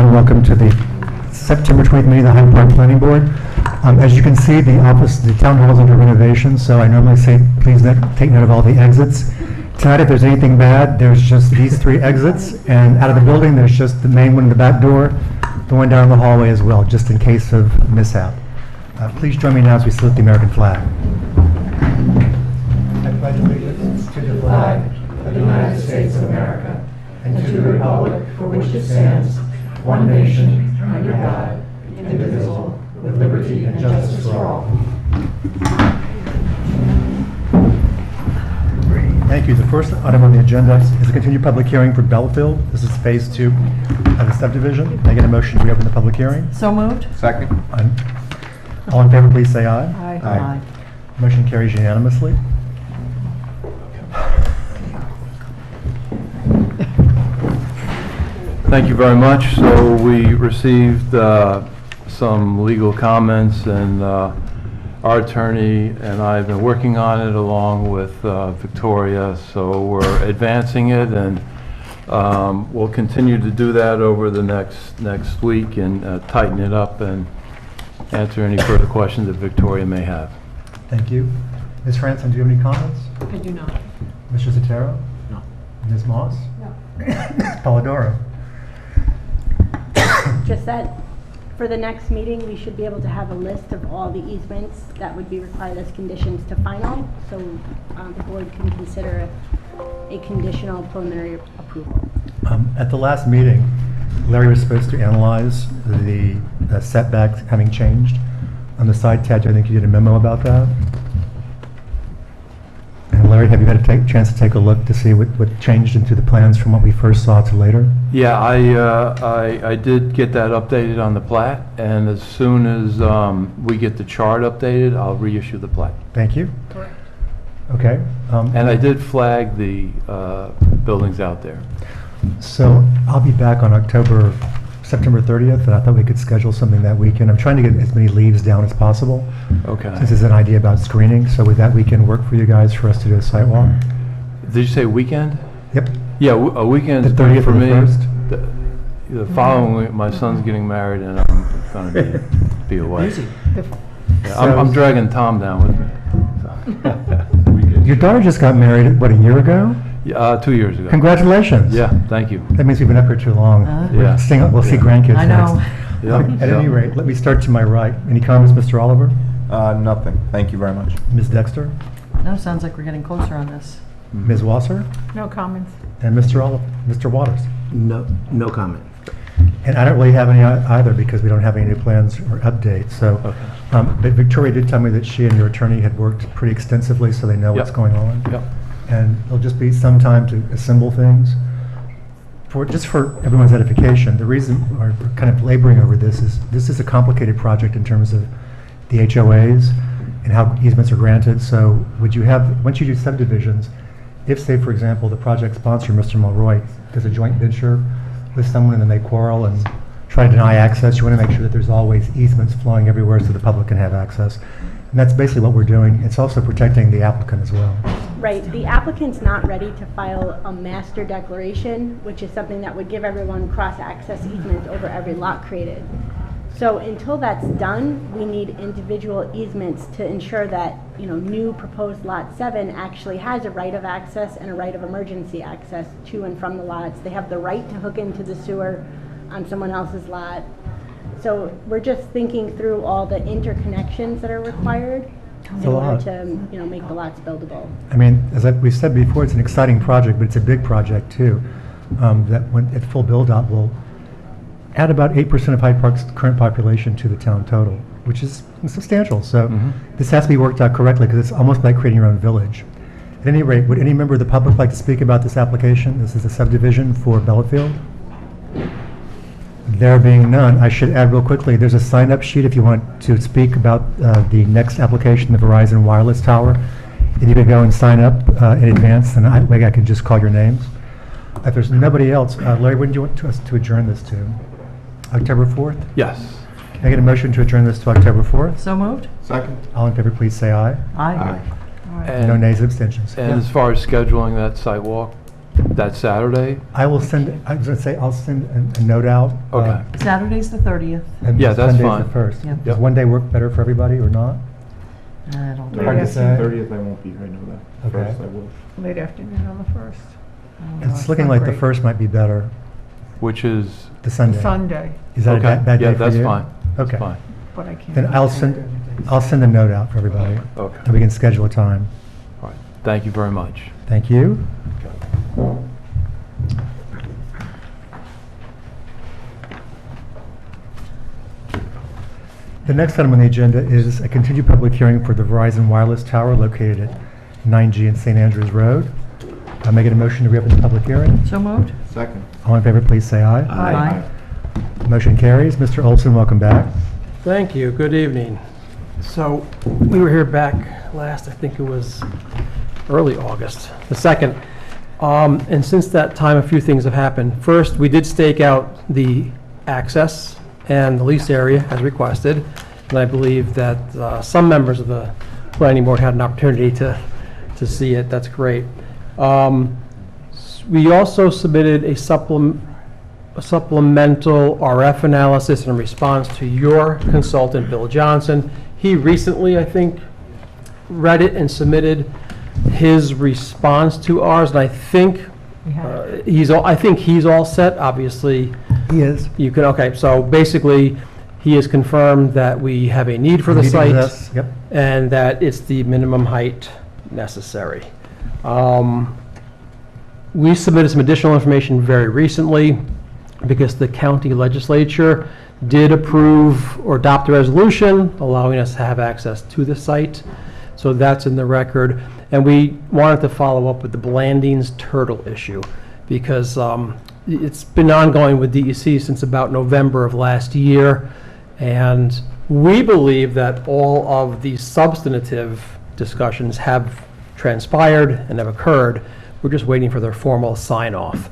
everyone. Welcome to the September 20th meeting of the Hyde Park Planning Board. As you can see, the town hall is under renovation, so I normally say please take note of all the exits. Tonight, if there's anything bad, there's just these 3 exits, and out of the building, there's just the main one in the back door, the one down the hallway as well, just in case of mishap. Please join me now as we salute the American flag. I pledge allegiance to the flag of the United States of America and to the republic for which it stands, one nation, under God, indivisible, with liberty and justice for all. Thank you. The first item on the agenda is a continued public hearing for Bellafield. This is phase 2 of the subdivision. Can I get a motion to reopen the public hearing? So moved. Second. All in favor, please say aye. Aye. Aye. Motion carries unanimously. Thank you very much. So we received some legal comments, and our attorney and I have been working on it along with Victoria. So we're advancing it, and we'll continue to do that over the next week and tighten it up and answer any further questions that Victoria may have. Thank you. Ms. Franson, do you have any comments? I do not. Mr. Zotero? No. Ms. Moss? No. Polidoro? Just that for the next meeting, we should be able to have a list of all the easements that would be required as conditions to final, so the board can consider a conditional preliminary approval. At the last meeting, Larry was supposed to analyze the setbacks having changed. On the side, Ted, I think you did a memo about that. And Larry, have you had a chance to take a look to see what changed into the plans from what we first saw to later? Yeah, I did get that updated on the plat, and as soon as we get the chart updated, I'll reissue the plat. Thank you. Correct. Okay. And I did flag the buildings out there. So I'll be back on September 30th, and I thought we could schedule something that weekend. I'm trying to get as many leaves down as possible. Okay. This is an idea about screening, so would that weekend work for you guys for us to do a site walk? Did you say weekend? Yep. Yeah, a weekend's The good 30th for or the me. 1st? The following week, my son's getting married, and I'm going to be away. Easy. Yeah, I'm dragging Tom down with me. So. Your daughter just got married, what, a year ago? Yeah, 2 years ago. Congratulations. Yeah, thank you. That means we've been up here too long. Yeah. We'll see Yeah. grandkids I know. next. Yeah, At yeah. any rate, let me start to my right. Any comments, Mr. Oliver? Nothing. Thank you very much. Ms. Dexter? No, sounds like we're getting closer on this. Ms. Wasser? No comments. And Mr. Waters? No comment. And I don't really have any either because we don't have any new plans or updates. So, Okay. but Victoria did tell me that she and your attorney had worked pretty extensively, so they know what's Yep. going on. Yep. And it'll just be some time to assemble things. Just for everyone's edification, the reason we're kind of laboring over this is a complicated project in terms of the HOAs and how easements are granted. So once you do subdivisions, if, say, for example, the project sponsor, Mr. Mulroy, does a joint venture with someone and then they quarrel and try to deny access, you want to make sure that there's always easements flowing everywhere so the public can have access. And that's basically what we're doing. It's also protecting the applicant as well. Right, the applicant's not ready to file a master declaration, which is something that would give everyone cross-access easements over every lot created. So until that's done, we need individual easements to ensure that, new proposed Lot 7 actually has a right of access and a right of emergency access to and from the lots. They have the right to hook into the sewer on someone else's lot. So we're just thinking through all the interconnections that are required in a order lot. to, make the lots buildable. I mean, as we've said before, it's an exciting project, but it's a big project too. That when at full build-out will add about 8% of Hyde Park's current population to the town total, which is substantial. So this has to be worked out correctly because it's almost like creating your own village. At any rate, would any member of the public like to speak about this application? This is a subdivision for Bellafield. There being none, I should add real quickly, there's a sign-up sheet if you want to speak about the next application, the Verizon Wireless Tower. And you can go and sign up in advance, and maybe I can just call your names. If there's nobody else, Larry, when do you want us to adjourn this to? October 4th? Yes. Can I get a motion to adjourn this to October 4th? So moved? Second. All in favor, please say aye. Aye. Aye. All right. And- No nays, abstentions. And Yeah. as far as scheduling that site walk, That Saturday? I will send, I was gonna say, I'll send a note out. Okay. Saturday's the 30th. And Yeah, that's Sunday's fine. the 1st. Yep. Does one day work better for everybody or not? I don't Hard to say. 30th, I won't be here, I know that. Okay. First, I will. Late afternoon on the 1st. It's looking like the 1st might be better, Which is, the Sunday. Sunday, Is that a okay, bad day yeah, for that's you? fine. That's Okay. fine. but I can't. Then I'll send a note out for everybody, Okay. and we can schedule a time. All right. Thank you very much. Thank you. The next item on the agenda is a continued public hearing for the Verizon Wireless Tower located at 9G and St. Andrews Road. I'm making a motion to reopen the public hearing. So moved? Second. All in favor, please say aye. Aye. Motion carries. Mr. Olson, welcome back. Thank you. Good evening. So we were here back last, I think it was early August, the 2nd. And since that time, a few things have happened. First, we did stake out the access and the lease area as requested. And I believe that some members of the planning board had an opportunity to see it. That's great. We also submitted a supplemental RF analysis in response to your consultant, Bill Johnson. He recently, I think, read it and submitted his response to ours, and I think We have. he's all set. Obviously, He is. you can, okay, so basically, he has confirmed that we have a need for the Meeting site with us, yep. and that it's the minimum height necessary. We submitted some additional information very recently because the county legislature did approve or adopt a resolution allowing us to have access to the site. So that's in the record. And we wanted to follow up with the Blandings turtle issue because it's been ongoing with DEC since about November of last year. And we believe that all of the substantive discussions have transpired and have occurred. We're just waiting for their formal sign-off.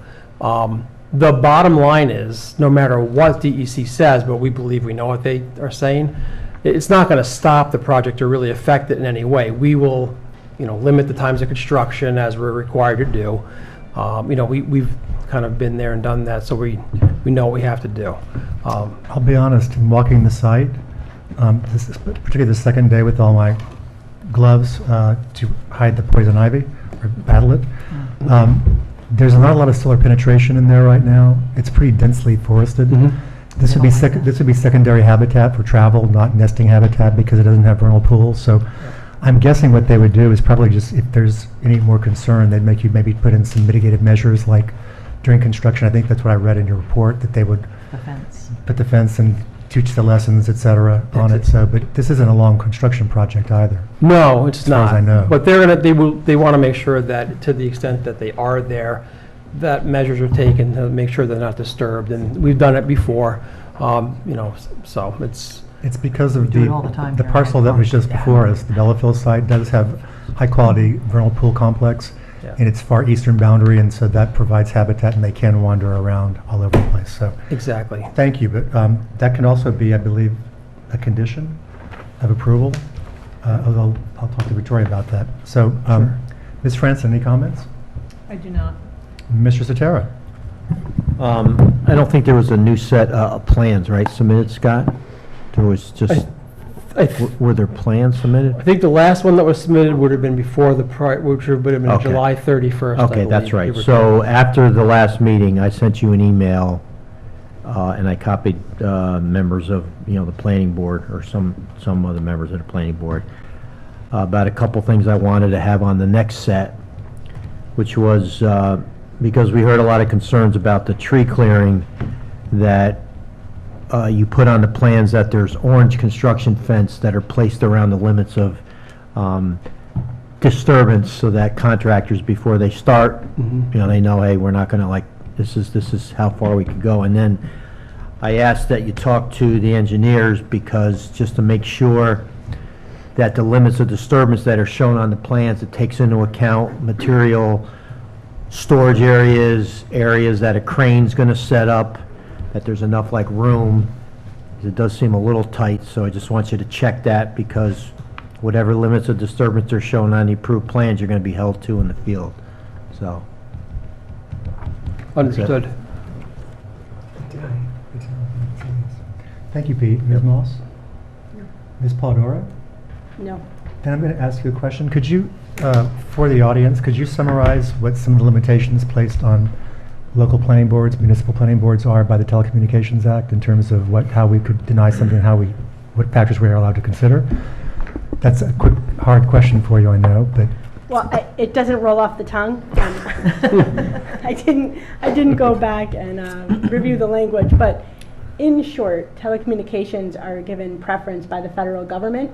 The bottom line is, no matter what DEC says, but we believe we know what they are saying, it's not going to stop the project or really affect it in any way. We will, limit the times of construction as we're required to do. We've kind of been there and done that, so we know what we have to do. I'll be honest, in walking the site, this is particularly the second day with all my gloves to hide the poison ivy or battle it. There's not a lot of solar penetration in there right now. It's pretty densely forested. This would be secondary habitat for travel, not nesting habitat because it doesn't have vernal pools. So I'm guessing what they would do is probably just, if there's any more concern, they'd make you maybe put in some mitigative measures like during construction. I think that's what I read in your report, that they would The fence. put the fence and teach the lessons, et cetera, on it. So, but this isn't a long construction project either. No, it's As far as not. I know. But they want to make sure that, to the extent that they are there, that measures are taken to make sure they're not disturbed. And we've done it before, so It's because of do it all the time the here. parcel that was just Yeah. before us. The Bellafield site does have high-quality vernal pool complex Yeah. in its far eastern boundary, and so that provides habitat, and they can wander around all over the place. So, exactly. thank you, but that can also be, I believe, a condition of approval, although I'll talk to Victoria about that. So, Ms. Franson, any comments? I do not. Mr. Sotera? I don't think there was a new set of plans, right, submitted, Scott? There was just, were there plans I submitted? think the last one that was submitted would have been before which would have been Okay. July 31st. I Okay, that's believe, right. give or So take. after the last meeting, I sent you an email, and I copied members of, the planning board, or some of the members of the planning board, about a couple things I wanted to have on the next set, which was, because we heard a lot of concerns about the tree clearing, that you put on the plans that there's orange construction fence that are placed around the limits of disturbance, so that contractors, before they start, they know, hey, we're not gonna, this is how far we can go. And then I asked that you talk to the engineers, because just to make sure that the limits of disturbance that are shown on the plans, it takes into account material storage areas that a crane's gonna set up, that there's enough room. It does seem a little tight, so I just want you to check that, because whatever limits of disturbance are shown on the approved plans, you're gonna be held to in the field, so. Understood. Thank you, Pete. Ms. Moss? Ms. Polidoro? No. Then I'm going to ask you a question. Could you, for the audience, could you summarize what some of the limitations placed on local planning boards, municipal planning boards are by the Telecommunications Act in terms of how we could deny something, what factors we are allowed to consider? That's a quick, hard question for you, I know, but Well, it doesn't roll off the tongue. I didn't go back and review the language, but in short, telecommunications are given preference by the federal government.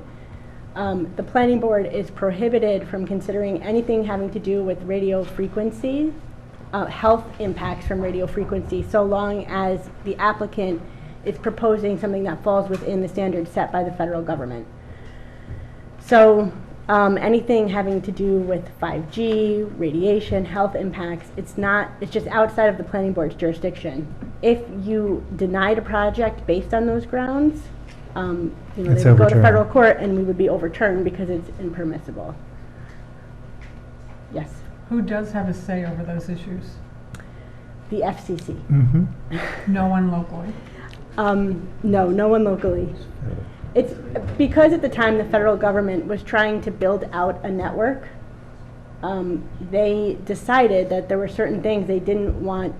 The planning board is prohibited from considering anything having to do with radio frequency, health impacts from radio frequency, so long as the applicant is proposing something that falls within the standards set by the federal government. So anything having to do with 5G, radiation, health impacts, it's just outside of the planning board's jurisdiction. If you denied a project based on those grounds, they would go to overturned. federal court and we would be overturned because it's impermissible. Yes, Who does have a say over those issues? the FCC. No one locally. No, no one locally. It's because at the time the federal government was trying to build out a network, they decided that there were certain things they didn't want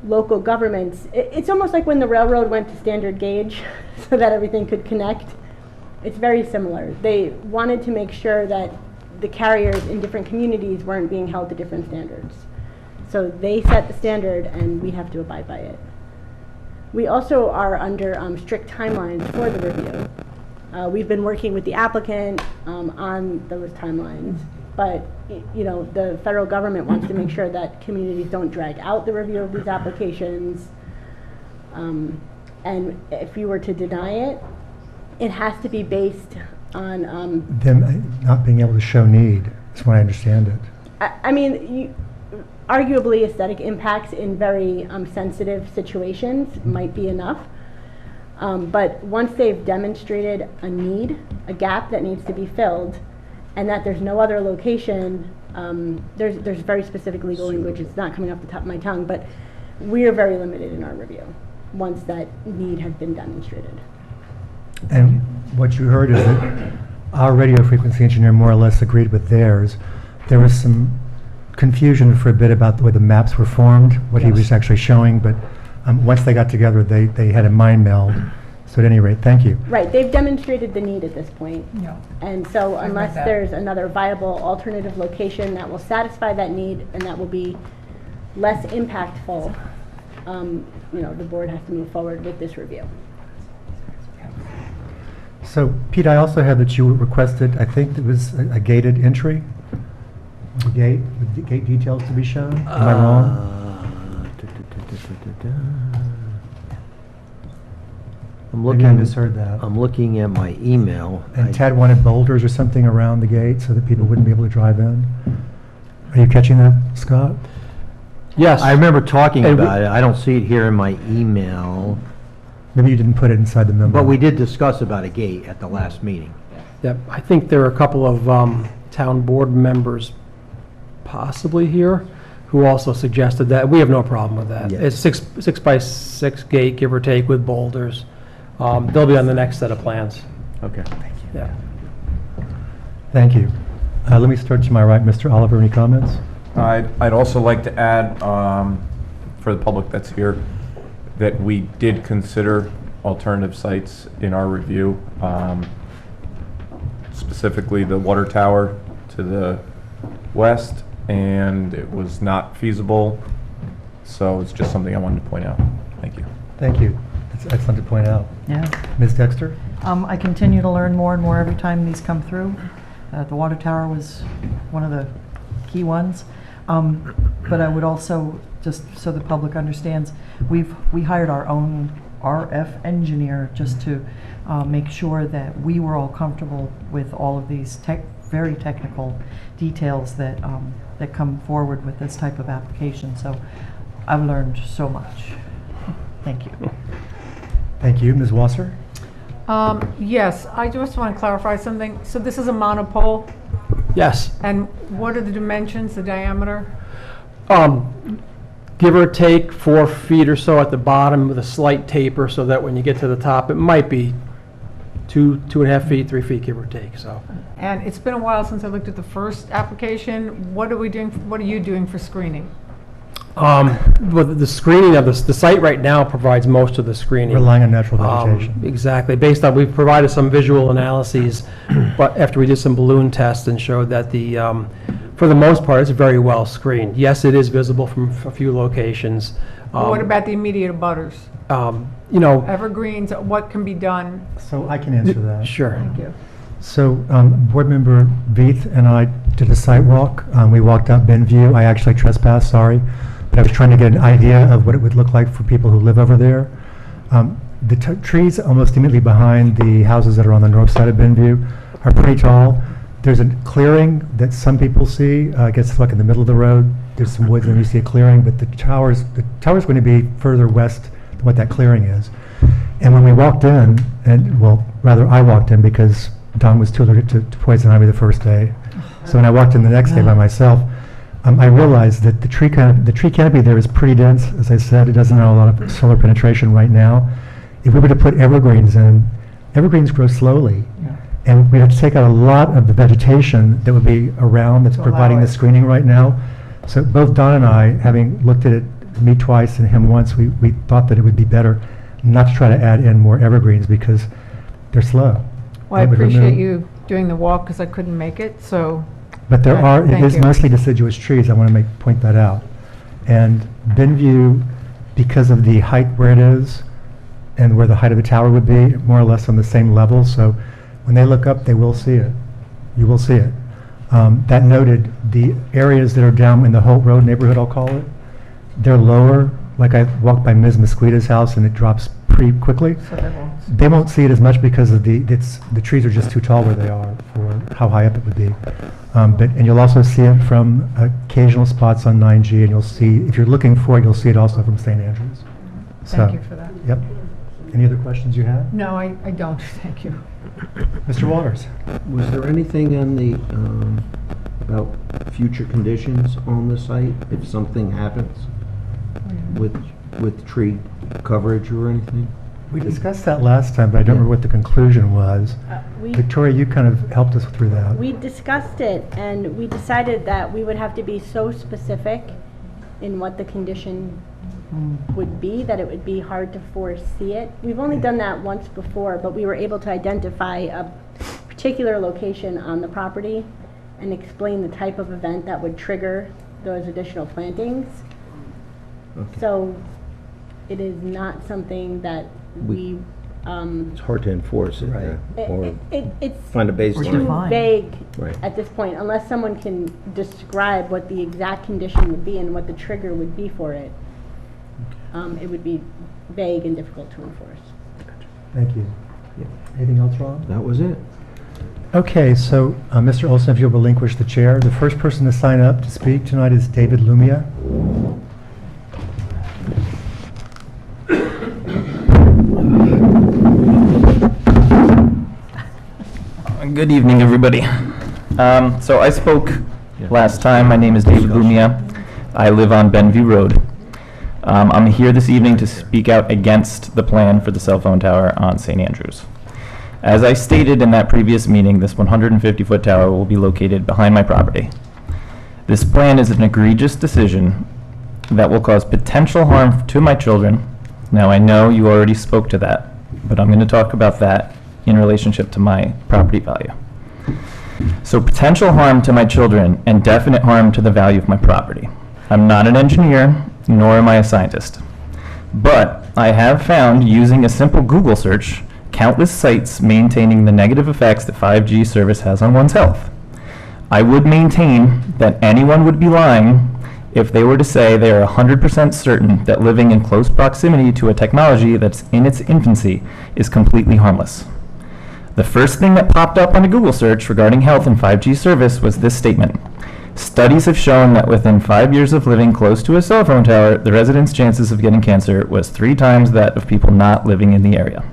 local governments. It's almost like when the railroad went to standard gauge so that everything could connect. It's very similar. They wanted to make sure that the carriers in different communities weren't being held to different standards. So they set the standard and we have to abide by it. We also are under strict timelines for the review. We've been working with the applicant on those timelines, but the federal government wants to make sure that communities don't drag out the review of these applications. And if you were to deny it, it has to be based on them not being able to show need, is what I understand it. I mean, arguably aesthetic impacts in very sensitive situations might be enough. But once they've demonstrated a need, a gap that needs to be filled, and that there's no other location, there's very specific legal language. It's not coming off the top of my tongue, but we are very limited in our review once that need has been demonstrated. And what you heard is that our radio frequency engineer more or less agreed with theirs. There was some confusion for a bit about the way the maps were formed, what he Yes. was actually showing, but once they got together, they had a mind meld. So at any rate, thank you. Right, they've demonstrated the need at this point. No. And so I read unless that. there's another viable alternative location that will satisfy that need and that will be less impactful, the board has to move forward with this review. So Pete, I also had that you requested, I think it was a gated entry? The gate, with the gate details to be shown? Am I wrong? I'm Maybe I looking, misheard that. I'm looking at my email. And Ted wanted boulders or something around the gate so that people wouldn't be able to drive in. Are you catching that, Scott? Yes. I remember talking And we- about it. I don't see it here in my email. Maybe you didn't put it inside the memo. But we did discuss about a gate at the last meeting. Yep, I think there are a couple of town board members possibly here who also suggested that. We have no problem with that. Yeah. It's six by 6 gate, give or take, with boulders. They'll be on the next set of plans. Okay. Yeah. Thank you. Let me start to my right. Mr. Oliver, any comments? I'd also like to add, for the public that's here, that we did consider alternative sites in our review, specifically the water tower to the west, and it was not feasible. So it's just something I wanted to point out. Thank you. Thank you. That's excellent to point out. Yeah. Ms. Dexter? I continue to learn more and more every time these come through. The water tower was one of the key ones. But I would also, just so the public understands, we hired our own RF engineer just to make sure that we were all comfortable with all of these very technical details that that come forward with this type of application. So I've learned so much. Thank you. Thank you. Ms. Wasser? Yes, I just want to clarify something. So this is a monopole, Yes. and what are the dimensions, the diameter? give or take 4 feet or so at the bottom with a slight taper, so that when you get to the top, it might be 2.5 feet, 3 feet, give or take, so. And it's been a while since I looked at the first application. What are you doing for screening? Well, the screening of the site right now provides most of the screening. Relying on natural vegetation. Exactly, based on, we've provided some visual analyses, but after we did some balloon tests and showed that for the most part, it's very well screened. Yes, it is visible from a few locations. What about the immediate abutters? Evergreens, what can be done? So I can answer that. Sure. Thank you. So, Board Member Veith and I did a site walk. We walked up Benview. I actually trespassed, sorry. But I was trying to get an idea of what it would look like for people who live over there. The trees almost immediately behind the houses that are on the north side of Benview are pretty tall. There's a clearing that some people see. I guess it's like in the middle of the road. There's some woods and you see a clearing, but the tower's going to be further west than what that clearing is. And when we walked in, I walked in because Don was too allergic to poison ivy the first day. So when I walked in the next day by myself, I realized that the tree canopy there is pretty dense. As I said, it doesn't have a lot of solar penetration right now. If we were to put evergreens in, evergreens grow slowly. Yeah. And we have to take out a lot of the vegetation that would be around that's To providing allow the it. screening right now. So both Don and I, having looked at it, me twice and him once, we thought that it would be better not to try to add in more evergreens because they're slow. Well, I It would appreciate remove- you doing the walk because I couldn't make it, so. But there Right, it thank is you. mostly deciduous trees, I want to point that out. And Benview, because of the height where it is and where the height of the tower would be, more or less on the same level, so when they look up, they will see it. You will see it. That noted, the areas that are down in the Holt Road neighborhood, I'll call it, they're lower. Like I walked by Ms. Mosquito's house and it drops pretty quickly. So they won't. They won't see it as much because of the trees are just too tall where they are for how high up it would be. And you'll also see it from occasional spots on 9G, and you'll see, if you're looking for it, you'll see it also from St. Andrews. Thank you for that. Yep. Any other questions you have? No, I don't, thank you. Mr. Waters? Was there anything on the, about future conditions on the site if something happens with tree coverage or anything? We discussed that last time, but I don't remember what the conclusion was. Victoria, you kind of helped us through that. We discussed it, and we decided that we would have to be so specific in what the condition would be, that it would be hard to foresee it. We've only done that once before, but we were able to identify a particular location on the property and explain the type of event that would trigger those additional plantings. Okay. So it is not something that we It's hard to enforce it, Right. or it's find a Or baseline. too define. vague Right. at this point, unless someone can describe what the exact condition would be and what the trigger would be for it. It would be vague and difficult to enforce. Thank you. Anything else, Ron? That was it. Okay, so Mr. Olson, if you'll relinquish the chair. The first person to sign up to speak tonight is David Lumia. Good evening, everybody. So I spoke last time. My name is David Lumia. I live on Benview Road. I'm here this evening to speak out against the plan for the cell phone tower on St. Andrews. As I stated in that previous meeting, this 150-foot tower will be located behind my property. This plan is an egregious decision that will cause potential harm to my children. Now, I know you already spoke to that, but I'm going to talk about that in relationship to my property value. So potential harm to my children and definite harm to the value of my property. I'm not an engineer, nor am I a scientist. But I have found, using a simple Google search, countless sites maintaining the negative effects that 5G service has on one's health. I would maintain that anyone would be lying if they were to say they are 100% certain that living in close proximity to a technology that's in its infancy is completely harmless. The first thing that popped up on a Google search regarding health and 5G service was this statement. Studies have shown that within 5 years of living close to a cell phone tower, the residents' chances of getting cancer was 3 times that of people not living in the area.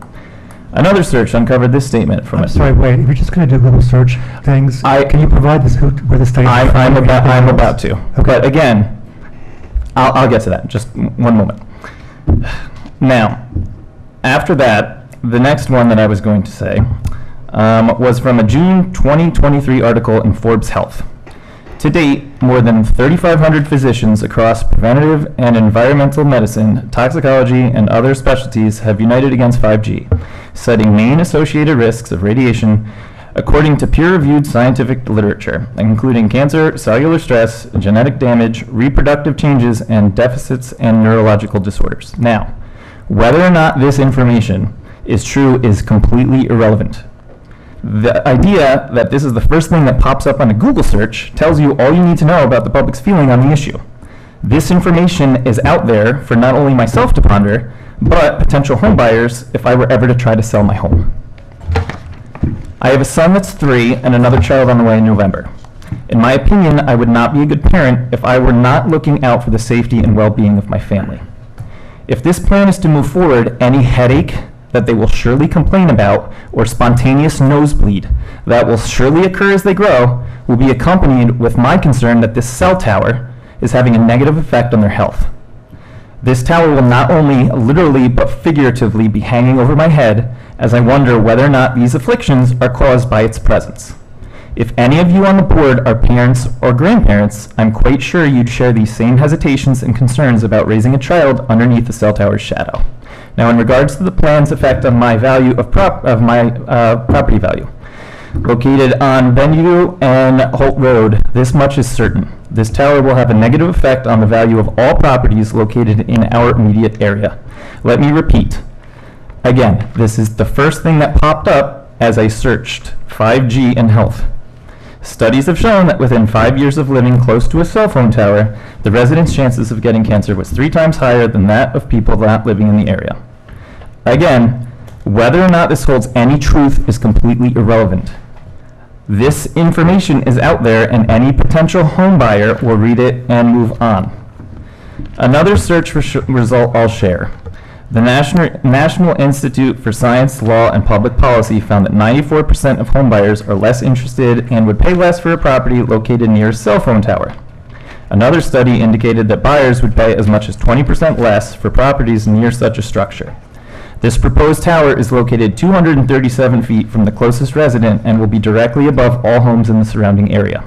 Another search uncovered this statement from I'm sorry, wait, if you're just going to do Google search things, can you provide this, where the study? I'm about to. Okay. But again, I'll get to that. Just one moment. Now, after that, the next one that I was going to say was from a June 2023 article in Forbes Health. To date, more than 3,500 physicians across preventative and environmental medicine, toxicology, and other specialties have united against 5G, citing main associated risks of radiation according to peer-reviewed scientific literature, including cancer, cellular stress, genetic damage, reproductive changes, and deficits and neurological disorders. Now, whether or not this information is true is completely irrelevant. The idea that this is the first thing that pops up on a Google search tells you all you need to know about the public's feeling on the issue. This information is out there for not only myself to ponder, but potential home buyers if I were ever to try to sell my home. I have a son that's 3 and another child on the way in November. In my opinion, I would not be a good parent if I were not looking out for the safety and well-being of my family. If this plan is to move forward, any headache that they will surely complain about or spontaneous nosebleed that will surely occur as they grow will be accompanied with my concern that this cell tower is having a negative effect on their health. This tower will not only literally but figuratively be hanging over my head as I wonder whether or not these afflictions are caused by its presence. If any of you on the board are parents or grandparents, I'm quite sure you'd share these same hesitations and concerns about raising a child underneath the cell tower's shadow. Now, in regards to the plan's effect on my value of property value, located on Benview and Holt Road, this much is certain. This tower will have a negative effect on the value of all properties located in our immediate area. Let me repeat. Again, this is the first thing that popped up as I searched 5G and health. Studies have shown that within 5 years of living close to a cell phone tower, the residents' chances of getting cancer was 3 times higher than that of people not living in the area. Again, whether or not this holds any truth is completely irrelevant. This information is out there and any potential home buyer will read it and move on. Another search result I'll share. The National Institute for Science, Law, and Public Policy found that 94% of homebuyers are less interested and would pay less for a property located near a cell phone tower. Another study indicated that buyers would pay as much as 20% less for properties near such a structure. This proposed tower is located 237 feet from the closest resident and will be directly above all homes in the surrounding area.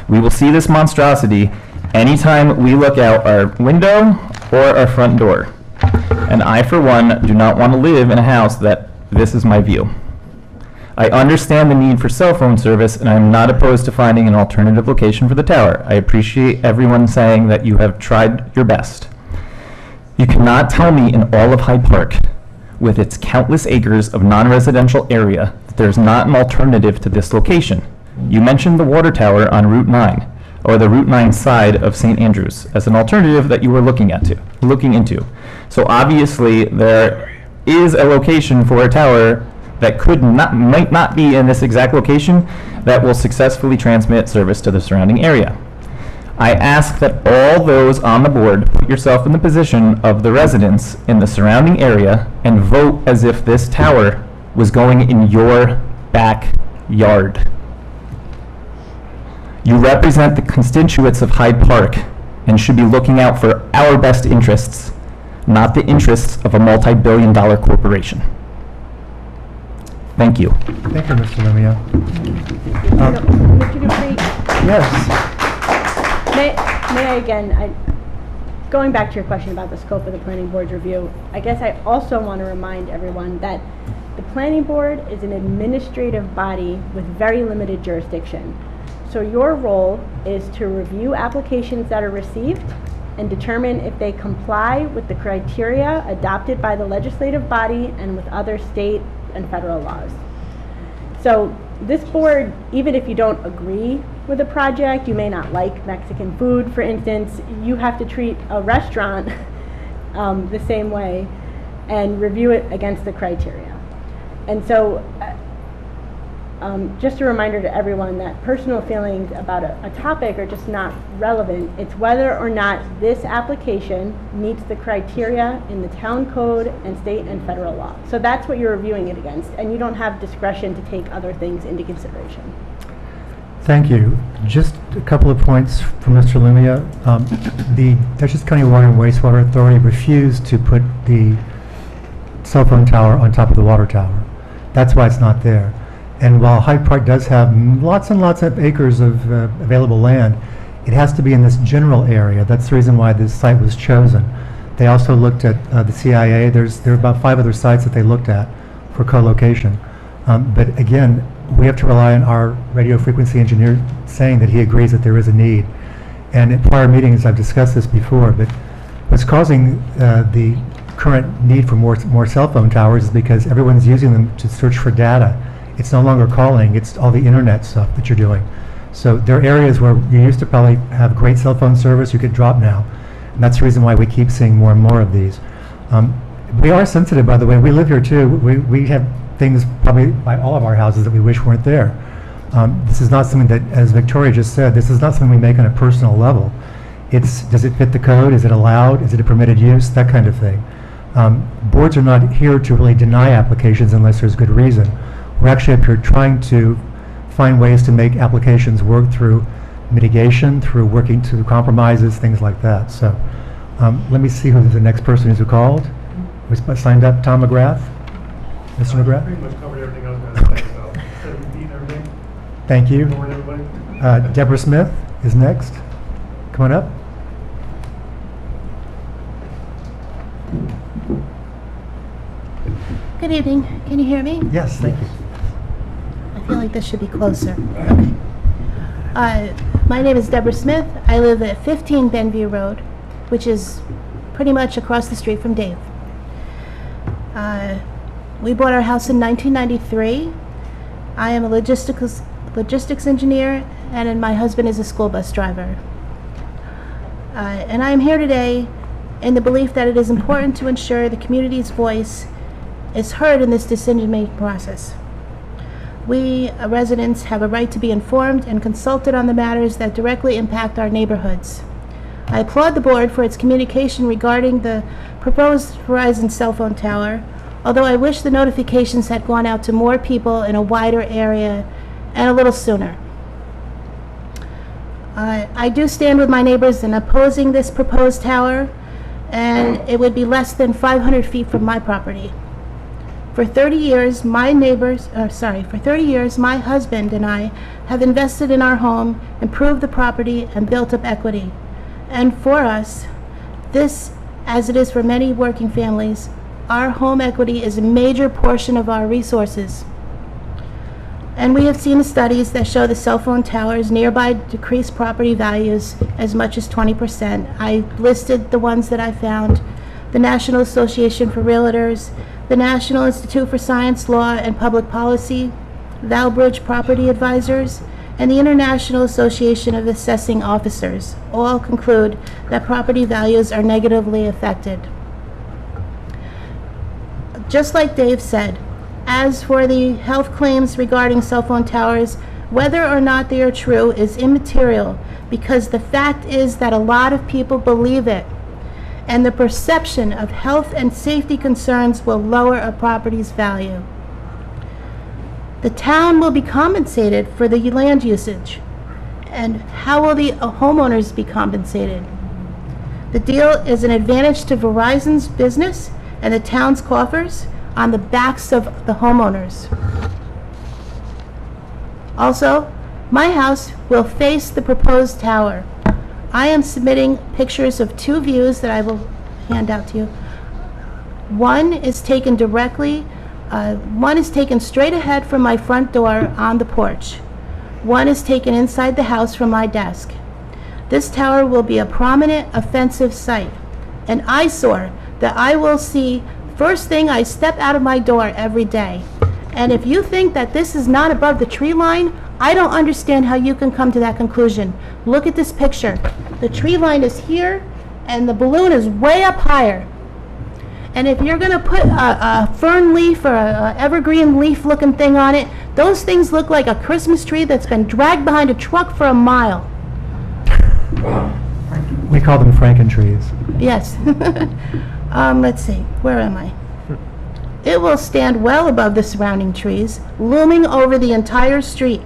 We will see this monstrosity anytime we look out our window or our front door. And I, for one, do not want to live in a house that this is my view. I understand the need for cell phone service, and I am not opposed to finding an alternative location for the tower. I appreciate everyone saying that you have tried your best. You cannot tell me in all of Hyde Park, with its countless acres of non-residential area, that there's not an alternative to this location. You mentioned the water tower on Route 9, or the Route 9 side of St. Andrews, as an alternative that you were looking into. So obviously, there is a location for a tower that might not be in this exact location that will successfully transmit service to the surrounding area. I ask that all those on the board put yourself in the position of the residents in the surrounding area and vote as if this tower was going in your backyard. You represent the constituents of Hyde Park and should be looking out for our best interests, not the interests of a multi-billion-dollar corporation. Thank you. Thank you, Mr. Lemia. Mr. Dupree, Yes. may I again, going back to your question about the scope of the planning board's review, I guess I also want to remind everyone that the planning board is an administrative body with very limited jurisdiction. So your role is to review applications that are received and determine if they comply with the criteria adopted by the legislative body and with other state and federal laws. So this board, even if you don't agree with a project, you may not like Mexican food, for instance, you have to treat a restaurant the same way and review it against the criteria. And so just a reminder to everyone that personal feelings about a topic are just not relevant. It's whether or not this application meets the criteria in the town code and state and federal law. So that's what you're reviewing it against, and you don't have discretion to take other things into consideration. Thank you. Just a couple of points from Mr. Lumia. The Dutchess County Water and Wastewater Authority refused to put the cell phone tower on top of the water tower. That's why it's not there. And while Hyde Park does have lots and lots of acres of available land, it has to be in this general area. That's the reason why this site was chosen. They also looked at the CIA. There are about 5 other sites that they looked at for co-location. But again, we have to rely on our radio frequency engineer saying that he agrees that there is a need. And at prior meetings, I've discussed this before, but what's causing the current need for more cell phone towers is because everyone's using them to search for data. It's no longer calling, it's all the internet stuff that you're doing. So there are areas where you used to probably have great cell phone service, you could drop now. And that's the reason why we keep seeing more and more of these. We are sensitive, by the way. We live here too. We have things probably by all of our houses that we wish weren't there. This is not something that, as Victoria just said, this is not something we make on a personal level. It's, does it fit the code? Is it allowed? Is it a permitted use? That kind of thing. Boards are not here to really deny applications unless there's good reason. We're actually up here trying to find ways to make applications work through mitigation, through working through compromises, things like that. So let me see who the next person is who called. We signed up, Tom McGrath. Mr. McGrath? Pretty much covered everything I was going to say, so instead of repeating everything. Thank you. Good morning, everybody. Deborah Smith is next. Come on up. Good evening. Can you hear me? Yes, thank you. I feel like this should be closer. Okay. My name is Deborah Smith. I live at 15 Benview Road, which is pretty much across the street from Dave. We bought our house in 1993. I am a logistics engineer, and my husband is a school bus driver. And I am here today in the belief that it is important to ensure the community's voice is heard in this decision-making process. We residents have a right to be informed and consulted on the matters that directly impact our neighborhoods. I applaud the board for its communication regarding the proposed Verizon cell phone tower, although I wish the notifications had gone out to more people in a wider area and a little sooner. I do stand with my neighbors in opposing this proposed tower, and it would be less than 500 feet from my property. For 30 years, my husband and I have invested in our home, improved the property, and built up equity. And for us, this, as it is for many working families, our home equity is a major portion of our resources. And we have seen the studies that show the cell phone towers nearby decrease property values as much as 20%. I listed the ones that I found: the National Association for Realtors, the National Institute for Science, Law, and Public Policy, Valbridge Property Advisors, and the International Association of Assessing Officers all conclude that property values are negatively affected. Just like Dave said, as for the health claims regarding cell phone towers, whether or not they are true is immaterial, because the fact is that a lot of people believe it, and the perception of health and safety concerns will lower a property's value. The town will be compensated for the land usage. And how will the homeowners be compensated? The deal is an advantage to Verizon's business and the town's coffers on the backs of the homeowners. Also, my house will face the proposed tower. I am submitting pictures of 2 views that I will hand out to you. One is taken straight ahead from my front door on the porch. One is taken inside the house from my desk. This tower will be a prominent offensive site, an eyesore that I will see first thing I step out of my door every day. And if you think that this is not above the tree line, I don't understand how you can come to that conclusion. Look at this picture. The tree line is here, and the balloon is way up higher. And if you're going to put a fern leaf or a evergreen leaf looking thing on it, those things look like a Christmas tree that's been dragged behind a truck for a mile. We call them Franken-trees. Yes. Let's see, where am I? It will stand well above the surrounding trees, looming over the entire street.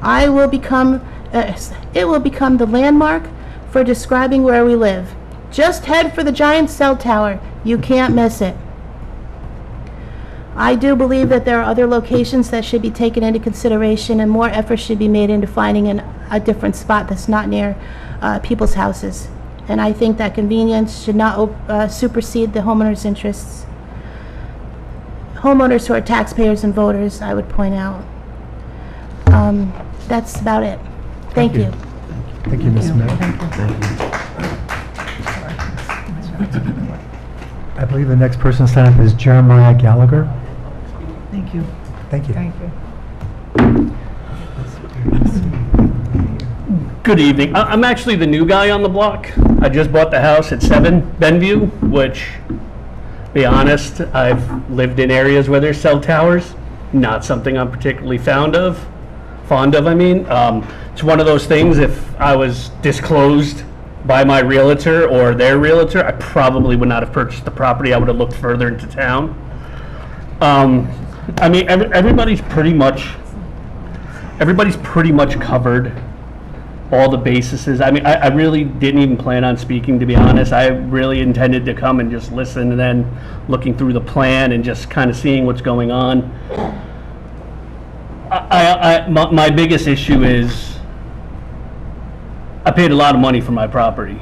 I will become it will become the landmark for describing where we live. Just head for the giant cell tower. You can't miss it. I do believe that there are other locations that should be taken into consideration, and more effort should be made into finding a different spot that's not near people's houses. And I think that convenience should not supersede the homeowners' interests. Homeowners who are taxpayers and voters, I would point out. That's about it. Thank you. Thank you, Ms. Smith. I believe the next person signed up is Jeremiah Gallagher. Thank you. Thank you. Thank you. Good evening. I'm actually the new guy on the block. I just bought the house at 7 Benview, which, to be honest, I've lived in areas where there's cell towers. Not something I'm particularly fond of. It's one of those things, if I was disclosed by my realtor or their realtor, I probably would not have purchased the property. I would have looked further into town. I mean, everybody's pretty much covered all the bases. I mean, I really didn't even plan on speaking, to be honest. I really intended to come and just listen, and then looking through the plan and just kind of seeing what's going on. My biggest issue is I paid a lot of money for my property.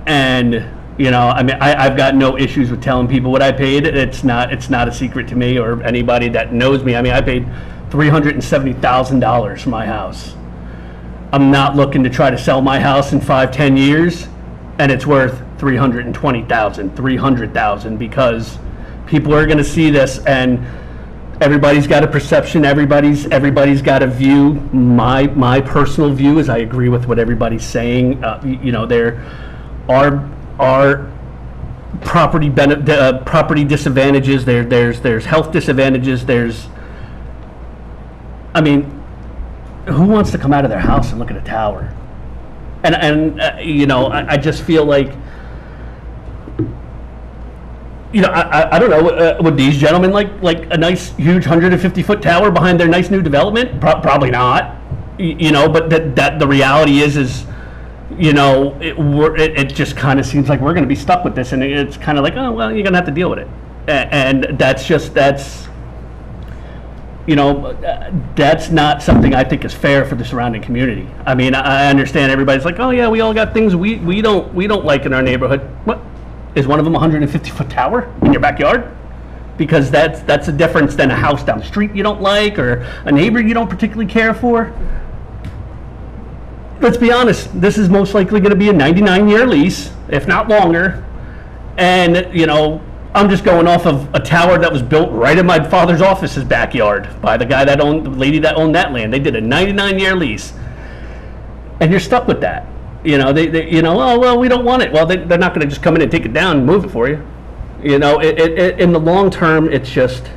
And, you know, I mean, I've got no issues with telling people what I paid. It's not a secret to me or anybody that knows me. I mean, I paid $370,000 for my house. I'm not looking to try to sell my house in 5-10 years, and it's worth $320,000, $300,000, because people are going to see this, and everybody's got a perception. Everybody's got a view. My personal view is I agree with what everybody's saying. You know, there are property disadvantages. There's health disadvantages. I mean, who wants to come out of their house and look at a tower? And you know, I just feel like, you know, I don't know, would these gentlemen like a nice, huge 150-foot tower behind their nice new development? Probably not. You know, but that the reality is, you know, it just kind of seems like we're going to be stuck with this, and it's kind of like, oh, well, you're going to have to deal with it. And that's you know, that's not something I think is fair for the surrounding community. I mean, I understand everybody's like, oh yeah, we all got things we don't like in our neighborhood. What? Is one of them a 150-foot tower in your backyard? Because that's a difference than a house down the street you don't like, or a neighbor you don't particularly care for. Let's be honest, this is most likely going to be a 99-year lease, if not longer. And, you know, I'm just going off of a tower that was built right in my father's office's backyard by the lady that owned that land. They did a 99-year lease. And you're stuck with that. You know, they you know, oh, well, we don't want it. Well, they're not going to just come in and take it down and move it for you. You know, in the long term, it's just,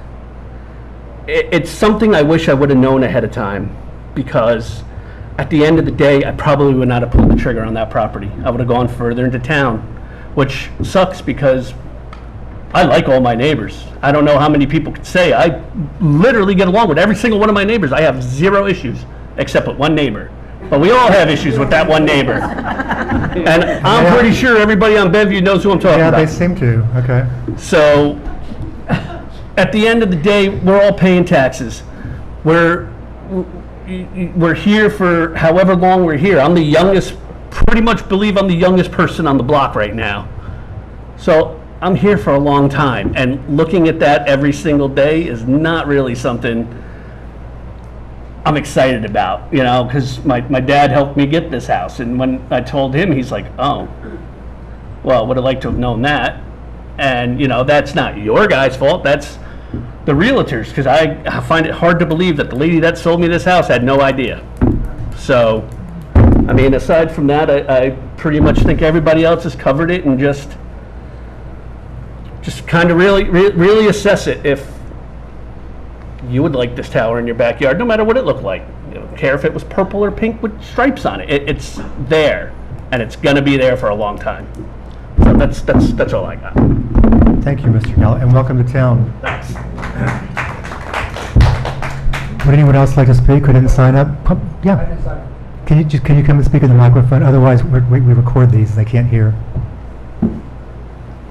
it's something I wish I would have known ahead of time, because at the end of the day, I probably would not have pulled the trigger on that property. I would have gone further into town, which sucks because I like all my neighbors. I don't know how many people could say I literally get along with every single one of my neighbors. I have zero issues except with one neighbor. But we all have issues with that one neighbor. And I'm pretty sure everybody on Benview knows who I'm talking about. Yeah, they seem to. Okay. So at the end of the day, we're all paying taxes. We're here for however long we're here. I'm the youngest, pretty much believe I'm the youngest person on the block right now. So I'm here for a long time, and looking at that every single day is not really something I'm excited about, you know, because my dad helped me get this house, and when I told him, he's like, oh, well, would have liked to have known that. And, you know, that's not your guys' fault, that's the realtors, because I find it hard to believe that the lady that sold me this house had no idea. So, I mean, aside from that, I pretty much think everybody else has covered it, and just kind of really assess it if you would like this tower in your backyard, no matter what it looked like. You don't care if it was purple or pink with stripes on it. It's there, and it's going to be there for a long time. So that's all I got. Thank you, Mr. Gallagher, and welcome to town. Thanks. Would anyone else like to speak who didn't sign up? Yeah. Can you come and speak in the microphone? Otherwise, we record these, they can't hear.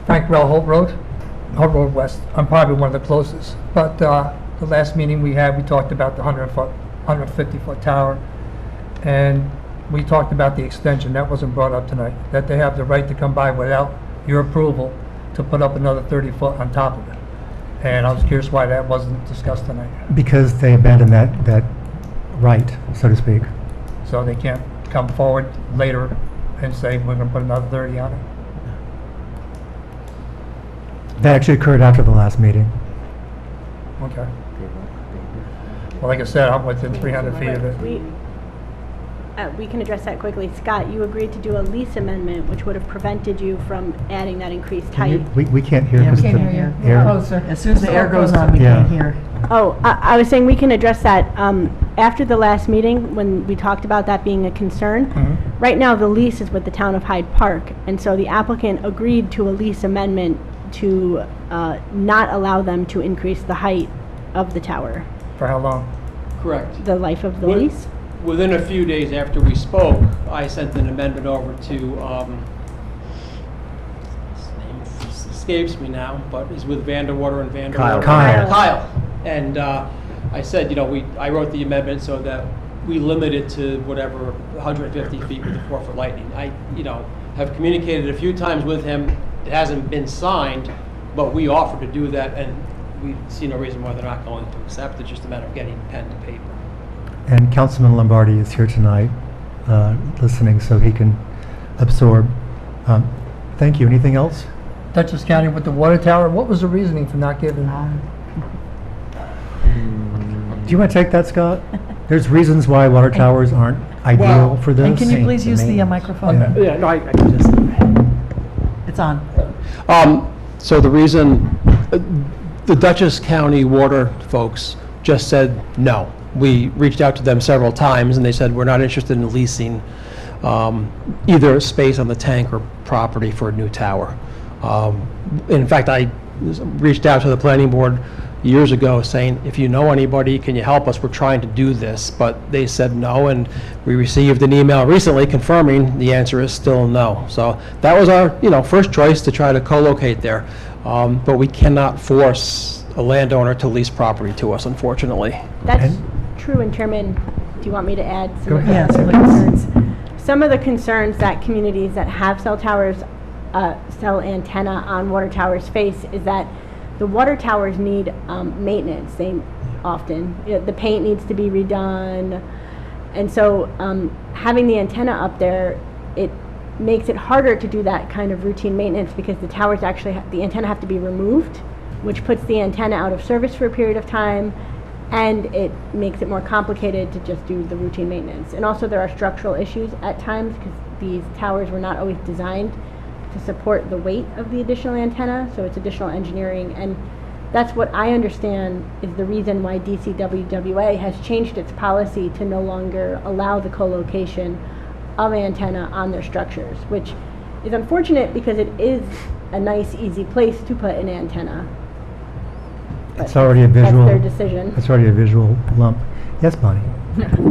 Frank Rell, Holt Road West. I'm probably one of the closest. But the last meeting we had, we talked about the 150-foot tower, and we talked about the extension. That wasn't brought up tonight, that they have the right to come by without your approval to put up another 30 foot on top of it. And I was curious why that wasn't discussed tonight. Because they abandoned that right, so to speak. So they can't come forward later and say, we're going to put another 30 on it. That actually occurred after the last meeting. Okay. Well, like I said, I'm within 300 feet of it. We can address that quickly. Scott, you agreed to do a lease amendment, which would have prevented you from adding that increased height. We can't hear. Yeah, we can't the hear you. air- As soon as the air goes on, we can't hear. Oh, I was saying we can address that after the last meeting when we talked about that being a concern. Right now, the lease is with the town of Hyde Park, and so the applicant agreed to a lease amendment to not allow them to increase the height of the tower. For how long? Correct. The life of the lease? Within a few days after we spoke, I sent an amendment over to, his name escapes me now, but is with Vanderwater and Vanderwater. Kyle. And I said, you know, I wrote the amendment so that we limit it to whatever 150 feet with the 4-foot lightning. I, you know, have communicated a few times with him. It hasn't been signed, but we offered to do that, and we see no reason why they're not going to accept it. It's just a matter of getting pen to paper. And Councilman Lombardi is here tonight, listening, so he can absorb. Thank you. Anything else? Dutchess County with the water tower, what was the reasoning for not giving? Do you want to take that, Scott? There's reasons why water towers aren't ideal for this. And can you please use the microphone? Yeah, no, I can just. It's on. So the reason, the Dutchess County water folks just said no. We reached out to them several times, and they said, we're not interested in leasing either space on the tank or property for a new tower. In fact, I reached out to the planning board years ago saying, if you know anybody, can you help us? We're trying to do this, but they said no, and we received an email recently confirming the answer is still no. So that was our, first choice to try to co-locate there, but we cannot force a landowner to lease property to us, unfortunately. That's true, and Chairman, do you want me to add some of ahead. the concerns? Some of the concerns that communities that have cell towers, cell antenna on water towers face is that the water towers need maintenance. They often, the paint needs to be redone, and so having the antenna up there, it makes it harder to do that kind of routine maintenance because the towers actually, the antenna have to be removed, which puts the antenna out of service for a period of time, and it makes it more complicated to just do the routine maintenance. And also there are structural issues at times because these towers were not always designed to support the weight of the additional antenna, so it's additional engineering. And that's what I understand is the reason why DCWWA has changed its policy to no longer allow the co-location of antenna on their structures, which is unfortunate because it is a nice, easy place to put an antenna. It's already a visual. That's their decision. It's already a visual lump. Yes, Bonnie?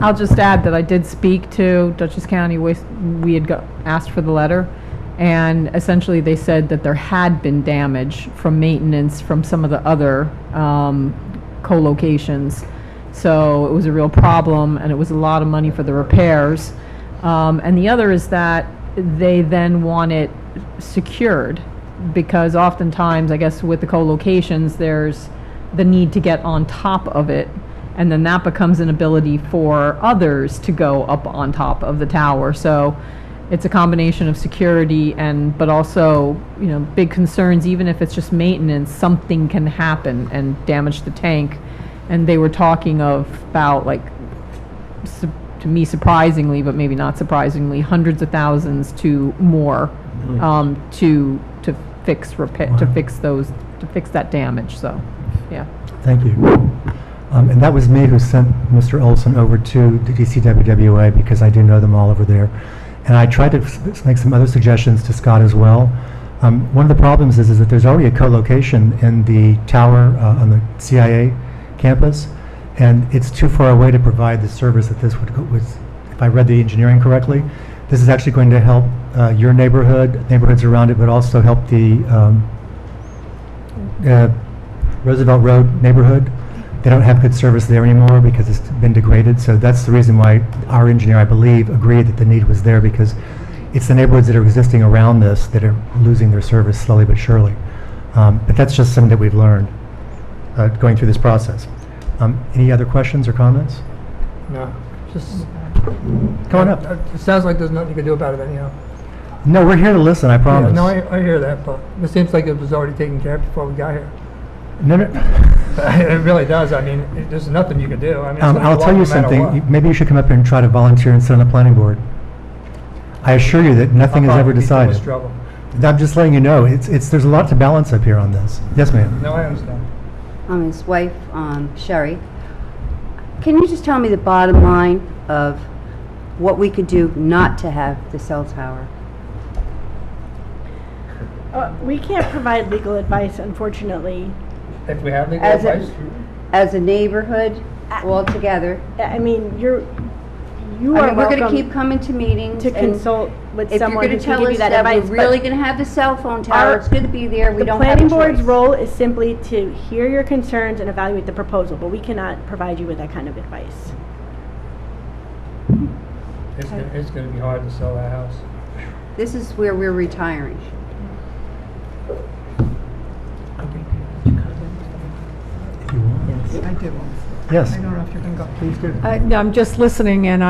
I'll just add that I did speak to Dutchess County Waste. We had asked for the letter, and essentially they said that there had been damage from maintenance from some of the other co-locations. So it was a real problem, and it was a lot of money for the repairs. And the other is that they then want it secured, because oftentimes, I guess with the co-locations, there's the need to get on top of it, and then that becomes an ability for others to go up on top of the tower. So it's a combination of security but also, big concerns. Even if it's just maintenance, something can happen and damage the tank. And they were talking about, like, to me surprisingly, but maybe not surprisingly, hundreds of thousands to more to fix that damage. So, yeah. Thank you. And that was me who sent Mr. Olson over to the DCWWA because I do know them all over there. And I tried to make some other suggestions to Scott as well. One of the problems is that there's already a co-location in the tower on the CIA campus, And it's too far away to provide the service that this would, if I read the engineering correctly, this is actually going to help your neighborhoods around it, but also help the Roosevelt Road neighborhood. They don't have good service there anymore because it's been degraded. So that's the reason why our engineer, I believe, agreed that the need was there, because it's the neighborhoods that are existing around this that are losing their service slowly but surely. But that's just something that we've learned going through this process. Any other questions or comments? No, just. Come on up. It sounds like there's nothing you can do about it anyhow. No, we're here to listen, I promise. Yeah, no, I hear that, but it seems like it was already taken care of before we got here. No, no. It really does. I mean, there's nothing you can do. I mean, it's gonna I'll go tell on you no matter something. what. Maybe you should come up here and try to volunteer and sit on the planning board. I assure you that nothing is I'll ever probably be too much decided. trouble. I'm just letting you know, there's a lot to balance up here on this. Yes, ma'am. No, I understand. I'm his wife, Sherry. Can you just tell me the bottom line of what we could do not to have the cell tower? We can't provide legal advice, unfortunately. If we have legal As a- advice, As a neighborhood, all together? I mean, you I are mean, we're welcome gonna keep coming to meetings. to and consult with if someone you're who gonna can tell give us you that that advice. we're really but gonna have the cell phone tower, our- it's good to be there, we the don't have a planning board's choice. role is simply to hear your concerns and evaluate the proposal, but we cannot provide you with that kind of advice. it's gonna be hard to sell that house. This is where we're retiring. I do. Yes. I don't know if you're going to go. Please do. No, I'm just listening, and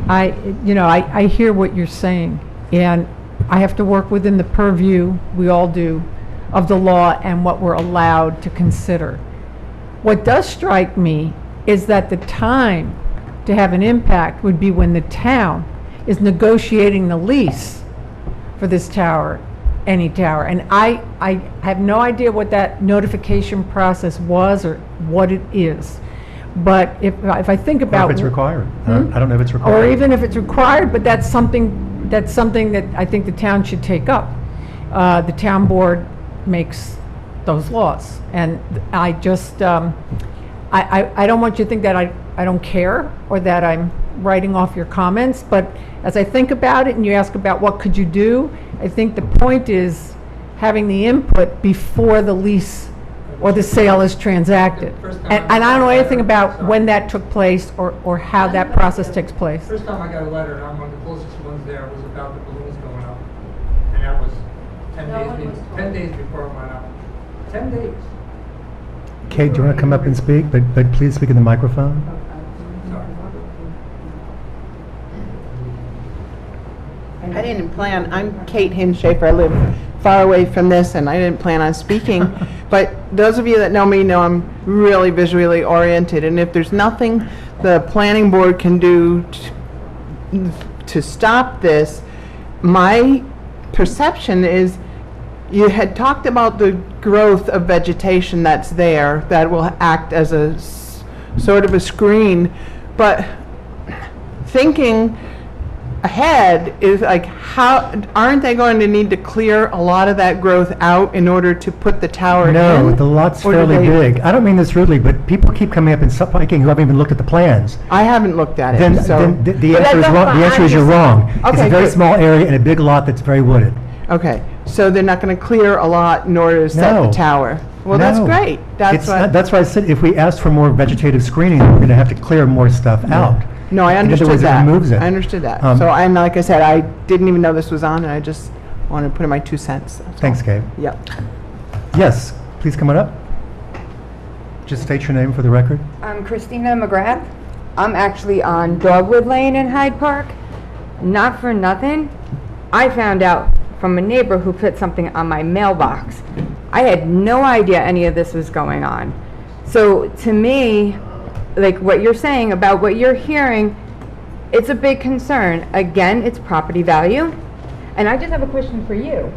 I hear what you're saying, and I have to work within the purview, we all do, of the law and what we're allowed to consider. What does strike me is that the time to have an impact would be when the town is negotiating the lease for this tower, any tower. And I have no idea what that notification process was or what it is. But if I think Or about... if it's required. Hmm? I don't know if it's required. Or even if it's required, but that's something that I think the town should take up. The town board makes those laws. And I just, I don't want you to think that I don't care or that I'm writing off your comments, but as I think about it and you ask about what could you do, I think the point is having the input before the lease or the sale is transacted. And I don't know anything about when that took place or how that process takes place. First time I got a letter, and I'm one of the closest ones there, was about the balloons going up. And that was 10 days before it went up. 10 days. Kate, do you want to come up and speak? But please speak in the microphone. I didn't plan, I'm Kate Hinshafer, I live far away from this, and I didn't plan on speaking. But those of you that know me know I'm really visually oriented, and if there's nothing the planning board can do to stop this, my perception is you had talked about the growth of vegetation that's there that will act as a sort of a screen, but thinking ahead is like, how aren't they going to need to clear a lot of that growth out in order to put the tower in? No, the lot's Or do fairly they- big. I don't mean this rudely, but people keep coming up and spiking who haven't even looked at the plans. I haven't looked at it, Then so. the But answer is that's wrong. fine. The answer I'm is you're just- wrong. It's Okay, a very good. small area and a big lot that's very wooded. Okay, so they're not going to clear a lot in order to set the No. tower? Well, that's No. great. It's not- That's why I said if we asked for more vegetative screening, we're going to have to clear more stuff out. No, I In other understood words, it that. removes it. I understood that. Um, So I'm, like I said, I didn't even know this was on, and I just wanted to put in my 2 cents. that's Thanks, all. Kate. Yep. Yes, please come on up. Just state your name for the record. I'm Christina McGrath. I'm actually on Dogwood Lane in Hyde Park. Not for nothing, I found out from a neighbor who put something on my mailbox. I had no idea any of this was going on. So to me, like what you're saying about what you're hearing, it's a big concern. Again, it's property value. And I just have a question for you,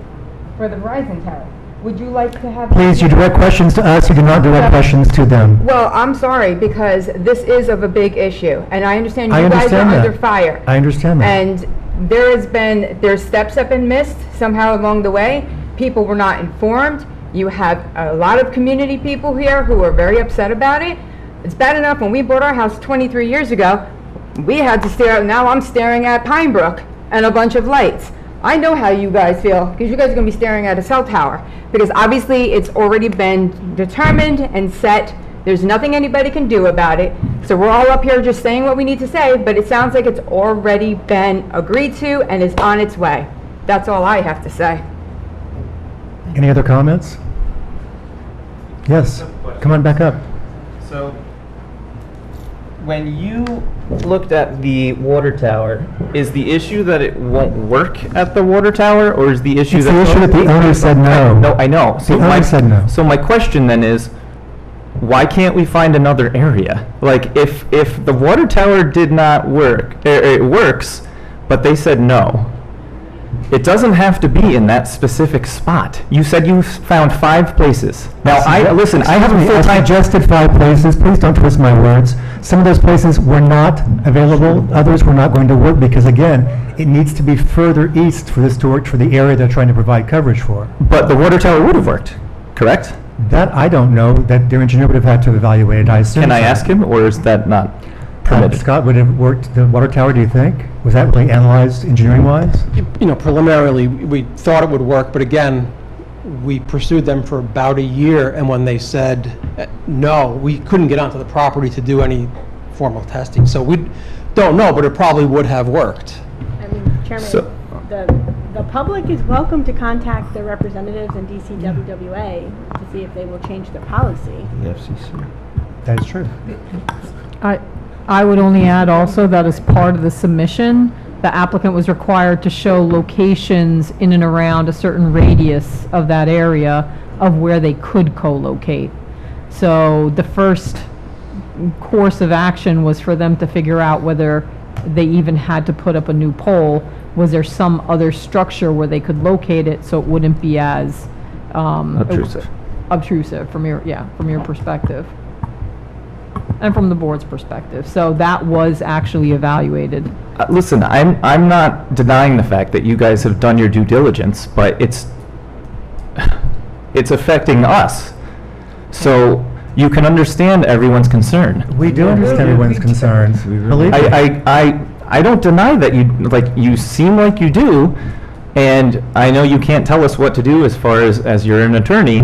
for the Verizon Tower. Would you like to have... Please, you direct questions to us, you do not direct questions to them. Well, I'm sorry, because this is of a big issue, and I understand I you guys are understand that. under fire. I understand that. And there's steps that have been missed somehow along the way. People were not informed. You have a lot of community people here who are very upset about it. It's bad enough when we bought our house 23 years ago, we had to stare, now I'm staring at Pine Brook and a bunch of lights. I know how you guys feel, because you guys are going to be staring at a cell tower, because obviously it's already been determined and set. There's nothing anybody can do about it. So we're all up here just saying what we need to say, but it sounds like it's already been agreed to and is on its way. That's all I have to say. Any other comments? Yes, come on back up. So, when you looked at the water tower, is the issue that it won't work at the water tower, or is the issue It's that... the issue that the owner said no. No, I know. The owner said no. So my question then is, why can't we find another area? Like, if the water tower did not work, it works, but they said no, it doesn't have to be in that specific spot. You said you found 5 places. Now, I have a I full-time... suggested 5 places. Please don't twist my words. Some of those places were not available. Others were not going to work because, again, it needs to be further east for this to work for the area they're trying to provide coverage for. But the water tower would have worked, correct? That I don't know. That their engineer would have had to evaluate it, I assume. Can I so. ask him, or is that not permitted? Scott, would it have worked, the water tower, do you think? Was that really analyzed engineering-wise? You know, preliminarily, we thought it would work, but again, we pursued them for about a year, and when they said no, we couldn't get onto the property to do any formal testing. So we don't know, but it probably would have worked. I mean, Chairman, the public is welcome to contact their representatives in DCWWA to see if they will change their policy. The FCC. That is true. I would only add also that as part of the submission, the applicant was required to show locations in and around a certain radius of that area of where they could co-locate. So the first course of action was for them to figure out whether they even had to put up a new pole. Was there some other structure where they could locate it so it wouldn't be as obtrusive from your perspective and from the board's perspective. So that was actually evaluated. Listen, I'm not denying the fact that you guys have done your due diligence, but it's affecting us. So you can understand everyone's concern. We do understand everyone's concerns. Believe me. I don't deny that you seem like you do, and I know you can't tell us what to do as far as you're an attorney,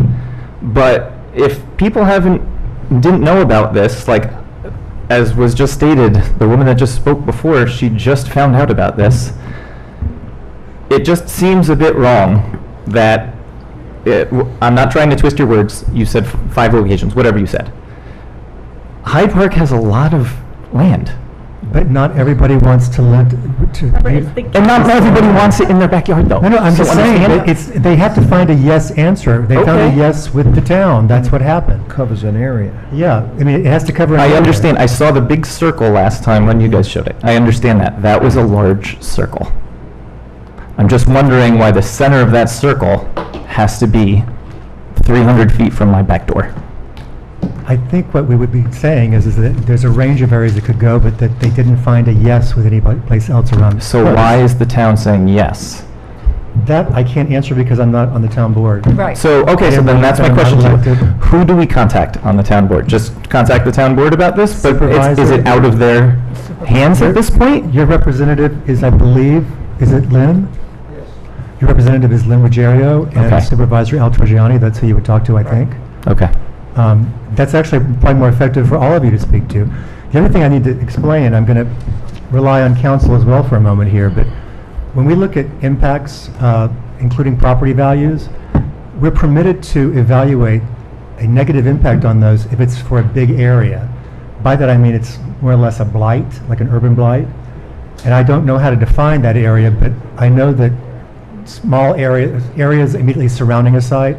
but if people didn't know about this, like as was just stated, the woman that just spoke before, she just found out about this. It just seems a bit wrong that, I'm not trying to twist your words, you said 5 locations, whatever you said. Hyde Park has a lot of land. But not everybody wants to let, and not everybody wants it in their backyard, though. No, I'm just saying, they have to find a yes answer. They found a yes with the town. That's what happened. Covers an area. Yeah, I mean, it has to cover an I area. understand. I saw the big circle last time when you guys showed it. I understand that. That was a large circle. I'm just wondering why the center of that circle has to be 300 feet from my back door. I think what we would be saying is that there's a range of areas that could go, but that they didn't find a yes with any place else around. So why is the town saying yes? That I can't answer because I'm not on the town board. Right. So, okay, so then that's my question to you. Who do we contact on the town board? Just contact the town board about this? But is it out of their hands at this point? Your representative is, I believe, is it Lynn? Yes. Your representative is Lynn Ruggiero, and Supervisor Al Torgiani. That's who you would talk to, I think. Okay. That's actually probably more effective for all of you to speak to. The other thing I need to explain, I'm going to rely on council as well for a moment here, but when we look at impacts, including property values, we're permitted to evaluate a negative impact on those if it's for a big area. By that I mean it's more or less a blight, like an urban blight. And I don't know how to define that area, but I know that small areas immediately surrounding a site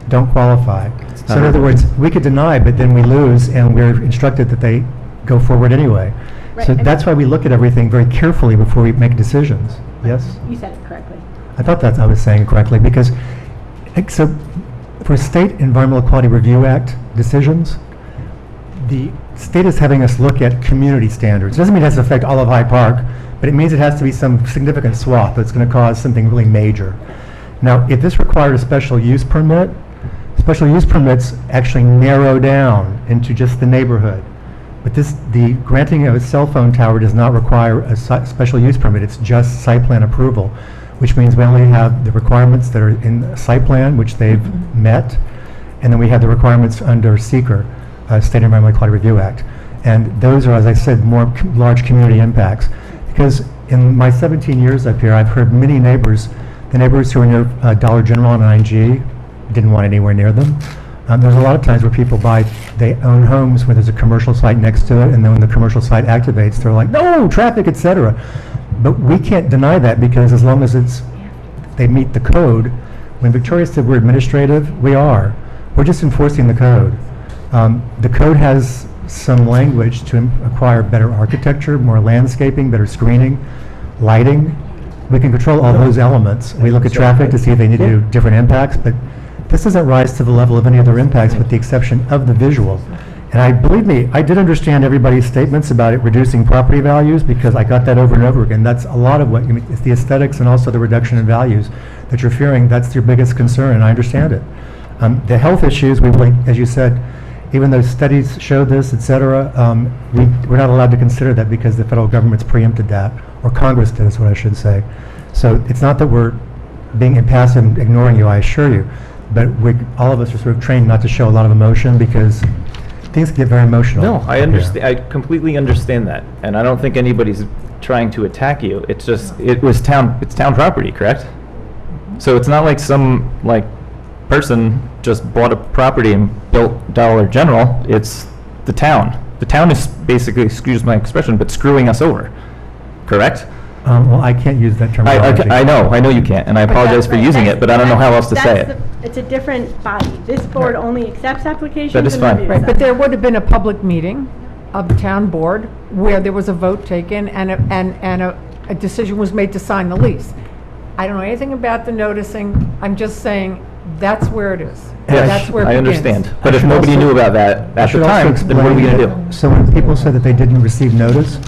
don't qualify. So in other words, we could deny, but then we lose, and we're instructed that they go forward anyway. Right, So that's why we look at everything very carefully before we make decisions. Yes? You said it correctly. I thought I was saying it correctly, because so for State Environmental Quality Review Act decisions, the state is having us look at community standards. It doesn't mean it has to affect all of Hyde Park, but it means it has to be some significant swath that's going to cause something really major. Now, if this required a special use permit, special use permits actually narrow down into just the neighborhood. But the granting of a cell phone tower does not require a special use permit. It's just site plan approval, which means we only have the requirements that are in the site plan, which they've met, and then we have the requirements under SEQR, State Environmental Quality Review Act. And those are, as I said, more large community impacts. Because in my 17 years up here, I've heard many neighbors, the neighbors who are near Dollar General and ING, didn't want anywhere near them. There's a lot of times where people they own homes where there's a commercial site next to it, and then when the commercial site activates, they're like, no, traffic, etc. But we can't deny that, because as long as they meet the code, when Victoria said we're administrative, we are. We're just enforcing the code. The code has some language to acquire better architecture, more landscaping, better screening, lighting. We can control all those elements. We look at traffic to see if they need to do different impacts, but this doesn't rise to the level of any other impacts with the exception of the visual. And believe me, I did understand everybody's statements about it reducing property values, because I got that over and over again. That's a lot of it's the aesthetics and also the reduction in values that you're fearing. That's your biggest concern, and I understand it. The health issues, as you said, even though studies show this, et cetera, we're not allowed to consider that because the federal government's preempted that, or Congress did, is what I should say. So it's not that we're being impassive and ignoring you, I assure you, but all of us are sort of trained not to show a lot of emotion, because things get very emotional. No, I understand. I completely understand that, and I don't think anybody's trying to attack you. It's just it's town property, correct? So it's not like some person just bought a property and built Dollar General. It's the town. The town is basically, excuse my expression, but screwing us over, correct? Well, I can't use that terminology. I know you can't, and I apologize for using it, but I don't know how else to say it. It's a different body. This board only accepts applications. That is and fine. reviews Right, them. but there would have been a public meeting of the town board where there was a vote taken and a decision was made to sign the lease. I don't know anything about the noticing. I'm just saying that's where it is. That's where it I begins. understand, but if nobody knew about that at the time, then what are we going to do? So when people said that they didn't receive notice,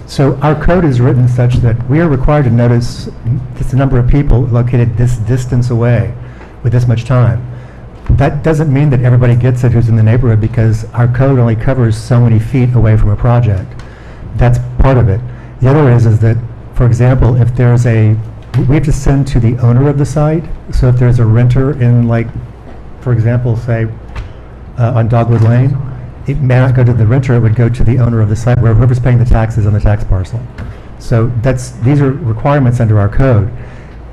so our code is written such that we are required to notice just the number of people located this distance away with this much time. That doesn't mean that everybody gets it who's in the neighborhood, because our code only covers so many feet away from a project. That's part of it. The other is that, for example, if there's we have to send to the owner of the site. So if there's a renter in, for example, say, on Dogwood Lane, it may not go to the renter, it would go to the owner of the site, whoever's paying the taxes on the tax parcel. So these are requirements under our code.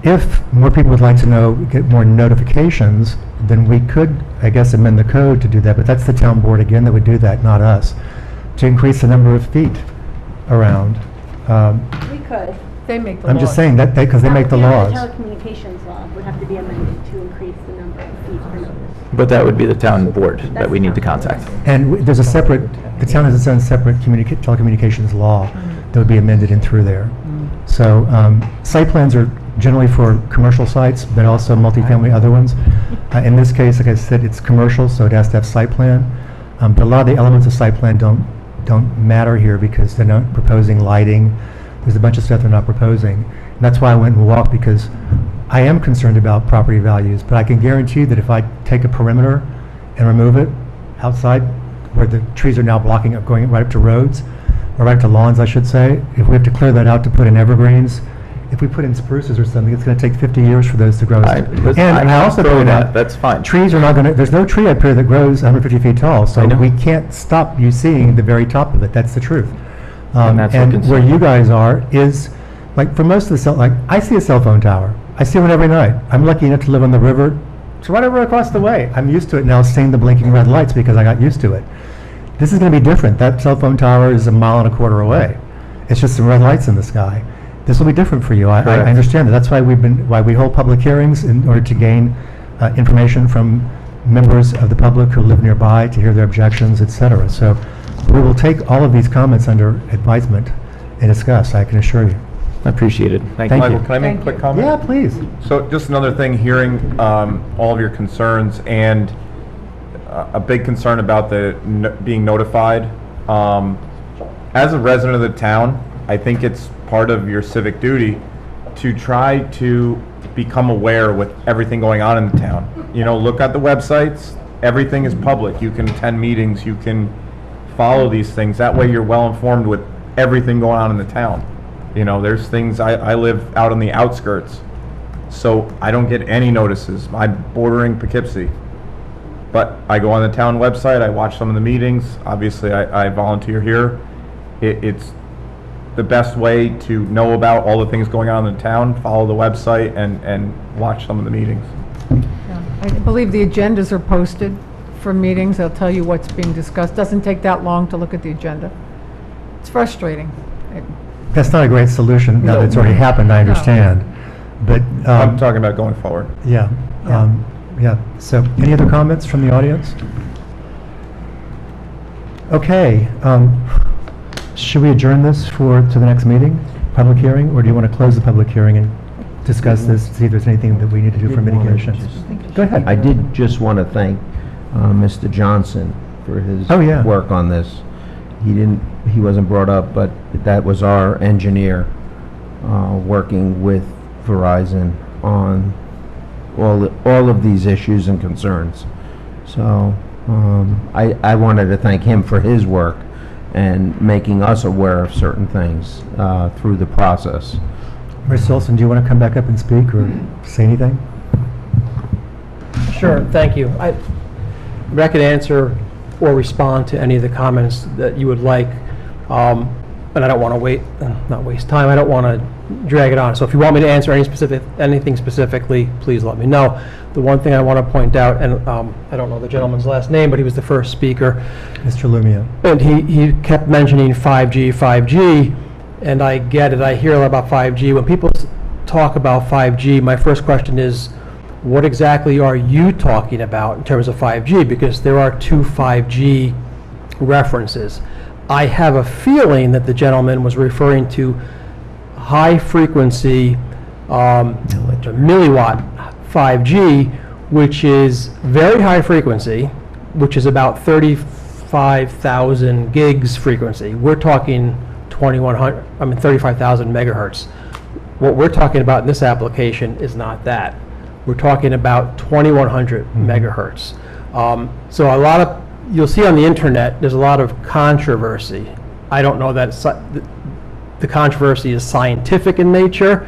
If more people would like to get more notifications, then we could, I guess, amend the code to do that, but that's the town board, again, that would do that, not us, to increase the number of feet around. We could. They make the I'm just saying that, because they make the laws. The telecommunications law would have to be amended to increase the number of feet per notice. But that would be the town board that we need to contact. And there's the town has its own separate telecommunications law that would be amended in through there. So site plans are generally for commercial sites, but also multifamily other ones. In this case, like I said, it's commercial, so it has to have site plan. But a lot of the elements of site plan don't matter here, because they're not proposing lighting. There's a bunch of stuff they're not proposing. And that's why I went and walked, because I am concerned about property values, but I can guarantee that if I take a perimeter and remove it outside where the trees are now blocking up, going right up to roads, or right up to lawns, I should say, if we have to clear that out to put in evergreens, if we put in spruces or something, it's going to take 50 years for those to grow. And I also pointed out, that's fine. Trees are not going to, there's no tree up here that grows 150 feet tall, so we can't stop you seeing the very top of it. That's the truth. And where you guys are is, for most of the I see a cell phone tower. I see one every night. I'm lucky enough to live on the river. It's right over across the way. I'm used to it now, seeing the blinking red lights, because I got used to it. This is going to be different. That cell phone tower is 1.25 miles away. It's just some red lights in the sky. This will be different for you. I understand that. That's why we hold public hearings, in order to gain information from members of the public who live nearby, to hear their objections, etc. So we will take all of these comments under advisement and discuss, I can assure you. I appreciate it. Thank you. Michael, can I make a quick comment? Yeah, please. So just another thing, hearing all of your concerns, and a big concern about being notified. As a resident of the town, I think it's part of your civic duty to try to become aware with everything going on in the town. Look at the websites. Everything is public. You can attend meetings. You can follow these things. That way you're well informed with everything going on in the town. You know, there's things, I live out on the outskirts, so I don't get any notices. I'm bordering Poughkeepsie. But I go on the town website, I watch some of the meetings, obviously I volunteer here. It's the best way to know about all the things going on in the town, follow the website and watch some of the meetings. I believe the agendas are posted for meetings. They'll tell you what's being discussed. Doesn't take that long to look at the agenda. It's frustrating. That's not a great solution now that it's already happened, I understand. But I'm talking about going forward. Yeah. Yeah. So, any other comments from the audience? Okay. Should we adjourn this to the next meeting, public hearing, or do you want to close the public hearing and discuss this, see if there's anything that we need to do for mitigation? Go ahead. I did just want to thank Mr. Johnson for his work on this. He wasn't brought up, but that was our engineer working with Verizon on all of these issues and concerns. So I wanted to thank him for his work and making us aware of certain things through the process. Ms. Olson, do you want to come back up and speak or say anything? Sure, thank you. I can answer or respond to any of the comments that you would like, but I don't want to not waste time. I don't want to drag it on. So if you want me to answer anything specifically, please let me know. The one thing I want to point out, and I don't know the gentleman's last name, but he was the first speaker. Mr. Lumia. And he kept mentioning 5G, and I get it. I hear a lot about 5G. When people talk about 5G, my first question is, what exactly are you talking about in terms of 5G? Because there are two 5G references. I have a feeling that the gentleman was referring to high frequency milliwatt 5G, which is very high frequency, which is about 35,000 gigs frequency. We're talking 35,000 megahertz. What we're talking about in this application is not that. We're talking about 2,100 megahertz. So you'll see on the internet, there's a lot of controversy. I don't know that the controversy is scientific in nature,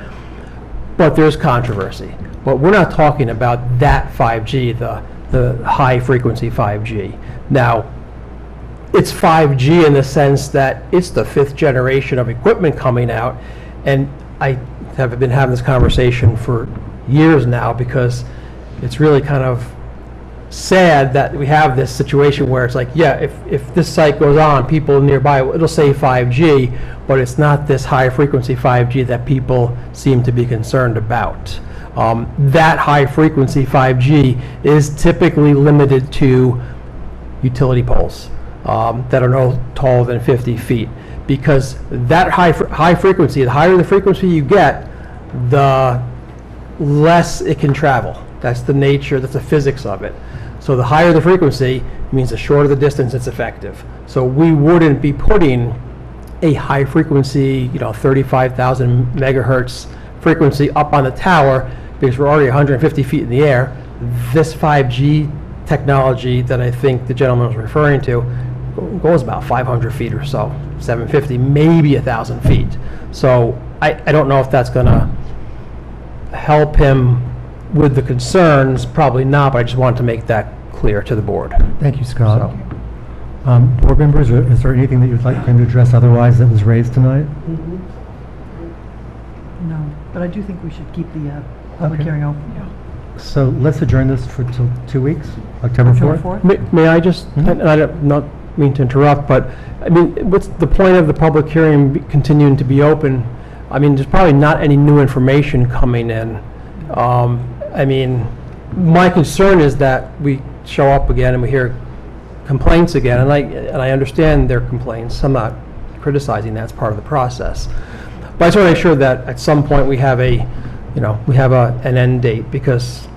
but there's controversy. But we're not talking about that 5G, the high frequency 5G. Now, it's 5G in the sense that it's the 5th generation of equipment coming out, and I have been having this conversation for years now because it's really kind of sad that we have this situation where it's like, yeah, if this site goes on, people nearby, it'll say 5G, but it's not this high frequency 5G that people seem to be concerned about. That high frequency 5G is typically limited to utility poles that are no taller than 50 feet, because that high frequency, the higher the frequency you get, the less it can travel. That's the nature, that's the physics of it. So the higher the frequency means the shorter the distance it's effective. So we wouldn't be putting a high frequency, 35,000 megahertz frequency up on the tower because we're already 150 feet in the air. This 5G technology that I think the gentleman was referring to goes about 500 feet or so, 750, maybe 1,000 feet. So I don't know if that's going to help him with the concerns, probably not, but I just wanted to make that clear to the board. Thank you, Scott. Board members, is there anything that you'd like him to address otherwise that was raised tonight? No, but I do think we should keep the public hearing open. So let's adjourn this for till 2 weeks, October 4th? May I just, and I don't not mean to interrupt, but I mean, what's the point of the public hearing continuing to be open? I mean, there's probably not any new information coming in. I mean, my concern is that we show up again and we hear complaints again, and I understand their complaints. I'm not criticizing that. It's part of the process. But I just want to make sure that at some point we have an end date, because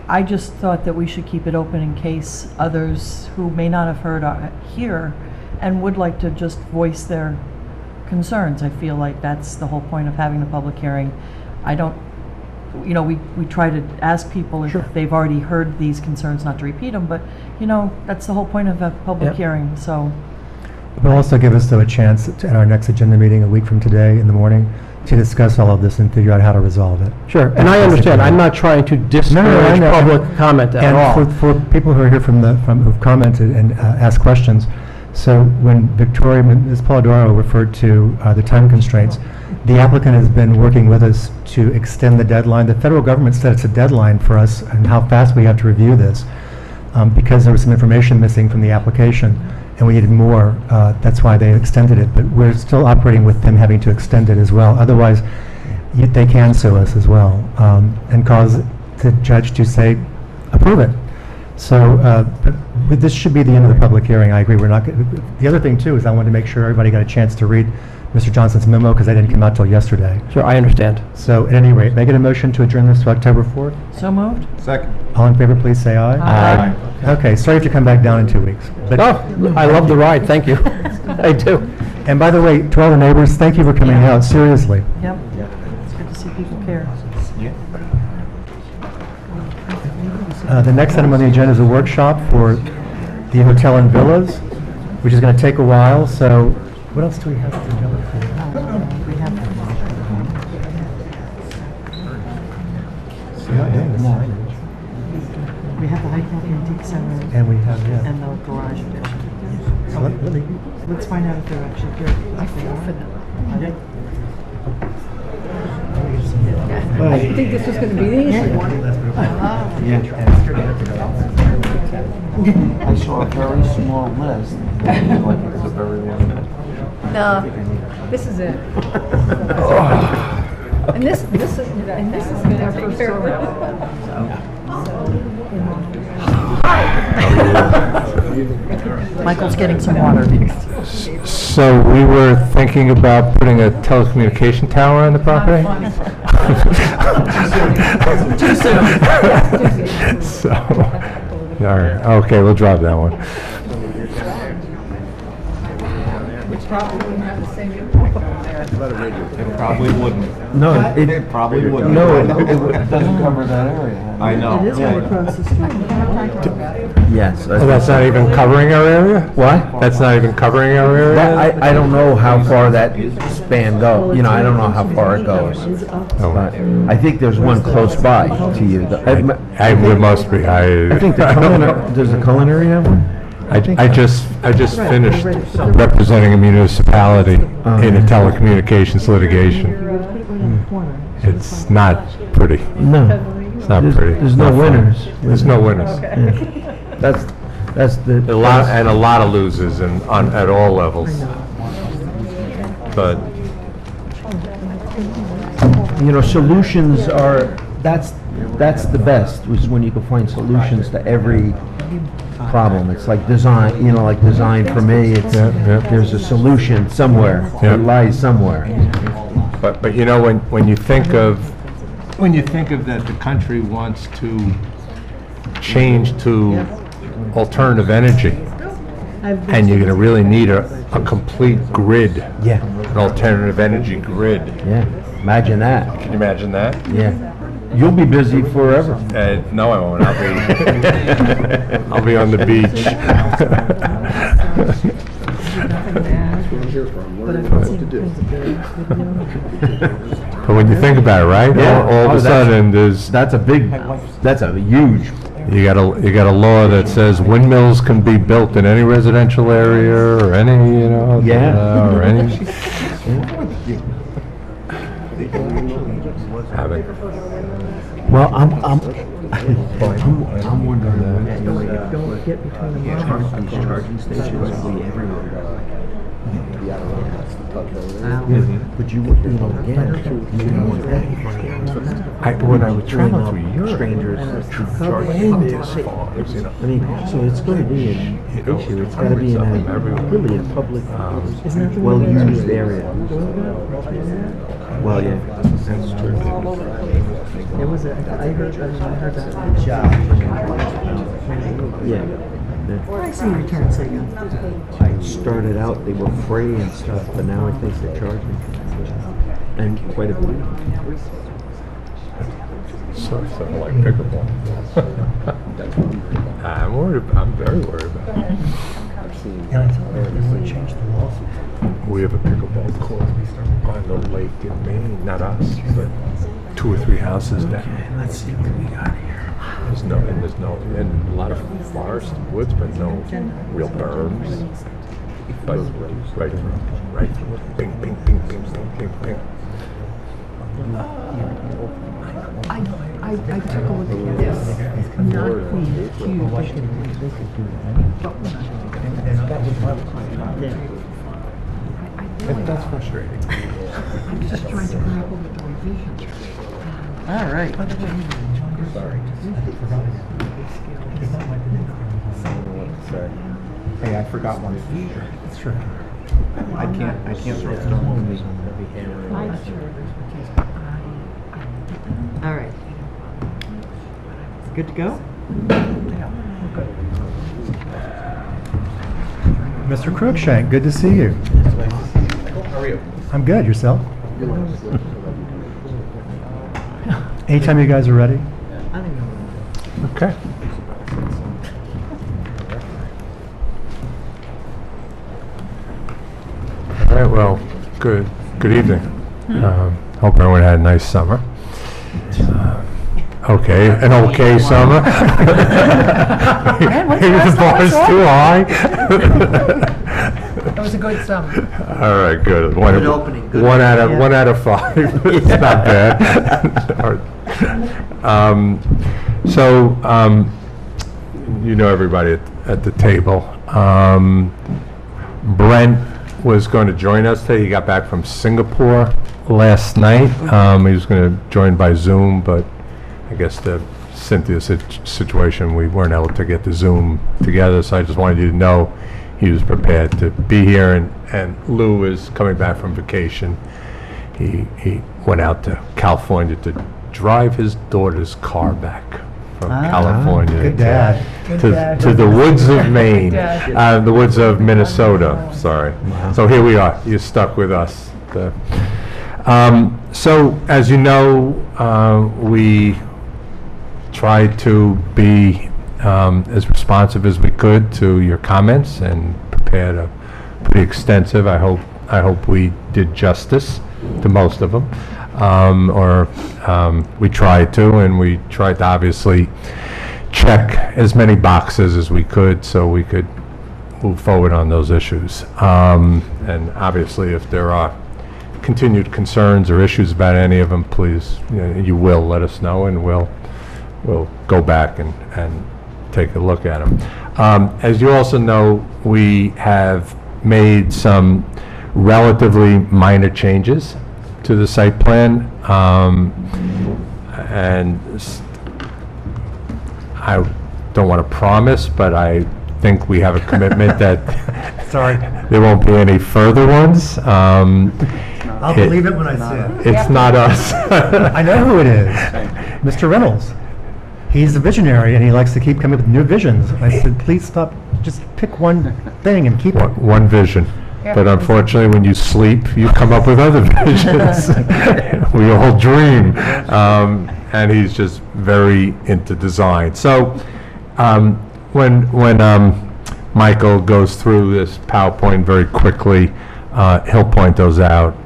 I just thought that we should keep it open in case others who may not have heard are here and would like to just voice their concerns. I feel like that's the whole point of having the public hearing. We try to ask people if they've already heard these concerns, not to repeat them, but, that's the whole point of a public hearing, so. Will also give us, though, a chance at our next agenda meeting a week from today in the morning to discuss all of this and figure out how to resolve it. Sure, and I understand, I'm not trying to discourage know. public comment at all. And for people who are here who've commented and asked questions, so when Ms. Polidoro referred to the time constraints, the applicant has been working with us to extend the deadline. The federal government sets a deadline for us and how fast we have to review this because there was some information missing from the application and we needed more. That's why they extended it, but we're still operating with them having to extend it as well. Otherwise, they can sue us as well and cause the judge to say, approve it. So but this should be the end of the public hearing. I agree. We're not. The other thing too is I wanted to make sure everybody got a chance to read Mr. Johnson's memo because I didn't come out till yesterday. Sure, I understand. So at any rate, may I get a motion to adjourn this to October 4th? So moved? Second. All in favor, please say aye. Aye. Okay, sorry if you come back down in 2 weeks. But I love the ride, thank you. I do. And by the way, to all the neighbors, thank you for coming out, seriously. Yep. It's good to see people care. The next item on the agenda is a workshop for the hotel and villas, which is going to take a while, so what else do we have to go for? We have the Hyde Antique Center. And we have, yeah. And the garage addition. So Let's find out if they're actually here. I feel for them. I think this was going to be the easy one. I saw a very small list. Like it was a very long list. No, this is it. And this is going to take care of it. Michael's getting some water. So we were thinking about putting a telecommunication tower on the property? Too soon. So, all right, okay, we'll drop that one. Which probably wouldn't have the same impact on there. It probably wouldn't. No, It probably wouldn't. No, it doesn't cover that area. I know. It is right across the street. Yes. Oh, that's not even covering our area? What? That's not even covering our area? I don't know how far that span goes. You know, I don't know how far it goes. Oh. But I think there's one close by to you. It must be, I think the culinary, does the culinary have one? I just finished representing a municipality in a telecommunications litigation. It's not pretty. No. It's not pretty. There's no winners. There's no winners. That's the. A lot of losers at all levels. But You know, solutions are, that's the best, is when you can find solutions to every problem. It's like design, you know, like design for me, it's, there's a solution somewhere. It lies somewhere. But you know, when you think of that the country wants to change to alternative energy, and you're going to really need a complete grid. Yeah. An alternative energy grid. Yeah, imagine that. Can you imagine that? Yeah. You'll be busy forever. No, I won't. I'll be on the beach. But when you think about it, right? Yeah. All of a sudden, that's a huge. You got a law that says windmills can be built in any residential area or any, you know, or any. Well, I'm wondering. Don't get between the These charging stations will be everywhere. But you know, again, you don't want that. When I would travel through Europe, strangers charging this far, you know. I mean, so it's going to be an issue. It's got to be in a really a public, well-used area. Well, yeah, that's true. It was I heard that. Yeah. I see returns again. I started out, they were free and stuff, but now I think they're charging. And quite a bit. Sort of like pickleball. I'm very worried about it. And I told them they want to change the lawsuit. We have a pickleball court on the lake in Maine, not us, but 2 or 3 houses down. Let's see what we got here. And a lot of forest and woods, but no real berms. But right, ping, ping, ping, ping, ping, ping, ping. I took a look at this, not the That's frustrating. I'm just trying to grapple with the revisions. All right. Sorry. Hey, I forgot one. Sure. I can't throw it All right. Good to go? Mr. Cruikshank, good to see you. How are you? I'm good. Yourself? Anytime you guys are ready. Okay. All right, well, good evening. Hope everyone had a nice summer. Okay, an okay summer. Maybe the bar's too high. That was a good summer. All right, good. Good opening. Good One opening. out of 5. It's not bad. All right. You know everybody at the table. Brent was going to join us today. He got back from Singapore last night. He was going to join by Zoom, but I guess the Cynthia situation, we weren't able to get the Zoom together, so I just wanted you to know he was prepared to be here, and Lou is coming back from vacation. He went out to California to drive his daughter's car back from California Good dad. to the woods of Maine, the woods of Minnesota, sorry. So here we are, you're stuck with us. So as you know, we tried to be as responsive as we could to your comments and prepared a pretty extensive, I hope we did justice to most of them. We tried to, and we tried to obviously check as many boxes as we could so we could move forward on those issues. And obviously, if there are continued concerns or issues about any of them, please, you will let us know, and we'll go back and take a look at them. As you also know, we have made some relatively minor changes to the site plan, and I don't want to promise, but I think we have a commitment that Sorry. there won't be any further ones. I'll believe it when I see it. It's not us. I know who it is. Mr. Reynolds. He's a visionary, and he likes to keep coming up with new visions. I said, please stop. Just pick one thing and keep it. One vision. But unfortunately, when you sleep, you come up with other visions. We all dream. And he's just very into design. So when Michael goes through this PowerPoint very quickly, he'll point those out.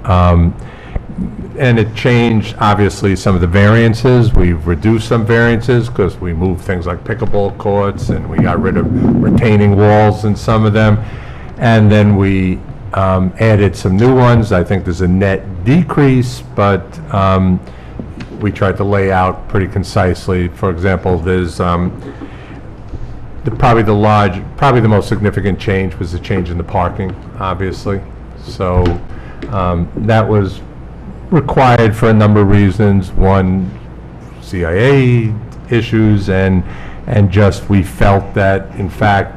And it changed, obviously, some of the variances. We've reduced some variances because we moved things like pickleball courts, and we got rid of retaining walls in some of them. And then we added some new ones. I think there's a net decrease, but we tried to lay out pretty concisely. For example, there's probably the most significant change was the change in the parking, obviously. So that was required for a number of reasons. One, CIA issues, and just we felt that, in fact,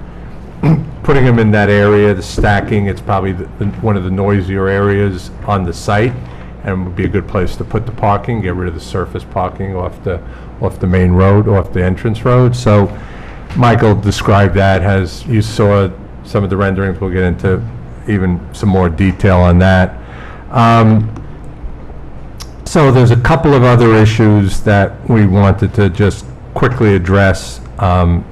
putting them in that area, the stacking, it's probably one of the noisier areas on the site, and would be a good place to put the parking, get rid of the surface parking off the main road, off the entrance road. So Michael described that, as you saw some of the renderings. We'll get into even some more detail on that. So there's a couple of other issues that we wanted to just quickly address, and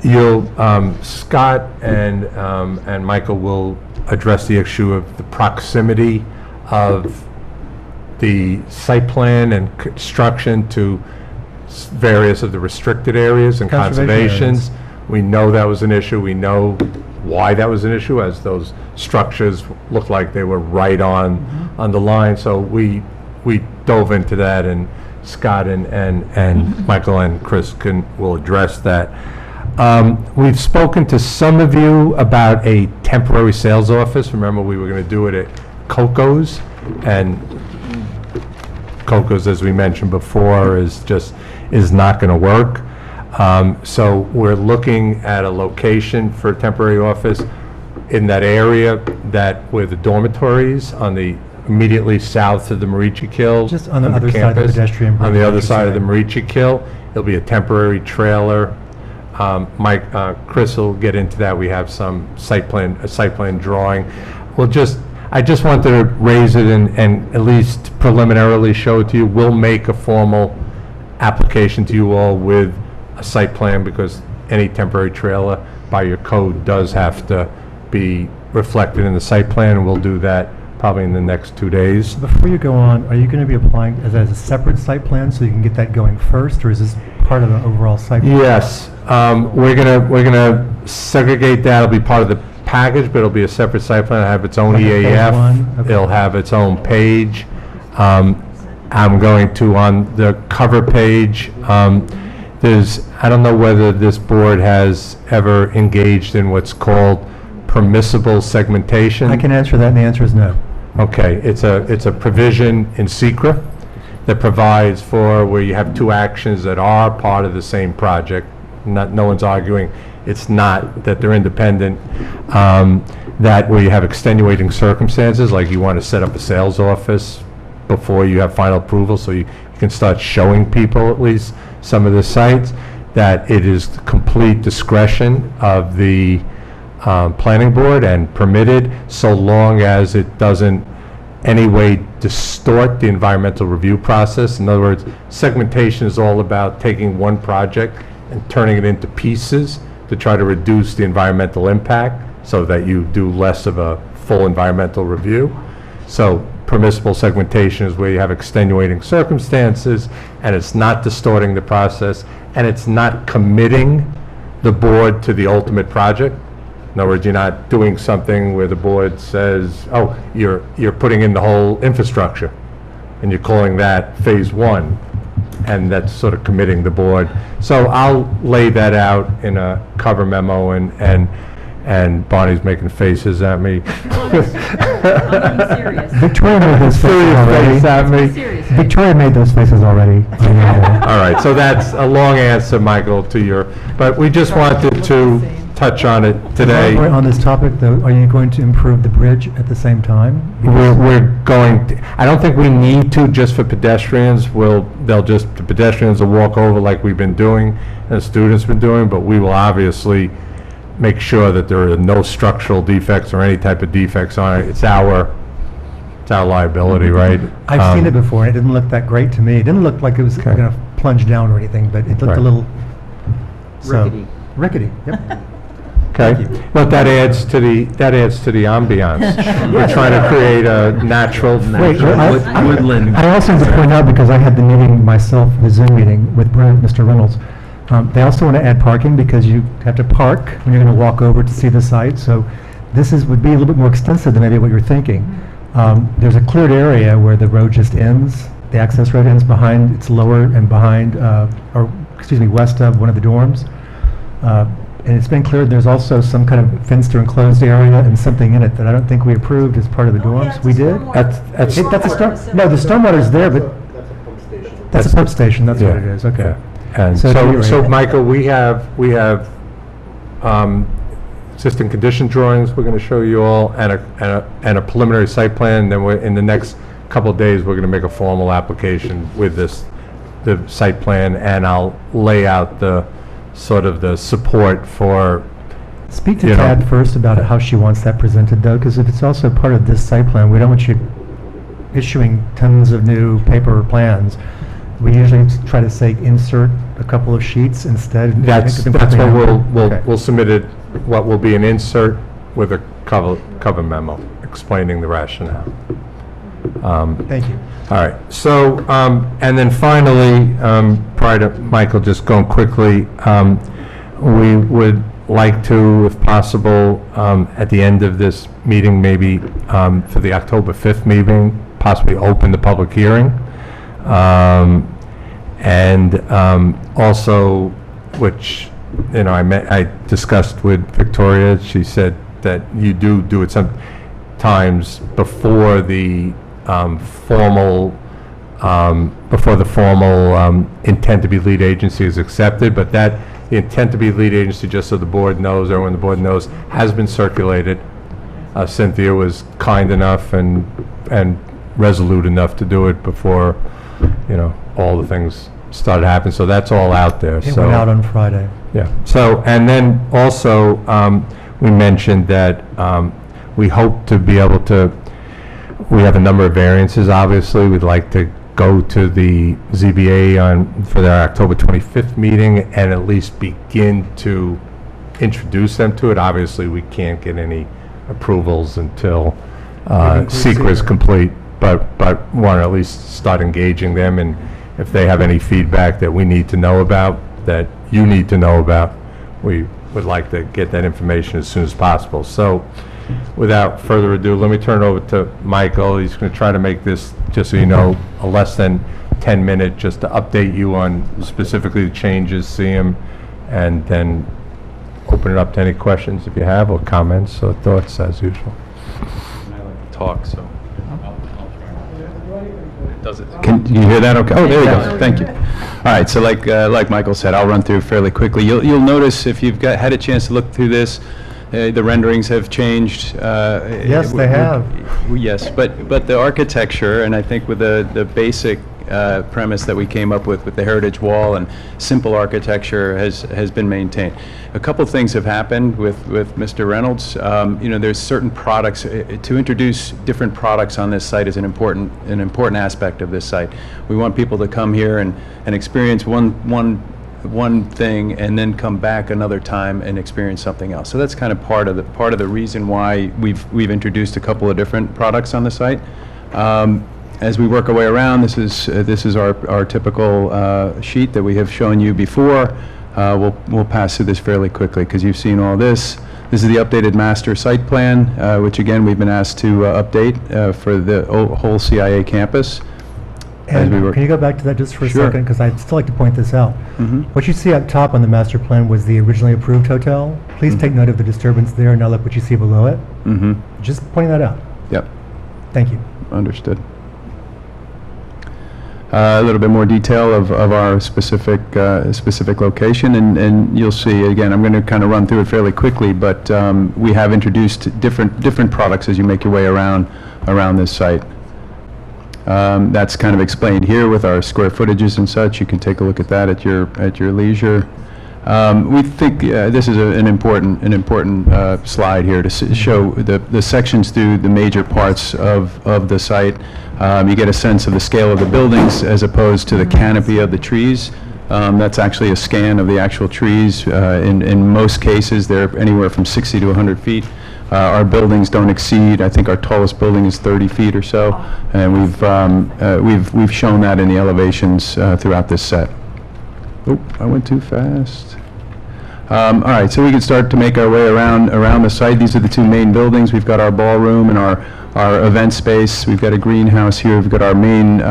Scott and Michael will address the issue of the proximity of the site plan and construction to various of the restricted areas and Conservation conservations. We know that was an issue. We know why that was an issue, as those structures looked like they were right on the line. So we dove into that, and Scott and Michael and Chris will address that. We've spoken to some of you about a temporary sales office. Remember, we were going to do it at Coco's, and Coco's, as we mentioned before, is not going to work. So we're looking at a location for a temporary office in that area where the dormitories on the immediately south of the Marici-Kill. Just on the other side of the pedestrian bridge. On the other side of the Marici-Kill. It'll be a temporary trailer. Chris will get into that. We have some a site plan drawing. I just wanted to raise it and at least preliminarily show it to you. We'll make a formal application to you all with a site plan, because any temporary trailer by your code does have to be reflected in the site plan, and we'll do that probably in the next 2 days. Before you go on, are you going to be applying as a separate site plan so you can get that going first, or is this part of the overall site plan? Yes, we're gonna segregate that. It'll be part of the package, but it'll be a separate site plan. It'll have its own Like a phase EAF. one? Okay. It'll have its own page. I'm going to, on the cover page, I don't know whether this board has ever engaged in what's called permissible segmentation. I can answer that, and the answer is no. Okay, it's a provision in SECRA that provides for where you have two actions that are part of the same project. No one's arguing it's not, that they're independent. That where you have extenuating circumstances, like you want to set up a sales office before you have final approval, so you can start showing people at least some of the sites, that it is complete discretion of the planning board and permitted, so long as it doesn't any way distort the environmental review process. In other words, segmentation is all about taking one project and turning it into pieces to try to reduce the environmental impact so that you do less of a full environmental review. So permissible segmentation is where you have extenuating circumstances and it's not distorting the process and it's not committing the board to the ultimate project. In other words, you're not doing something where the board says, oh, you're putting in the whole infrastructure, and you're calling that phase one, and that's sort of committing the board. So I'll lay that out in a cover memo, and Bonnie's making faces at me. Victoria made those faces already. Victoria made those faces already. All right, so that's a long answer, Michael, to your, but we just wanted to touch on it today. On this topic, though, are you going to improve the bridge at the same time? We're going to, I don't think we need to just for pedestrians. The pedestrians will walk over like we've been doing, and the students been doing, but we will obviously make sure that there are no structural defects or any type of defects on it. It's our liability, right? I've seen it before, and it didn't look that great to me. It didn't look like it was going to plunge down or anything, but it looked a little... Rickety, yep. Okay, but that adds to the ambiance. We're trying to create a natural woodland. I also want to point out, because I had the meeting myself, the Zoom meeting with Mr. Reynolds, they also want to add parking because you have to park when you're going to walk over to see the site. So this would be a little bit more extensive than maybe what you're thinking. There's a cleared area where the road just ends. The access road ends behind, it's lower and behind, west of one of the dorms. And it's been cleared. There's also some kind of fenced or enclosed area and something in it that I don't think we approved as part of the dorms. We did? That's a storm. No, the stormwater's there, but that's a pump station. That's what it is. Okay. And so Michael, we have existing condition drawings we're going to show you all, and a preliminary site plan. Then in the next couple of days, we're going to make a formal application with the site plan, and I'll lay out the support for. Speak to Tad first about how she wants that presented, though, because if it's also part of this site plan, we don't want you issuing tons of new paper plans We usually try to say insert a couple of sheets instead. That's what we'll submit it, what will be an insert with a cover memo explaining the rationale. Thank you. All right, so, and then finally, prior to Michael just going quickly, we would like to, if possible, at the end of this meeting, maybe for the October 5th meeting, possibly open the public hearing. And also, which, you know, I discussed with Victoria, she said that you do it sometimes before the formal intent to be lead agency is accepted, but that the intent to be lead agency, just so the board knows, or when the board knows, has been circulated. Cynthia was kind enough and resolute enough to do it before, you know, all the things started happening. So that's all out there. It went out on Friday. Yeah. So, and then also, we mentioned that we hope to be able to, we have a number of variances, obviously. We'd like to go to the ZBA for their October 25th meeting and at least begin to introduce them to it. Obviously, we can't get any approvals until SEQR is complete, but want to at least start engaging them, and if they have any feedback that we need to know about, that you need to know about, we would like to get that information as soon as possible. So without further ado, let me turn it over to Michael. He's going to try to make this, just so you know, a less than 10-minute, just to update you on specifically the changes, see him, and then open it up to any questions if you have, or comments or thoughts, as usual. I like to talk, so does it? Can you hear that? Okay. Oh, there you go. Thank you. All right. So, like Michael said, I'll run through fairly quickly. You'll notice, if you've had a chance to look through this, the renderings have changed. Yes, they have. Yes, but the architecture, and I think with the basic premise that we came up with the heritage wall and simple architecture has been maintained. A couple things have happened with Mr. Reynolds. You know, there's certain products, to introduce different products on this site is an important aspect of this site. We want people to come here and experience one thing and then come back another time and experience something else. So that's kind of part of the reason why we've introduced a couple of different products on the site. As we work our way around, this is our typical sheet that we have shown you before. We'll pass through this fairly quickly because you've seen all this. This is the updated master site plan, which again we've been asked to update for the whole CIA campus. And can you go back to that just for a Sure. second? Because I'd still like to point this out. Mm-hmm. What you see up top on the master plan was the originally approved hotel. Please take note of the disturbance there. Now look what you see below it. Mm-hmm. Just pointing that out. Yep. Thank you. Understood. A little bit more detail of our specific location, and you'll see, again, I'm going to kind of run through it fairly quickly, but we have introduced different products as you make your way around this site. That's kind of explained here with our square footages and such. You can take a look at that at your leisure. We think this is an important slide here to show the sections through the major parts of the site. You get a sense of the scale of the buildings as opposed to the canopy of the trees. That's actually a scan of the actual trees. In most cases, they're anywhere from 60 to 100 feet. Our buildings don't exceed, I think our tallest building is 30 feet or so, and we've shown that in the elevations throughout this set. Oh, I went too fast. All right, so we can start to make our way around the site. These are the two main buildings. We've got our ballroom and our event space. We've got a greenhouse here. We've got our main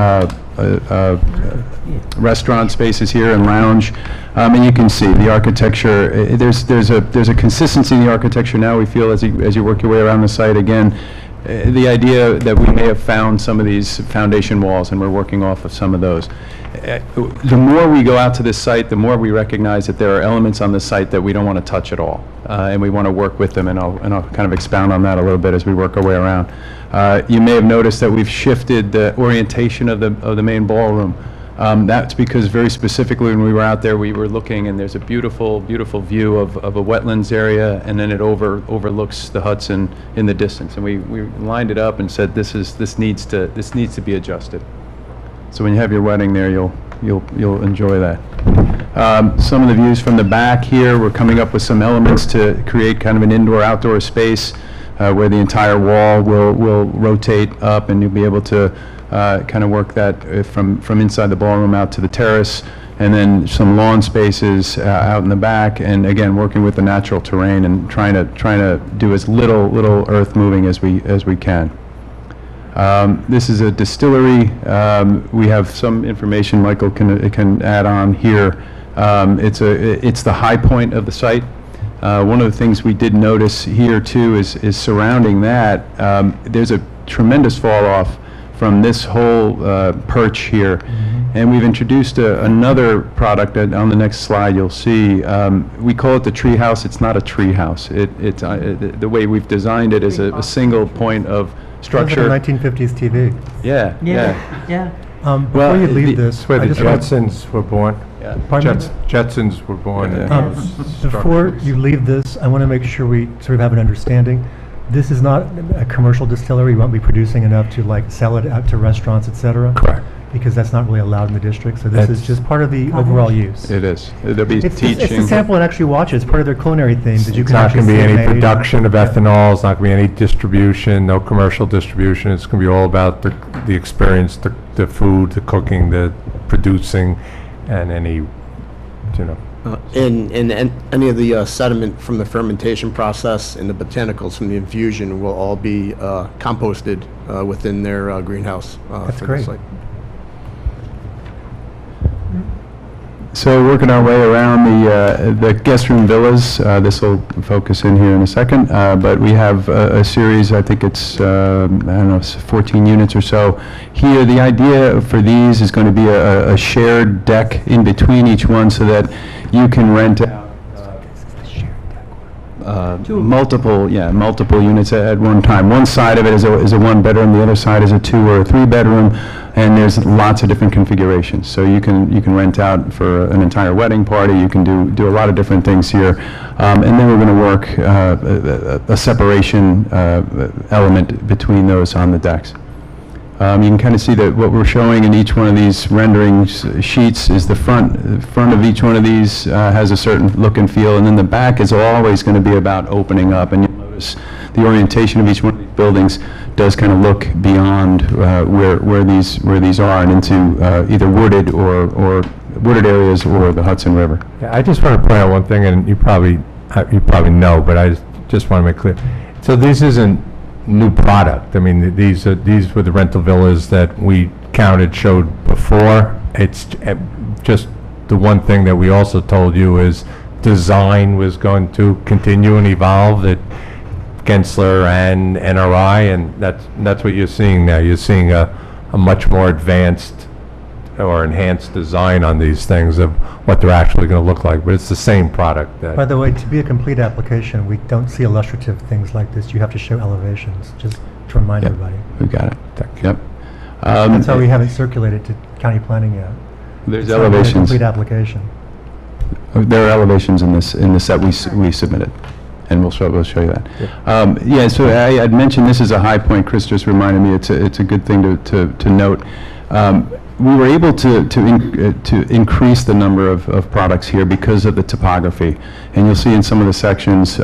restaurant spaces here and lounge. And you can see the architecture. There's a consistency in the architecture now. We feel as you work your way around the site again. The idea that we may have found some of these foundation walls, and we're working off of some of those. The more we go out to this site, the more we recognize that there are elements on the site that we don't want to touch at all, and we want to work with them. And I'll kind of expound on that a little bit as we work our way around. You may have noticed that we've shifted the orientation of the main ballroom. That's because very specifically when we were out there, we were looking, and there's a beautiful, beautiful view of a wetlands area, and then it overlooks the Hudson in the distance. And we lined it up and said, this needs to be adjusted. So when you have your wedding there, you'll you'll enjoy that. Some of the views from the back here, we're coming up with some elements to create kind of an indoor-outdoor space where the entire wall will rotate up, and you'll be able to kind of work that from inside the ballroom out to the terrace, and then some lawn spaces out in the back, and again, working with the natural terrain and trying to do as little earth moving as we can. This is a distillery. We have some information Michael can add on here. It's the high point of the site. One of the things we did notice here too is surrounding that, there's a tremendous fall off from this whole perch here. And we've introduced another product that on the next slide you'll see. We call it the tree house. It's not a tree house. The way we've designed it is a single point of structure. Like a 1950s TV. Yeah. Before you leave this, where I the just want- Jetsons were born. Yeah. Pardon me? Jetsons were born in those Before structures. you leave this, I want to make sure we sort of have an understanding. This is not a commercial distillery. You won't be producing enough to like sell it out to restaurants, et cetera. Correct. Because that's not really allowed in the district. So this is just part of the overall use. It is. There'll be teaching. It's a sample and actually watch it. It's part of their culinary theme that you It's can not actually going to be see it any made. production of ethanol, it's not going to be any distribution, no commercial distribution. It's going to be all about the experience, the food, the cooking, the producing, and any, And any of the sediment from the fermentation process and the botanicals from the infusion will all be composted within their greenhouse. That's for the great. site. So working our way around the guest room villas, this will focus in here in a second, but we have a series, I think it's, I don't know, 14 units or so. Here, the idea for these is going to be a shared deck in between each one so that you can rent out multiple units at one time. One side of it is a one bedroom, the other side is a 2 or a 3 bedroom, and there's lots of different configurations. So you can rent out for an entire wedding party. You can do a lot of different things here, and then we're going to work a separation element between those on the decks. You can kind of see that what we're showing in each one of these rendering sheets is the front of each one of these has a certain look and feel, and then the back is always going to be about opening up. And you'll notice the orientation of each one of these buildings does kind of look beyond where these are and into either wooded or wooded areas or the Hudson River. Yeah, I just want to point out one thing, and you probably know, but I just want to make clear. So this isn't new product. I mean, these were the rental villas that we showed before. It's just the one thing that we also told you is design was going to continue and evolve at Gensler and NRI, and that's what you're seeing now. You're seeing a much more advanced or enhanced design on these things of what they're actually going to look like, but it's the same product. By the way, to be a complete application, we don't see illustrative things like this. You have to show elevations, just to remind everybody. We got it. Yep. That's why we haven't circulated to county planning yet. There's It's not really a elevations. complete application. There are elevations in the set we submitted, and we'll show you that. So I had mentioned this is a high point. Chris just reminded me it's a good thing to note. We were able to increase the number of products here because of the topography, and you'll see in some of the sections,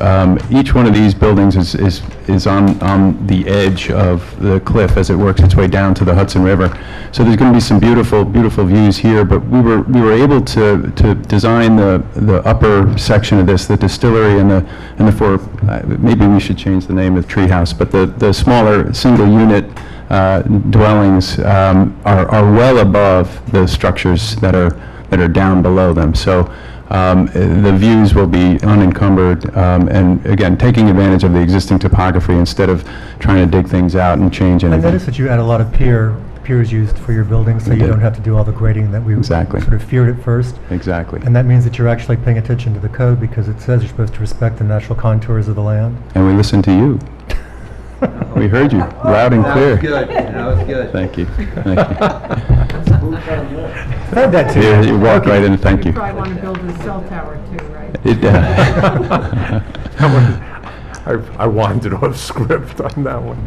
each one of these buildings is on the edge of the cliff as it works its way down to the Hudson River. So there's going to be some beautiful views here, but we were able to design the upper section of this, the distillery and the four. Maybe we should change the name of the treehouse, but the smaller single unit dwellings are well above the structures that are down below them. So the views will be unencumbered, and again, taking advantage of the existing topography instead of trying to dig things out and change I anything. noticed that you add a lot of piers used for your buildings, so We you did. don't have to do all the grading that we sort of feared at first. Exactly. And that means that you're actually paying attention to the code because it says you're supposed to respect the natural contours of the land. And we listen to you. We heard you loud and clear. That was good. Thank you. Thank you. Heard that too. Yeah, you walked right in. Thank you. Probably want to build a cell tower too, right? I wandered off script on that one.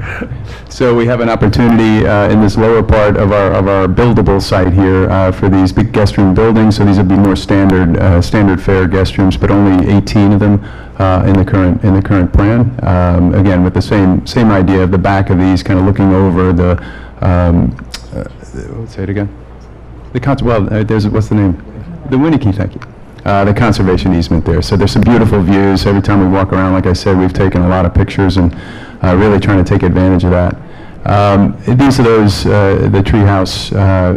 So we have an opportunity in this lower part of our buildable site here for these big guest room buildings. So these will be more standard fare guest rooms, but only 18 of them in the current plan. Again, with the same idea of the back of these kind of looking over the say it again. What's the name? The Winnicke, thank you. The conservation easement there. So there's some beautiful views. Every time we walk around, like I said, we've taken a lot of pictures and really trying to take advantage of that. These are those, the treehouse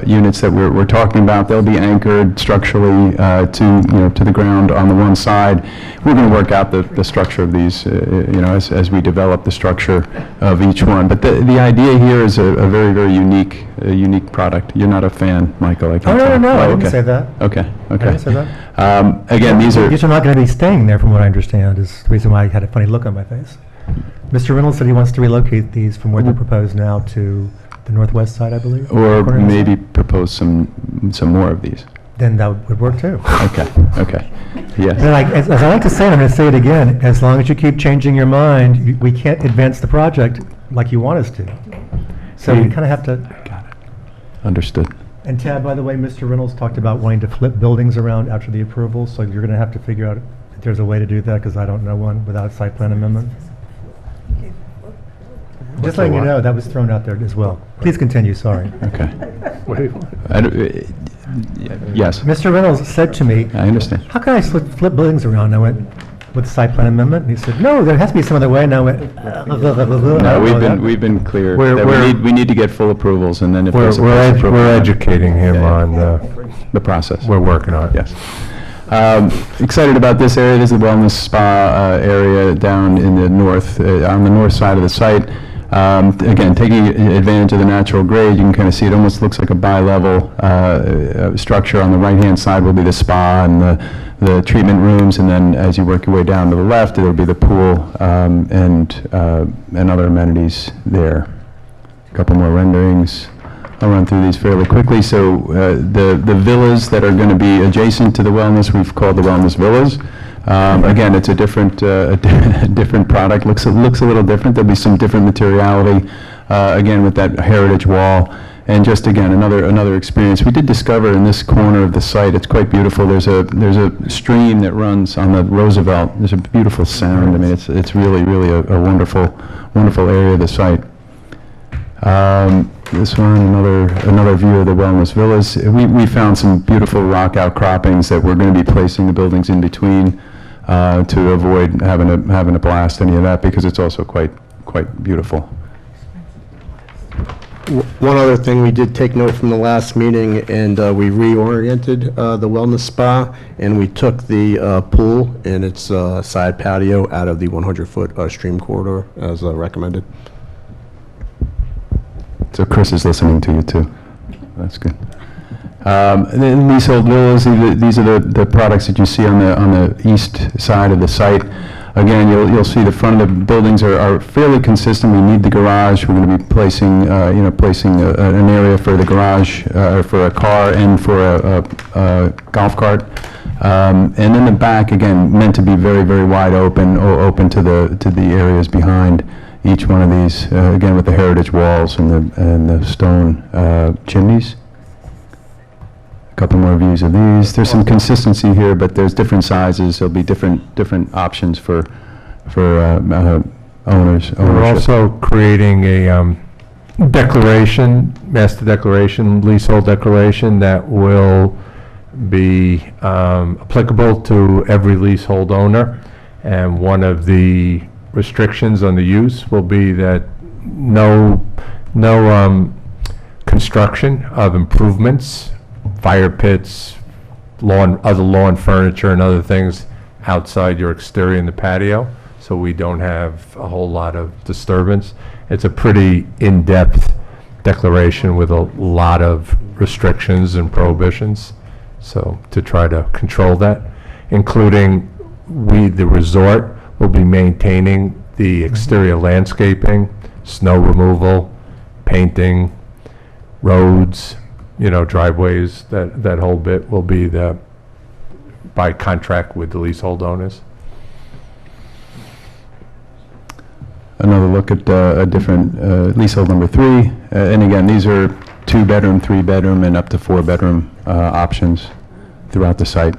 units that we're talking about. They'll be anchored structurally to the ground on the one side. We're going to work out the structure of these, as we develop the structure of each one. But the idea here is a very, very unique product. You're not a fan, Michael, I can tell. No, I okay. didn't say that. Okay. I didn't say that. Again, these are not going to be staying there, from what I understand, is the reason why I had a funny look on my face. Mr. Reynolds said he wants to relocate these from where they're proposed now to the northwest side, I believe. or maybe propose some more of these. Then that would work too. Okay, yes. And as I like to say, and I'm going to say it again, as long as you keep changing your mind, we can't advance the project like you want us to. So we kind of have to. Got it. Understood. And Tab, by the way, Mr. Reynolds talked about wanting to flip buildings around after the approval, so you're going to have to figure out if there's a way to do that, because I don't know one without a site plan amendment. Just letting you know, that was thrown out there as well. Please continue, sorry. Okay. Yes. Mr. Reynolds said to me, I understand. how can I flip buildings around? And I went, with the site plan amendment? And he said, no, there has to be some other way. And I went, No, we've been clear that we need to get full approvals, and then if there's a we're educating him on the process. We're working on it. Yes. Excited about this area. This is the wellness spa area down in the north, on the north side of the site. Again, taking advantage of the natural grade, you can kind of see it almost looks like a bi-level structure. On the right-hand side will be the spa and the treatment rooms, and then as you work your way down to the left, it'll be the pool and other amenities there. A couple more renderings. I'll run through these fairly quickly. So the villas that are going to be adjacent to the wellness, we've called the wellness villas. Again, it's a different product. Looks a little different. There'll be some different materiality. Again, with that heritage wall, and just again another experience. We did discover in this corner of the site, it's quite beautiful. There's a stream that runs on the Roosevelt. There's a beautiful sound. I mean, it's really a wonderful area of the site. This one, another view of the wellness villas. We found some beautiful rock outcroppings that we're going to be placing the buildings in between to avoid having to blast any of that, because it's also quite beautiful. One other thing, we did take note from the last meeting, and we reoriented the wellness spa, and we took the pool and its side patio out of the 100-foot stream corridor as recommended. So Chris is listening to you too. That's good. And then leasehold villas, these are the products that you see on the east side of the site. Again, you'll see the front of the buildings are fairly consistent. We need the garage. We're going to be placing an area for the garage, for a car and for a golf cart. And then the back, again, meant to be very, very wide open, or open to the areas behind each one of these, again with the heritage walls and the stone chimneys. A couple more views of these. There's some consistency here, but there's different sizes. There'll be different options for owners. We're also creating a master declaration, leasehold declaration that will be applicable to every leasehold owner, and one of the restrictions on the use will be that no construction of improvements, fire pits, other lawn furniture and other things outside your exterior in the patio, so we don't have a whole lot of disturbance. It's a pretty in-depth declaration with a lot of restrictions and prohibitions, so to try to control that, including the resort will be maintaining the exterior landscaping, snow removal, painting, roads, driveways, that whole bit will be by contract with the leasehold owners. another look at a different leasehold number 3. And again, these are 2-bedroom, 3-bedroom, and up to 4-bedroom options throughout the site.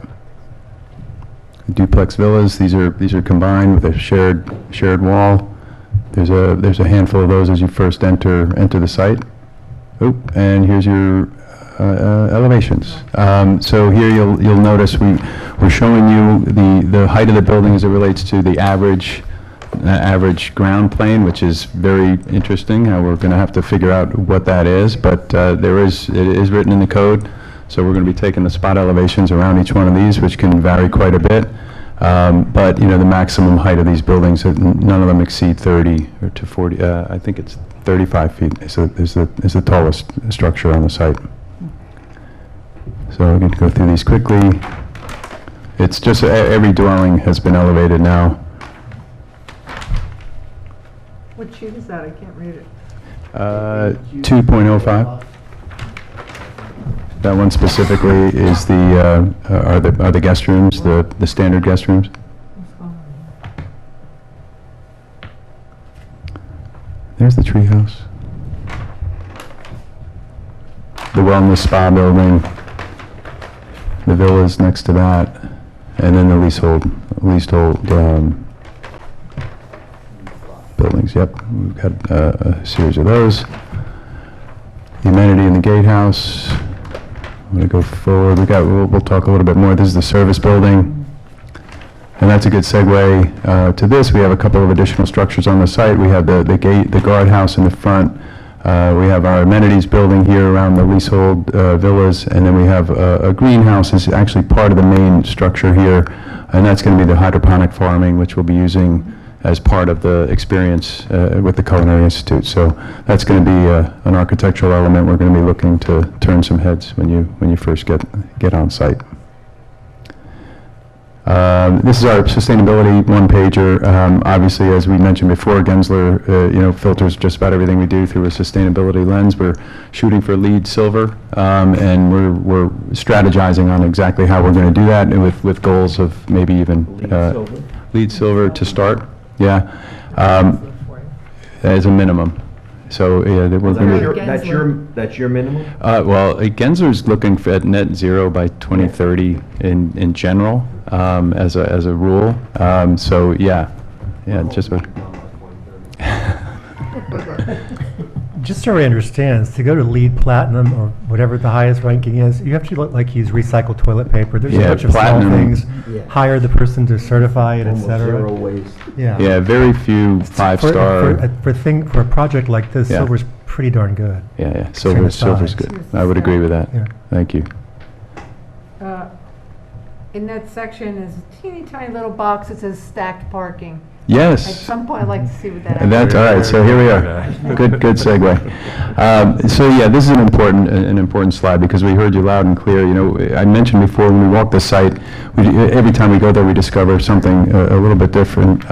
Duplex villas, these are combined with a shared wall. There's a handful of those as you first enter the site. Oh, and here's your elevations. So here you'll notice we're showing you the height of the building as it relates to the average ground plane, which is very interesting. We're going to have to figure out what that is, but it is written in the code. So we're going to be taking the spot elevations around each one of these, which can vary quite a bit. But the maximum height of these buildings, none of them exceed 30 or to 40. I think it's 35 feet is the tallest structure on the site. So we're going to go through these quickly. It's just every dwelling has been elevated now. What sheet is that? I can't read it. 2.05. That one specifically is are the guest rooms, the standard guest rooms. There's the treehouse. The wellness spa building. The villas next to that, and then the leasehold buildings. Yep, we've got a series of those. The amenity in the gatehouse. I'm going to go forward. We'll talk a little bit more. This is the service building, and that's a good segue to this. We have a couple of additional structures on the site. We have the gate, the guardhouse in the front. We have our amenities building here around the leasehold villas, and then we have a greenhouse is actually part of the main structure here, and that's going to be the hydroponic farming, which we'll be using as part of the experience with the Culinary Institute. So that's going to be an architectural element. We're going to be looking to turn some heads when you first get on site. This is our sustainability one-pager. Obviously, as we mentioned before, Gensler, filters just about everything we do through a sustainability lens. We're shooting for LEED Silver, and we're strategizing on exactly how we're going to do that, and with goals of maybe even LEED Silver to start. Yeah, as a minimum. So yeah, we're going to. That's your minimum? Well, Gensler's looking at net zero by 2030 in general, as a rule. So yeah, just what. Just so everybody understands, to go to LEED Platinum or whatever the highest ranking is, you have to use recycled toilet paper. There's a bunch of small things. Yeah. Hire the person to certify it, et cetera. Zero waste. Yeah, very few 5-star. For a project like this, silver's pretty darn good. Yeah. Silver's good. I would agree with that. Yeah. Thank you. In that section is a teeny tiny little box that says stacked parking. Yes. At some point, I'd like to see what that is. And that's all right. So here we are. Good segue. So yeah, this is an important slide because we heard you loud and clear. I mentioned before when we walk the site, every time we go there, we discover something a little bit different.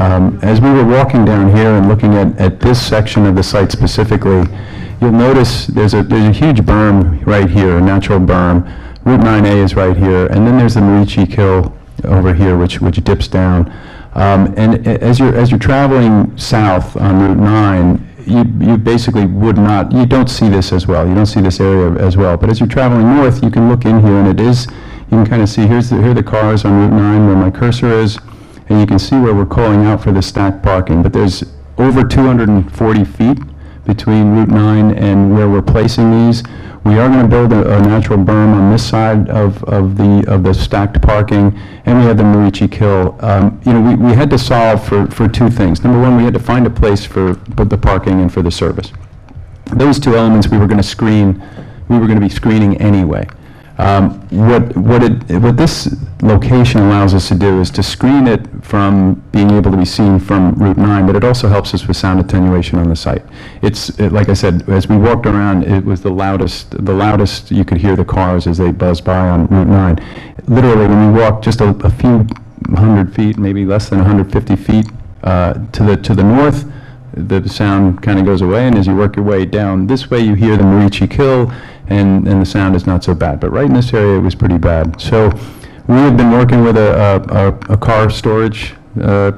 As we were walking down here and looking at this section of the site specifically, you'll notice there's a huge berm right here, a natural berm. Route 9A is right here, and then there's the Marici Kill over here, which dips down. And as you're traveling south on Route 9, you basically you don't see this as well. You don't see this area as well. But as you're traveling north, you can look in here, and you can kind of see here are the cars on Route 9 where my cursor is, and you can see where we're calling out for the stacked parking. But there's over 240 feet between Route 9 and where we're placing these. We are going to build a natural berm on this side of the stacked parking, and we have the Marici Kill. We had to solve for two things. Number one, we had to find a place for the parking and for the service. Those two elements we were going to be screening anyway. What this location allows us to do is to screen it from being able to be seen from Route 9, but it also helps us with sound attenuation on the site. Like I said, as we walked around, it was the loudest you could hear the cars as they buzzed by on Route 9. Literally, when we walk just a few hundred feet, maybe less than 150 feet to the north, the sound kind of goes away, and as you work your way down this way, you hear the Marici Kill, and the sound is not so bad. But right in this area, it was pretty bad. So we have been working with a car storage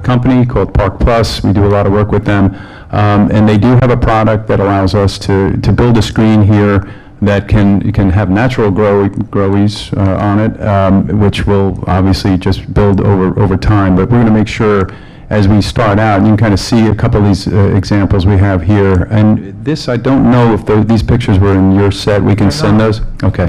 company called Park Plus. We do a lot of work with them. And they do have a product that allows us to build a screen here that can have natural growies on it, which will obviously just build over time. But we're going to make sure as we start out, and you can kind of see a couple of these examples we have here. And this, I don't know if these pictures were in your set. We can send those? Okay.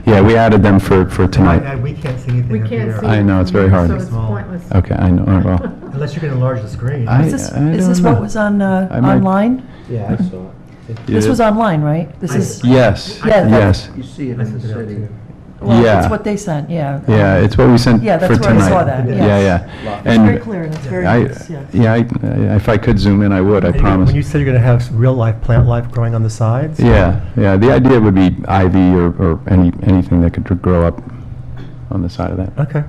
Yeah, we added them for tonight. We can't see anything. We up can't here. see. I know, it's very hard. So it's pointless. Okay, I know, well. Unless you can enlarge the screen. Is this what was on, online? Yeah, I saw it. This was online, right? This is. Yes, Yeah, yes. You see it in the city. Well, Yeah. it's what they sent, yeah. Yeah, it's what we sent Yeah, for that's tonight. where I saw that, Yeah, yes. yeah. It's very clear and it's very nice, yes. Yeah, if I could zoom in, I would, I And promise. When you say you're going to have real life, plant life growing on the sides? Yeah, the idea would be ivy or anything that could grow up on the side of that. Okay.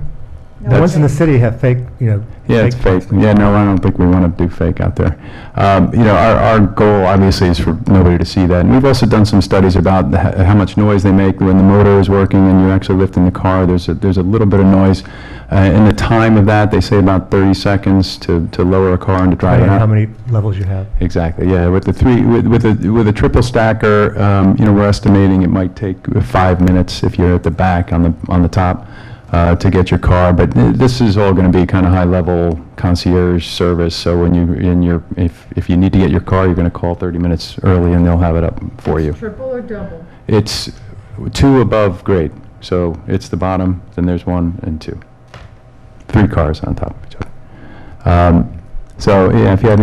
The ones in the city have fake, Yeah, it's fake. Yeah, no, I don't think we want to do fake out there. Our goal obviously is for nobody to see that. And we've also done some studies about how much noise they make when the motor is working and you're actually lifting the car. There's a little bit of noise. In the time of that, they say about 30 seconds to lower a car and to drive it Depending on out. how many levels you have. Exactly, yeah. With a triple stacker, we're estimating it might take 5 minutes if you're at the back on the top. To get your car, but this is all going to be kind of high-level concierge service. So when if you need to get your car, you're going to call 30 minutes early, and they'll have it up for you. Triple or double? It's 2 above grade, so it's the bottom. Then there's 1 and 2, 3 cars on top of each other. So yeah, if you have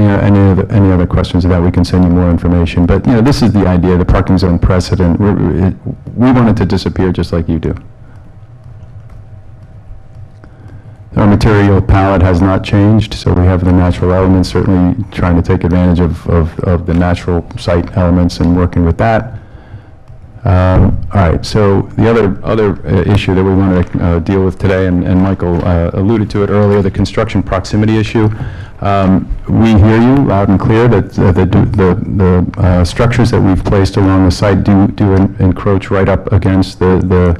any other questions about, we can send you more information. But this is the idea, the parking zone precedent. We want it to disappear just like you do. Our material palette has not changed, so we have the natural elements, certainly trying to take advantage of the natural site elements and working with that. All right, so the other issue that we want to deal with today, and Michael alluded to it earlier, the construction proximity issue. We hear you loud and clear that the structures that we've placed along the site do encroach right up against the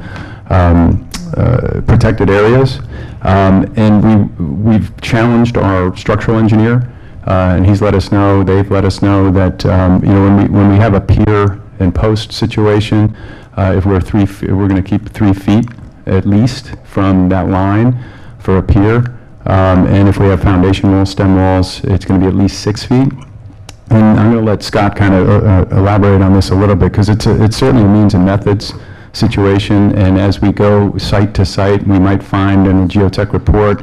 protected areas. And we've challenged our structural engineer, and he's let us know, they've let us know that, when we have a pier and post situation, if we're we're going to keep 3 feet at least from that line for a pier. And if we have foundation walls, stem walls, it's going to be at least 6 feet. And I'm going to let Scott kind of elaborate on this a little bit, because it's certainly a means and methods situation, and as we go site to site, we might find in a geotech report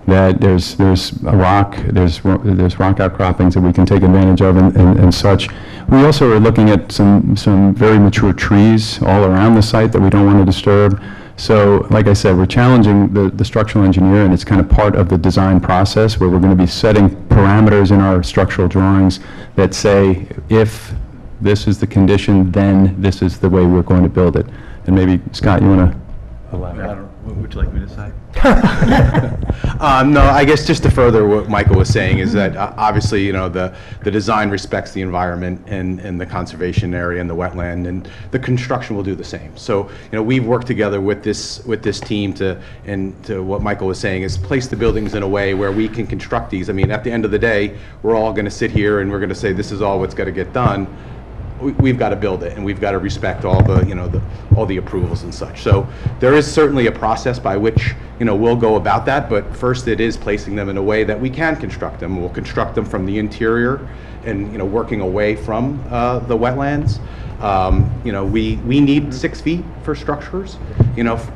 that there's a rock, there's rock outcroppings that we can take advantage of and such. We also are looking at some very mature trees all around the site that we don't want to disturb. So, like I said, we're challenging the structural engineer, and it's kind of part of the design process where we're going to be setting parameters in our structural drawings that say, if this is the condition, then this is the way we're going to build it. And maybe, Scott, you want to elaborate? What would you like me to say? No, I guess just to further what Michael was saying is that obviously, the design respects the environment and the conservation area and the wetland, and the construction will do the same. So, we've worked together with this team to what Michael was saying is place the buildings in a way where we can construct these. I mean, at the end of the day, we're all going to sit here and we're going to say this is all what's got to get done. We've got to build it, and we've got to respect all the all the approvals and such. So there is certainly a process by which we'll go about that. But first, it is placing them in a way that we can construct them. We'll construct them from the interior, and working away from the wetlands. We need 6 feet for structures.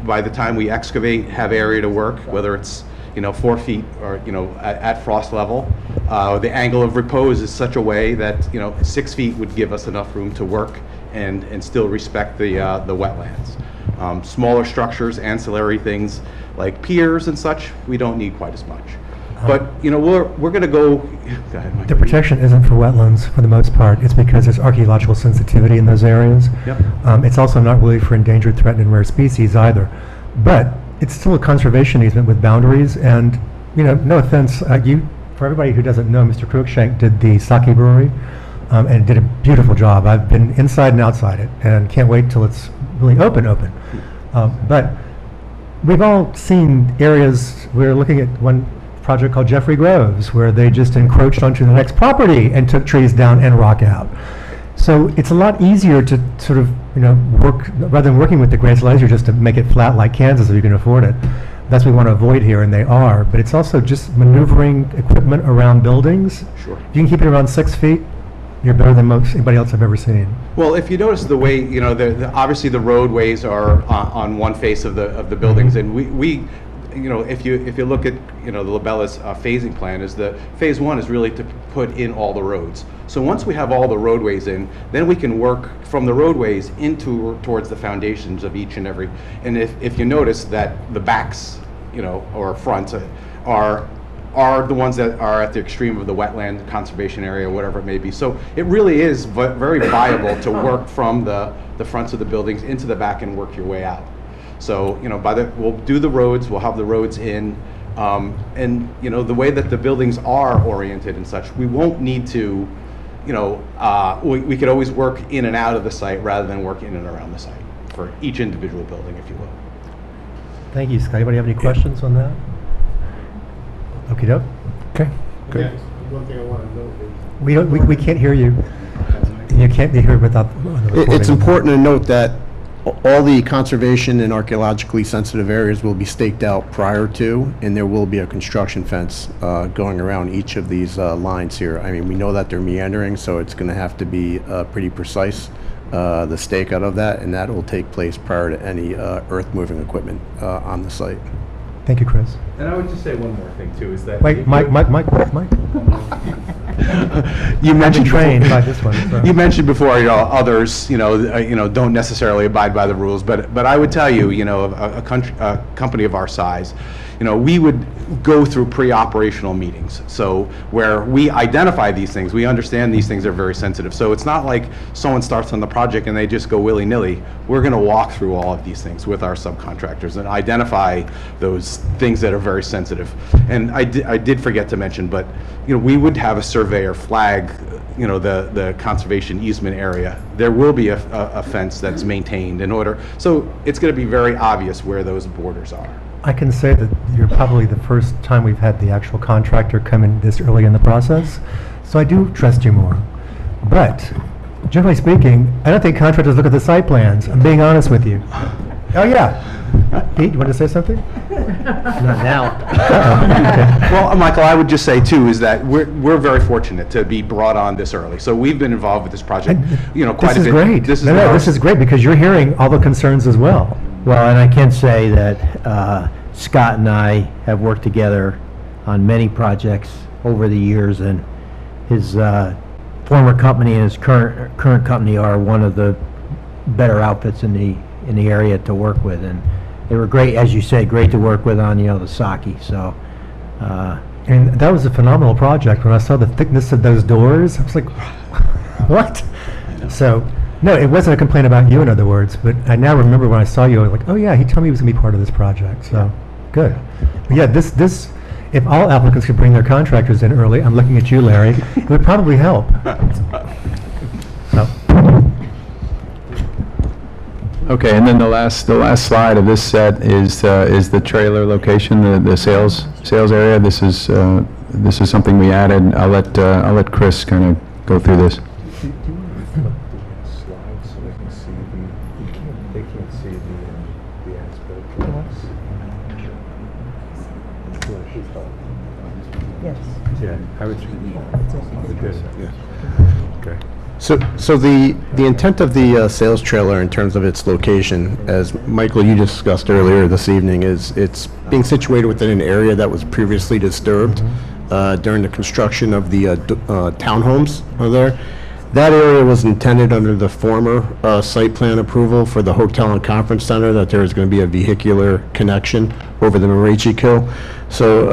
By the time we excavate, have area to work, whether it's 4 feet or at frost level. The angle of repose is such a way that 6 feet would give us enough room to work and still respect the wetlands. Smaller structures, ancillary things like piers and such, we don't need quite as much. But we're going to go. Go ahead, Mike. The protection isn't for wetlands for the most part. It's because there's archaeological sensitivity in those areas. Yep. It's also not really for endangered, threatened, and rare species either. But it's still a conservation easement with boundaries, and no offense, for everybody who doesn't know, Mr. Cruikshank did the sake brewery, and did a beautiful job. I've been inside and outside it, and can't wait till it's really open. But we've all seen areas. We're looking at one project called Jeffrey Groves, where they just encroached onto the next property and took trees down and rock out. So it's a lot easier to sort of, work, rather than working with the grants, easier just to make it flat like Kansas if you can afford it. That's what we want to avoid here, and they are. But it's also just maneuvering equipment around buildings. Sure. If you can keep it around 6 feet, you're better than anybody else I've ever seen. Well, if you notice the way, obviously the roadways are on one face of the buildings, and we if you look at, the Labella's phasing plan, is the phase one is really to put in all the roads. So once we have all the roadways in, then we can work from the roadways towards the foundations of each and every, and if you notice that the backs, or fronts are the ones that are at the extreme of the wetland conservation area, whatever it may be. So it really is very viable to work from the fronts of the buildings into the back and work your way out. So, we'll do the roads, we'll have the roads in, and, the way that the buildings are oriented and such, we won't need to, we could always work in and out of the site rather than work in and around the site for each individual building, if you will. Thank you, Scott. Anybody have any questions on that? Okey doke. Okay, good. One thing I want to note is... We can't hear you. You can't be heard without the recording. It's important to note that all the conservation and archaeologically sensitive areas will be staked out prior to, and there will be a construction fence going around each of these lines here. I mean, we know that they're meandering, so it's going to have to be pretty precise, the stake out of that, and that will take place prior to any earth-moving equipment on the site. Thank you, Chris. And I would just say one more thing too, is that... Wait, Mike. You mentioned trained by this one. So. You mentioned before, others, don't necessarily abide by the rules, but I would tell you, a company of our size, we would go through pre-operational meetings. So where we identify these things, we understand these things are very sensitive. So it's not like someone starts on the project and they just go willy-nilly. We're going to walk through all of these things with our subcontractors and identify those things that are very sensitive. And I did forget to mention, but we would have a surveyor flag, the conservation easement area. There will be a fence that's maintained in order. So it's going to be very obvious where those borders are. I can say that you're probably the first time we've had the actual contractor come in this early in the process, so I do trust you more. But, generally speaking, I don't think contractors look at the site plans. I'm being honest with you. Oh, yeah. Pete, you want to say something? Not now. Okay. Well, Michael, I would just say too is that we're very fortunate to be brought on this early. So we've been involved with this project, quite a bit. Great. This is great because you're hearing all the concerns as well. Well, and I can say that Scott and I have worked together on many projects over the years, and his former company and his current company are one of the better outfits in the area to work with, and they were great, as you said, great to work with on the Saki. So, and that was a phenomenal project. When I saw the thickness of those doors, I was like, what? So. No, it wasn't a complaint about you, in other words, but I now remember when I saw you, I was like, oh yeah, he told me he was going to be part of this project, so, good. But yeah, this, if all applicants could bring their contractors in early, I'm looking at you, Larry, it would probably help. So. Okay, and then the last slide of this set is the trailer location, the sales area. This is something we added. I'll let Chris kind of go through this. Yeah, I would. Okay. So the intent of the sales trailer in terms of its location, as Michael, you discussed earlier this evening, is it's being situated within an area that was previously disturbed during the construction of the townhomes there. That area was intended under the former site plan approval for the hotel and conference center, that there was going to be a vehicular connection over the Marici Kill. So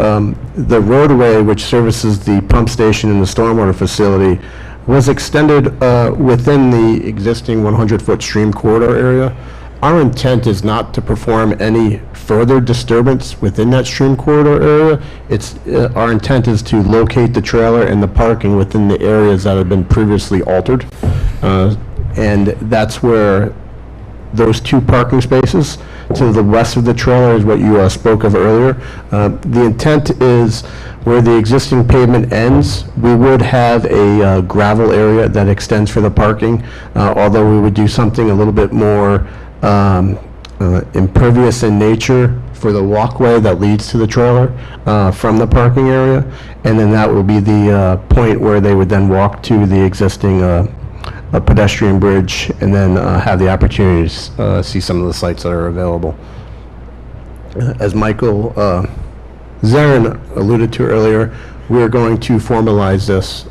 the roadway which services the pump station and the stormwater facility was extended within the existing 100-foot stream corridor area. Our intent is not to perform any further disturbance within that stream corridor area. Our intent is to locate the trailer and the parking within the areas that have been previously altered. And that's where those two parking spaces to the west of the trailer is what you spoke of earlier. The intent is where the existing pavement ends, we would have a gravel area that extends for the parking, although we would do something a little bit more impervious in nature for the walkway that leads to the trailer from the parking area, and then that will be the point where they would then walk to the existing pedestrian bridge and then have the opportunity to see some of the sites that are available. As Michael Zarin alluded to earlier, we're going to formalize this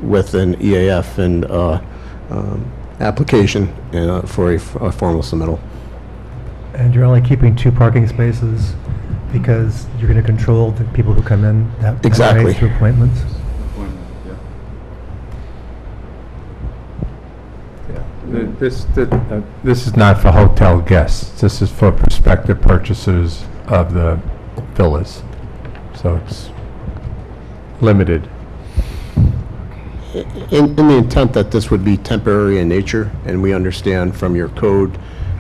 with an EAF and application for a formal submittal. And you're only keeping 2 parking spaces because you're going to control the people who come in that Exactly. way through appointments? This is not for hotel guests. This is for prospective purchasers of the villas. So it's limited. In the intent that this would be temporary in nature, and we understand from your code,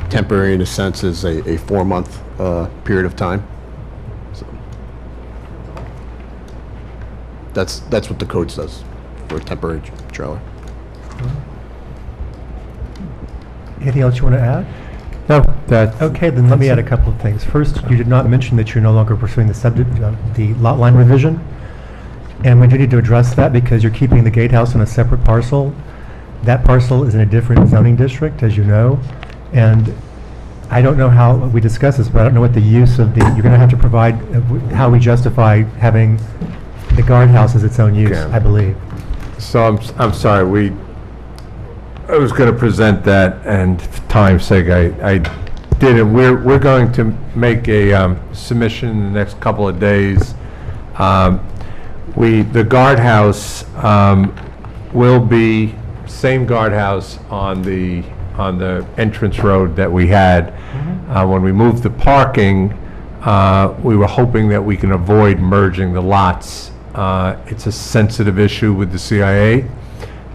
temporary in a sense is a 4-month period of time. So that's what the code says for a temporary trailer. Anything else you want to add? No, that. Okay, then let me add a couple of things. First, you did not mention that you're no longer pursuing the lot line revision. And we do need to address that because you're keeping the gatehouse on a separate parcel. That parcel is in a different zoning district, as you know. And I don't know how we discuss this, but I don't know what the use of you're going to have to provide, how we justify having the guardhouse as its own use, I believe. So I'm sorry, I was going to present that, and for time's sake, I didn't. We're going to make a submission in the next couple of days. The guardhouse will be same guardhouse on the entrance road that we had. When we moved the parking, we were hoping that we can avoid merging the lots. It's a sensitive issue with the CIA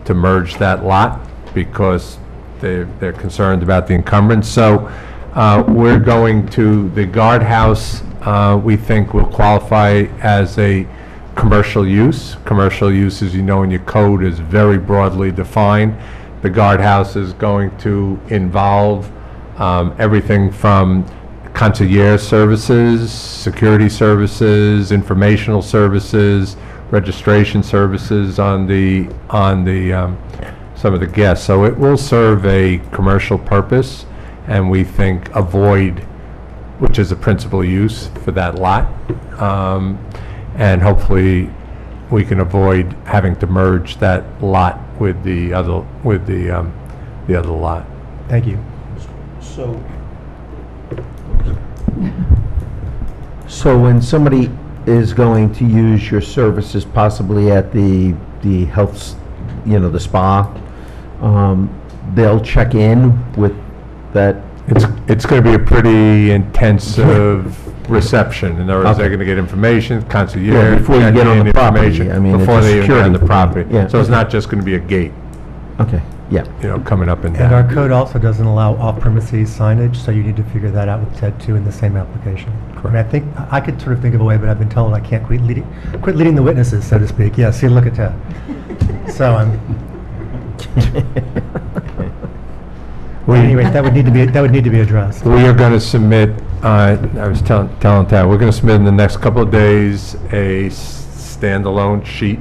to merge that lot because they're concerned about the encumbrance. So we're going to, the guardhouse, we think will qualify as a commercial use. Commercial use, as you know in your code, is very broadly defined. The guardhouse is going to involve everything from concierge services, security services, informational services, registration services on some of the guests. So it will serve a commercial purpose, and we think avoid, which is a principal use for that lot. And hopefully we can avoid having to merge that lot with the other lot. Thank you. So when somebody is going to use your services possibly at the health, the spa, they'll check in with that? It's going to be a pretty intensive reception. In other words, they're going to get information, concierge. Yeah, before you get on the property. information I mean, before it's a they even get on security the property. thing. Yeah, So it's okay. not just going to be a gate, Okay, yeah. coming up and And our down. code also doesn't allow off-premises signage, so you need to figure that out with TED 2 in the same application. I mean, I think, I could sort of think of a way, but I've been told I can't quit leading the witnesses, so to speak. Yeah, see, look at Ted. So anyway, that would need to be addressed. We are going to submit, I was telling Tad, we're going to submit in the next couple of days a standalone sheet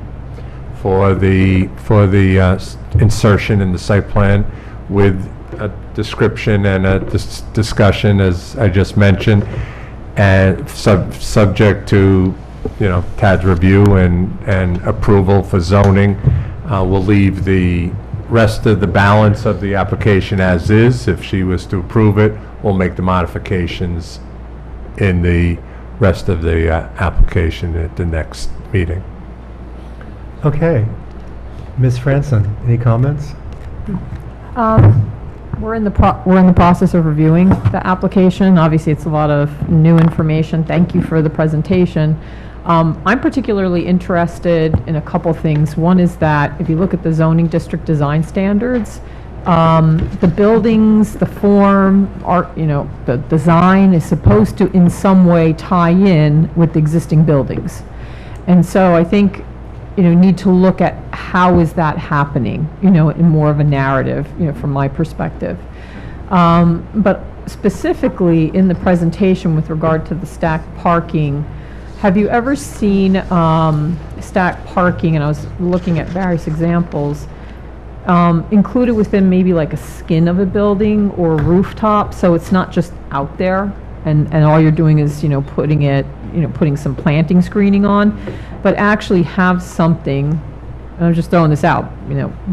for the insertion in the site plan with a description and a discussion, as I just mentioned, and subject to, Tad's review and approval for zoning. We'll leave the rest of the balance of the application as is. If she was to approve it, we'll make the modifications in the rest of the application at the next meeting. Okay. Ms. Franson, any comments? We're in the process of reviewing the application. Obviously, it's a lot of new information. Thank you for the presentation. I'm particularly interested in a couple things. One is that if you look at the zoning district design standards, The buildings, the form, art, the design is supposed to in some way tie in with the existing buildings. And so I think, need to look at how is that happening, in more of a narrative, from my perspective. But specifically in the presentation with regard to the stacked parking, have you ever seen stacked parking, and I was looking at various examples, included within maybe like a skin of a building or a rooftop, so it's not just out there and all you're doing is, putting some planting screening on, but actually have something, and I'm just throwing this out,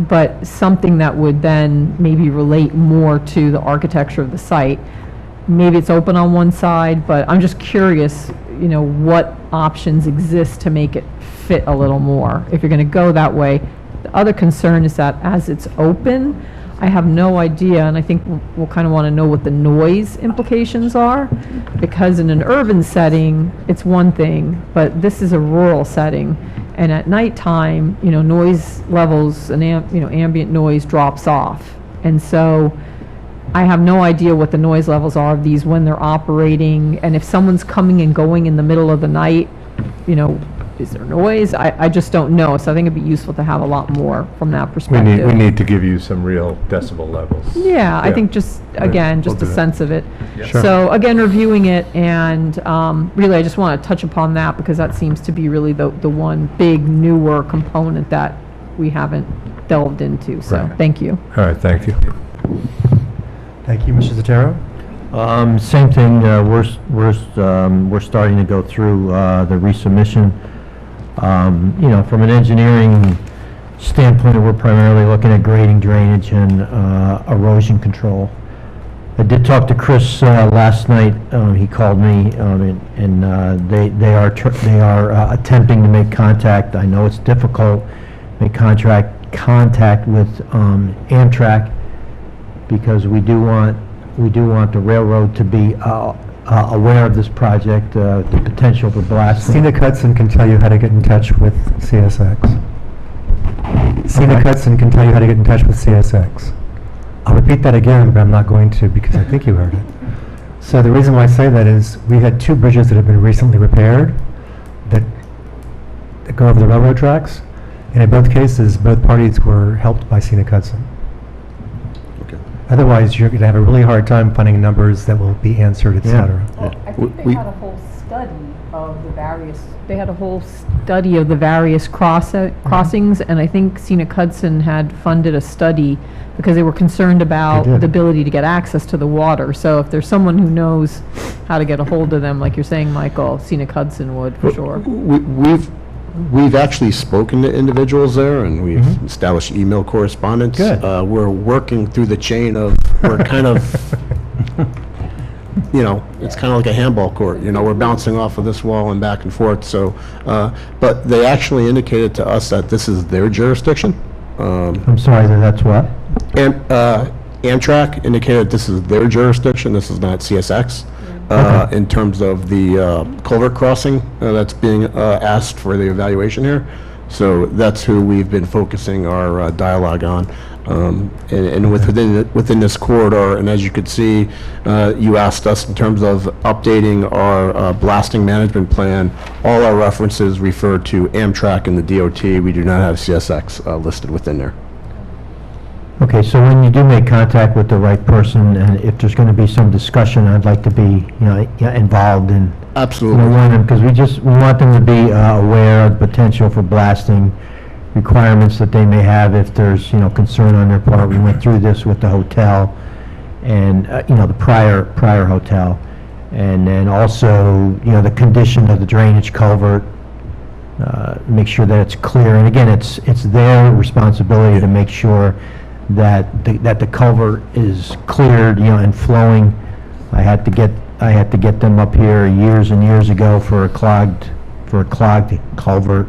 but something that would then maybe relate more to the architecture of the site. Maybe it's open on one side, but I'm just curious, what options exist to make it fit a little more, if you're going to go that way. The other concern is that as it's open, I have no idea, and I think we'll kind of want to know what the noise implications are, because in an urban setting, it's one thing, but this is a rural setting, and at nighttime, noise levels and ambient noise drops off, and so I have no idea what the noise levels are of these when they're operating, and if someone's coming and going in the middle of the night, is there noise? I just don't know, so I think it'd be useful to have a lot more from that perspective. We need to give you some real decibel levels. Yeah, I think just We'll a do that. sense of it. Sure. So again, reviewing it, and really I just want to touch upon that because that seems to be really the one big newer component that we haven't delved into, so Right. thank you. All right, thank you. Thank you, Mr. Zataro. Same thing, we're starting to go through the resubmission. From an engineering standpoint, we're primarily looking at grading, drainage, and erosion control. I did talk to Chris last night. He called me, and they are attempting to make contact. I know it's difficult, make contact with Amtrak, because we do want the railroad to be aware of this project, the potential for blasting. Scenic Hudson can tell you how to get in touch with CSX. Scenic Hudson can tell you how to get in touch with CSX. I'll repeat that again, but I'm not going to because I think you heard it. So the reason why I say that is we had two bridges that have been recently repaired that go over the railroad tracks, and in both cases, both parties were helped by Scenic Hudson. Otherwise, you're going to have a really hard time finding numbers that will be answered, et cetera. I think they had a whole study of the various. They had a whole study of the various crossings, and I think Scenic Hudson had funded a study because they were concerned about the ability to get access to the water. So if there's someone who knows how to get a hold of them, like you're saying, Michael, Scenic Hudson would for sure. We've actually spoken to individuals there, and we've established email correspondence. Good. We're working through the chain of, we're kind of, it's kind of like a handball court, we're bouncing off of this wall and back and forth, so, but they actually indicated to us that this is their jurisdiction. I'm sorry, that's what? Amtrak indicated this is their jurisdiction, this is not CSX. In terms of the culvert crossing that's being asked for the evaluation here. So that's who we've been focusing our dialogue on. And within this corridor, and as you could see, you asked us in terms of updating our blasting management plan, all our references refer to Amtrak and the DOT. We do not have CSX listed within there. Okay, so when you do make contact with the right person, and if there's going to be some discussion, I'd like to be, involved in. Absolutely. Because we want them to be aware of the potential for blasting requirements that they may have if there's, concern on their part. We went through this with the hotel and, the prior hotel. And then also, the condition of the drainage culvert, make sure that it's clear. And again, it's their responsibility to make sure that the culvert is cleared, and flowing. I had to get them up here years and years ago for a clogged culvert.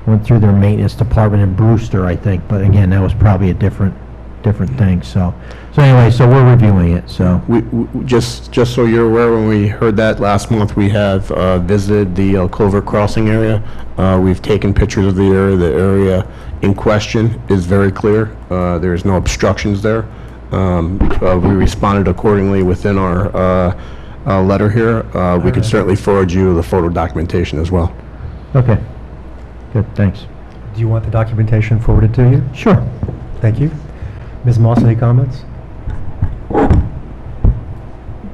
Went through their maintenance department in Brewster, I think, but again, that was probably a different different things, so anyway, so we're reviewing it, so. Just so you're aware, when we heard that last month, we have visited the Culver Crossing area. We've taken pictures of the area. The area in question is very clear. There's no obstructions there. We responded accordingly within our letter here. We could certainly forward you the photo documentation as well. Okay, good, thanks. Do you want the documentation forwarded to you? Sure. Thank you. Ms. Moss, any comments?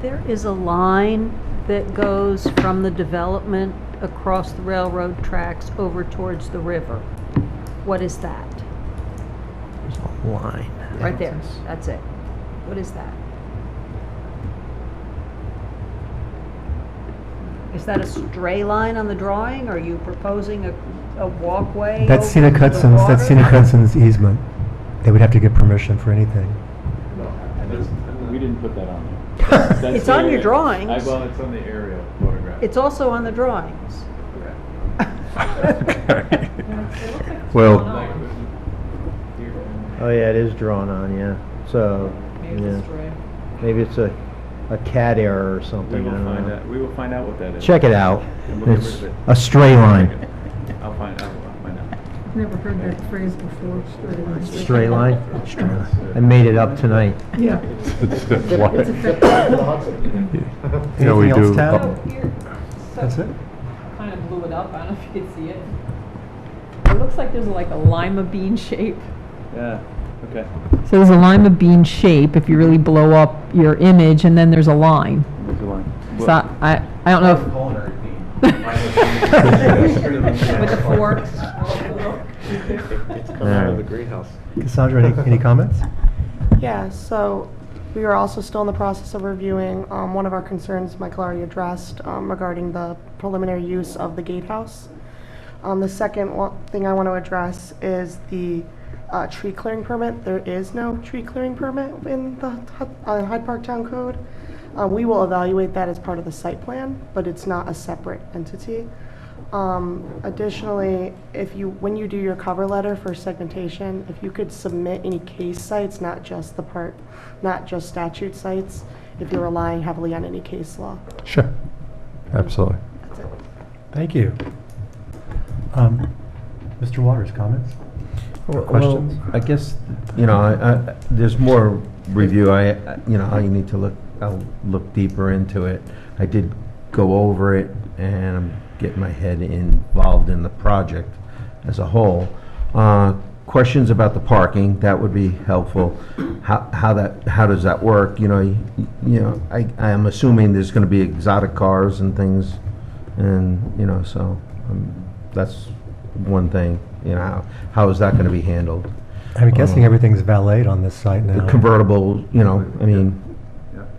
There is a line that goes from the development across the railroad tracks over towards the river. What is that? There's a line. Right there, that's it. What is that? Is that a stray line on the drawing? Are you proposing a walkway? That's over Scenic to the Hudson's, that's water? Scenic Hudson's easement. They would have to get permission for anything. We didn't put that on there. It's on your drawings. Well, it's on the aerial photograph. It's also on the drawings. Well, Oh, yeah, it is drawn on, yeah, so, yeah. Maybe it's a cat error or something, I don't know. We will find out what that is. Check it out. And we'll get It's rid of it. a stray line. I'll find out. Never heard that phrase before, stray line. Stray line? Stray line. I made it up tonight. Yeah. What? It's effective. Yeah, we Anything else, do. Tab? That's it? Kind of blew it up, I don't know if you can see it. It looks like there's like a lima bean shape. Yeah, okay. So there's a lima bean shape if you really blow up your image, and then there's a line. There's a line. So I don't know if... With the forks. It's coming out of the greenhouse. Cassandra, any comments? Yeah, so we are also still in the process of reviewing one of our concerns Michael already addressed regarding the preliminary use of the gatehouse. The second thing I want to address is the tree clearing permit. There is no tree clearing permit in the Hyde Park Town Code. We will evaluate that as part of the site plan, but it's not a separate entity. Additionally, when you do your cover letter for segmentation, if you could submit any case sites, not just statute sites, if you're relying heavily on any case law. Sure, absolutely. That's it. Thank you. Mr. Waters, comments? Or questions? Well, I guess, there's more review. I need to I'll look deeper into it. I did go over it, and I'm getting my head involved in the project as a whole. Questions about the parking, that would be helpful. How does that work? I am assuming there's going to be exotic cars and things, and so that's one thing. How is that going to be handled? I'm guessing everything's valeted on this site now. Convertible,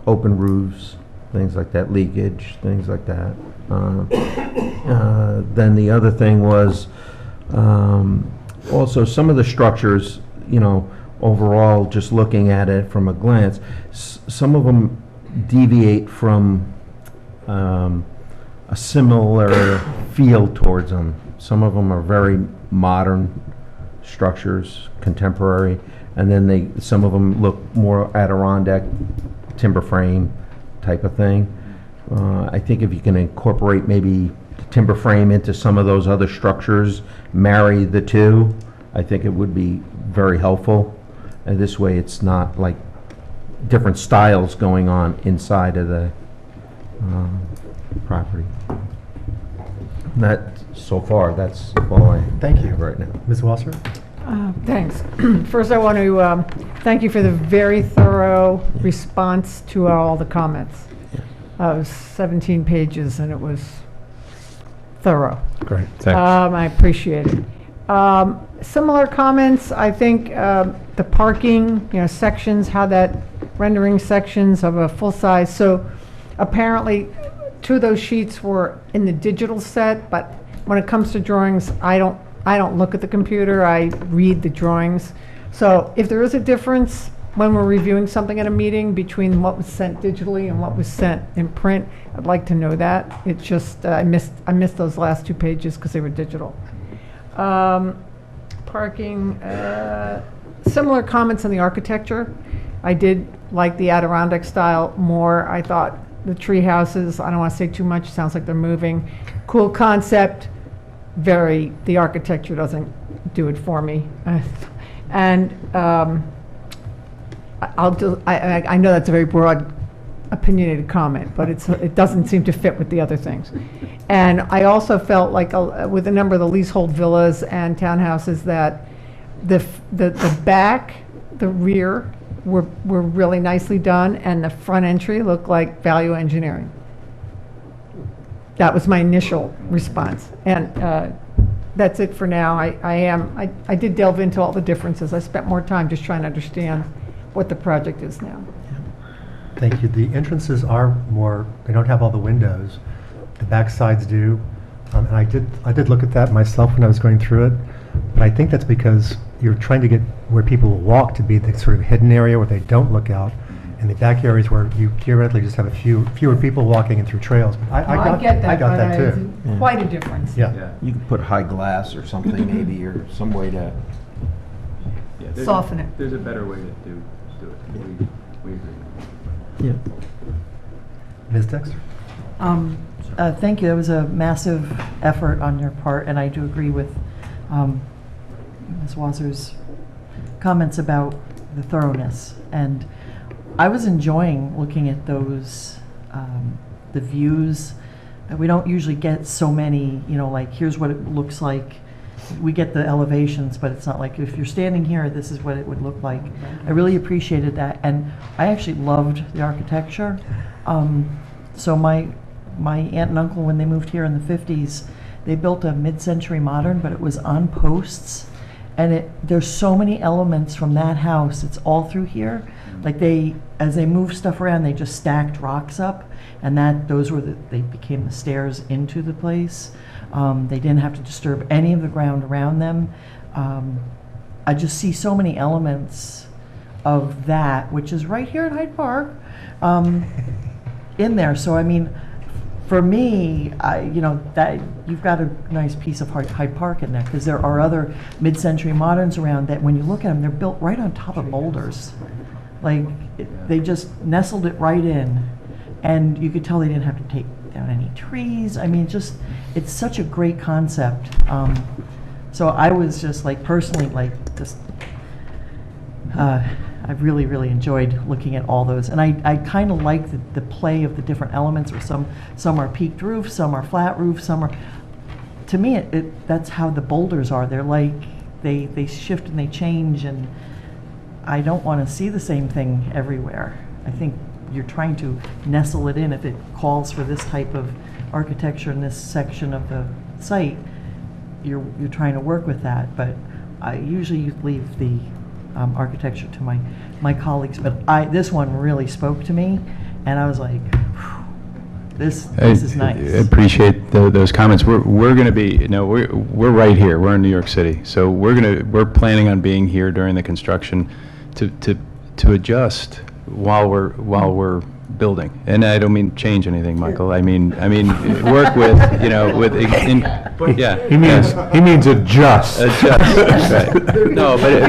open roofs, things like that, leakage, things like that. Then the other thing was also some of the structures, overall, just looking at it from a glance, some of them deviate from a similar feel towards them. Some of them are very modern structures, contemporary, and then some of them look more Adirondack timber frame type of thing. I think if you can incorporate maybe timber frame into some of those other structures, marry the two, I think it would be very helpful. And this way it's not like different styles going on inside of the property. So far, that's all I Thank you. have right now. Ms. Wasser? Thanks. First, I want to thank you for the very thorough response to all the comments. It was 17 pages, and it was thorough. Great, thanks. I appreciate it. Similar comments, I think the parking, sections, how that rendering sections of a full size. So apparently, 2 of those sheets were in the digital set, but when it comes to drawings, I don't look at the computer, I read the drawings. So if there is a difference when we're reviewing something at a meeting between what was sent digitally and what was sent in print, I'd like to know that. It's just, I missed those last 2 pages because they were digital. Parking, similar comments on the architecture. I did like the Adirondack style more. I thought the tree houses, I don't want to say too much, sounds like they're moving. Cool concept, the architecture doesn't do it for me. And I know that's a very broad opinionated comment, but it doesn't seem to fit with the other things. And I also felt like with a number of the leasehold villas and townhouses that the back, the rear were really nicely done, and the front entry looked like value engineering. That was my initial response. And that's it for now. I did delve into all the differences. I spent more time just trying to understand what the project is now. Thank you. The entrances are they don't have all the windows. The back sides do. And I did look at that myself when I was going through it. But I think that's because you're trying to get where people will walk to be the sort of hidden area where they don't look out, and the back areas where you theoretically just have fewer people walking in through trails. But I get that, I got that but too. it's quite a difference. Yeah. You could put high glass or something maybe, or some way to... Soften it. There's a better way to do it. We agree. Yeah. Ms. Dexter? Thank you. That was a massive effort on your part, and I do agree with Ms. Wazer's comments about the thoroughness. And I was enjoying looking at those, the views. We don't usually get so many, like here's what it looks like. We get the elevations, but it's not like if you're standing here, this is what it would look like. I really appreciated that, and I actually loved the architecture. So my aunt and uncle, when they moved here in the 50s, they built a mid-century modern, but it was on posts. And there's so many elements from that house. It's all through here. Like as they moved stuff around, they just stacked rocks up, and they became the stairs into the place. They didn't have to disturb any of the ground around them. I just see so many elements of that, which is right here in Hyde Park, in there. So I mean, for me, that you've got a nice piece of Hyde Park in there, because there are other mid-century moderns around that when you look at them, they're built right on top of boulders. Like, they just nestled it right in, and you could tell they didn't have to take down any trees. I mean, it's such a great concept. So I was just personally I really, really enjoyed looking at all those. And I kind of like the play of the different elements, where some are peaked roof, some are flat roof, some are, to me, that's how the boulders are. They're like, they shift and they change, and I don't want to see the same thing everywhere. I think you're trying to nestle it in. If it calls for this type of architecture in this section of the site, you're trying to work with that. But I usually leave the architecture to my colleagues, but this one really spoke to me, and I was like, this is nice. I appreciate those comments. We're going to be, we're right here. We're in New York City, so we're planning on being here during the construction to adjust while we're building. And I don't mean change anything, Michael. I mean work with, yeah. He means adjust. Adjust, right. No, but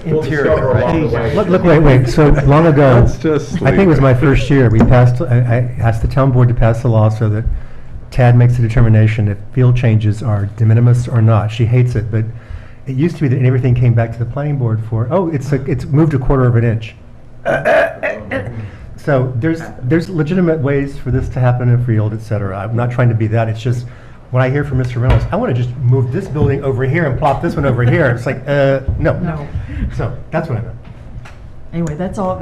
Interior, right? Wait. So long ago, I think it was my first year, I asked the town board to pass a law so that TAD makes a determination if field changes are de minimis or not. She hates it, but it used to be that everything came back to the planning board for, it's moved a quarter of an inch. So there's legitimate ways for this to happen in field, et cetera. I'm not trying to be that. It's just when I hear from Mr. Reynolds, I want to just move this building over here and plop this one over here. It's like, no. So that's what I meant. Anyway, that's all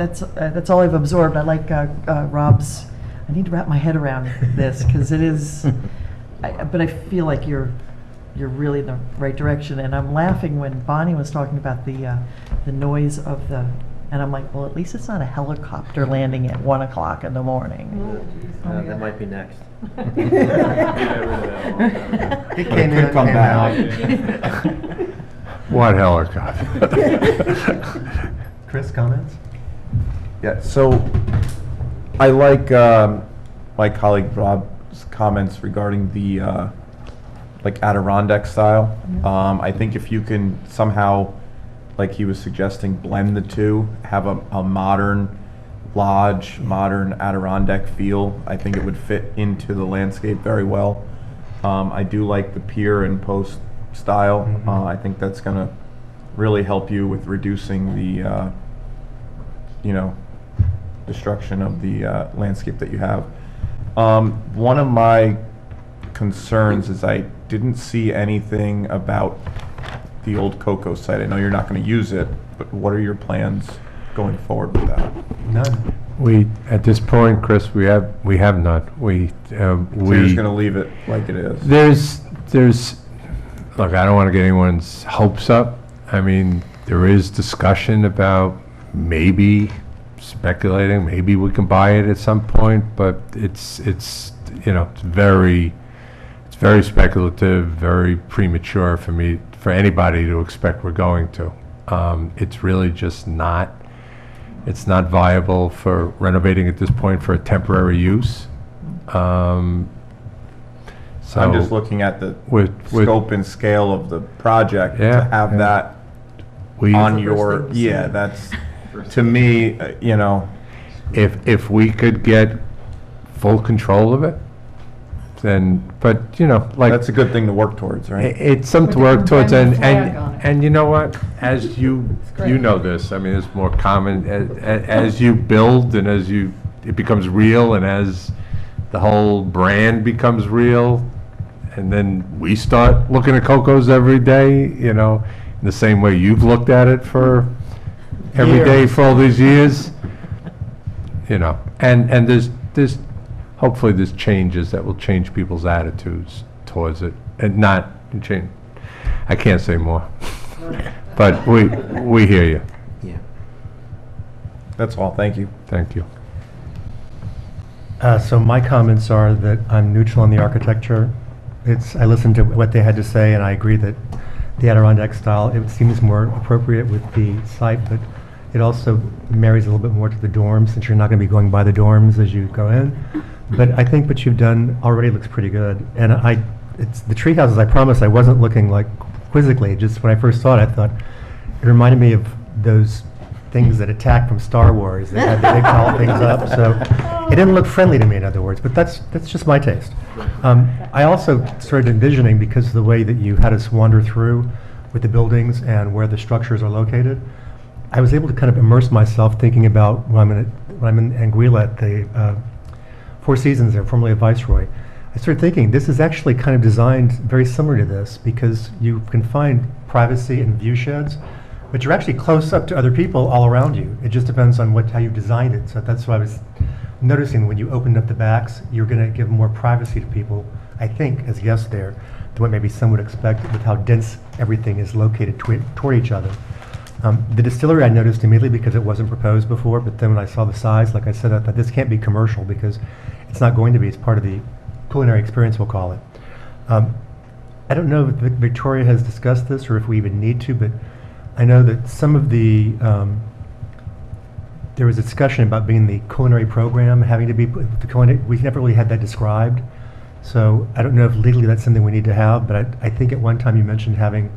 I've absorbed. I like Rob's. I need to wrap my head around this, because it is. But I feel like you're really in the right direction. And I'm laughing when Bonnie was talking about the noise of the. And I'm like, well, at least it's not a helicopter landing at 1 o'clock in the morning. That might be next. It came in, come out. What helicopter? Chris, comments? Yeah, so I like my colleague Rob's comments regarding the Adirondack style. I think if you can somehow like he was suggesting, blend the two, have a modern lodge, modern Adirondack feel. I think it would fit into the landscape very well. I do like the pier and post style. I think that's going to really help you with reducing the, destruction of the landscape that you have. One of my concerns is I didn't see anything about the old Cocoa site. I know you're not going to use it, but what are your plans going forward with that? None. At this point, Chris, we have none. So you're just going to leave it like it is? Look, I don't want to get anyone's hopes up. I mean, there is discussion about maybe speculating, maybe we can buy it at some point, but it's very speculative, very premature for anybody to expect we're going to. It's really just not. It's not viable for renovating at this point for a temporary use. So I'm just looking at the scope and scale of the project to have that on your, that's, to me, If we could get full control of it, then, but, like. That's a good thing to work towards, right? It's something to work towards, and you know what, as you know this, I mean, it's more common, as you build and it becomes real, and as the whole brand becomes real, and then we start looking at Coco's every day, in the same way you've looked at it for every day for all these years, and there's hopefully there's changes that will change people's attitudes towards it, and not change. I can't say more, but we hear you. Yeah. That's all. Thank you. Thank you. So my comments are that I'm neutral on the architecture. I listened to what they had to say, and I agree that the Adirondack style, it seems more appropriate with the site, but it also marries a little bit more to the dorms, since you're not going to be going by the dorms as you go in. But I think what you've done already looks pretty good. And it's the tree houses, I promise I wasn't looking like quizzically. Just when I first saw it, I thought it reminded me of those things that attack from Star Wars. They had the big tall things up, so it didn't look friendly to me, in other words. But that's just my taste. I also started envisioning, because of the way that you had us wander through with the buildings and where the structures are located, I was able to kind of immerse myself thinking about when I'm in Anguilla at the Four Seasons there, formerly of Viceroy. I started thinking this is actually kind of designed very similar to this, because you can find privacy and view sheds, but you're actually close up to other people all around you. It just depends on how you've designed it. So that's what I was noticing when you opened up the backs. You're going to give more privacy to people, I think, as guests there, than what maybe some would expect with how dense everything is located toward each other. The distillery I noticed immediately because it wasn't proposed before, but then when I saw the size, like I said, I thought this can't be commercial, because it's not going to be. It's part of the culinary experience, we'll call it. I don't know if Victoria has discussed this or if we even need to, but I know that some of the, there was a discussion about being the culinary program, having to be, the culinary, we never really had that described. So I don't know if legally that's something we need to have, but I think at one time you mentioned having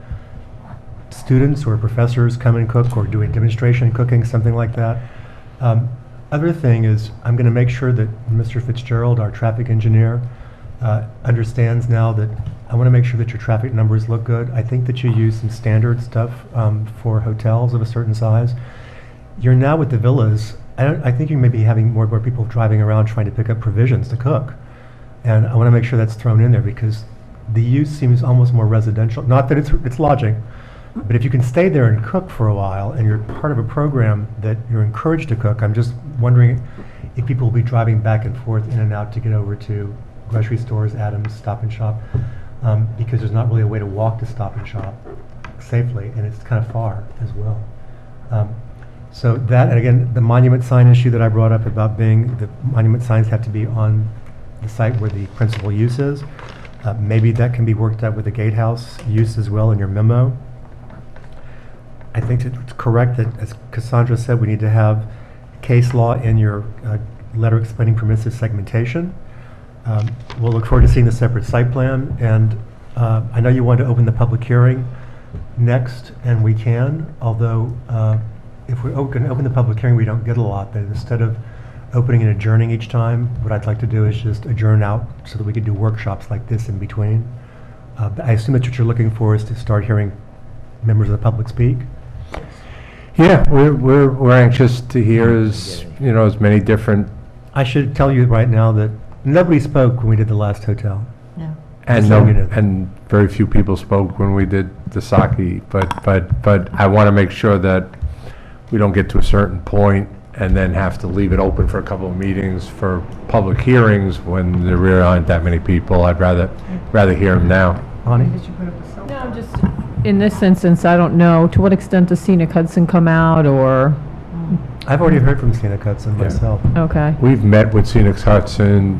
students or professors come and cook, or doing demonstration cooking, something like that. Other thing is, I'm going to make sure that Mr. Fitzgerald, our traffic engineer, understands now that I want to make sure that your traffic numbers look good. I think that you use some standard stuff for hotels of a certain size. You're now with the villas. I think you may be having more and more people driving around trying to pick up provisions to cook. And I want to make sure that's thrown in there, because the use seems almost more residential. Not that it's lodging, but if you can stay there and cook for a while, and you're part of a program that you're encouraged to cook, I'm just wondering if people will be driving back and forth in and out to get over to grocery stores, Adams, Stop and Shop, because there's not really a way to walk to Stop and Shop safely, and it's kind of far as well. So that, and again, the monument sign issue that I brought up about being, the monument signs have to be on the site where the principal use is. Maybe that can be worked out with the gatehouse use as well in your memo. I think it's correct that, as Cassandra said, we need to have case law in your letter explaining permissive segmentation. We'll look forward to seeing the separate site plan, and I know you want to open the public hearing. next, and we can, although if we open the public hearing, we don't get a lot, but instead of opening and adjourning each time, what I'd like to do is just adjourn out so that we could do workshops like this in between. But I assume that's what you're looking for, is to start hearing members of the public speak? Yeah, we're anxious to hear as many different. I should tell you right now that nobody spoke when we did the last hotel. Yeah. And very few people spoke when we did the Saki, but I want to make sure that we don't get to a certain point and then have to leave it open for a couple of meetings for public hearings when there really aren't that many people. I'd rather hear them now. Bonnie? No, just in this instance, I don't know, to what extent does Scenic Hudson come out, or? I've already heard from Scenic Hudson myself. Okay. We've met with Scenic Hudson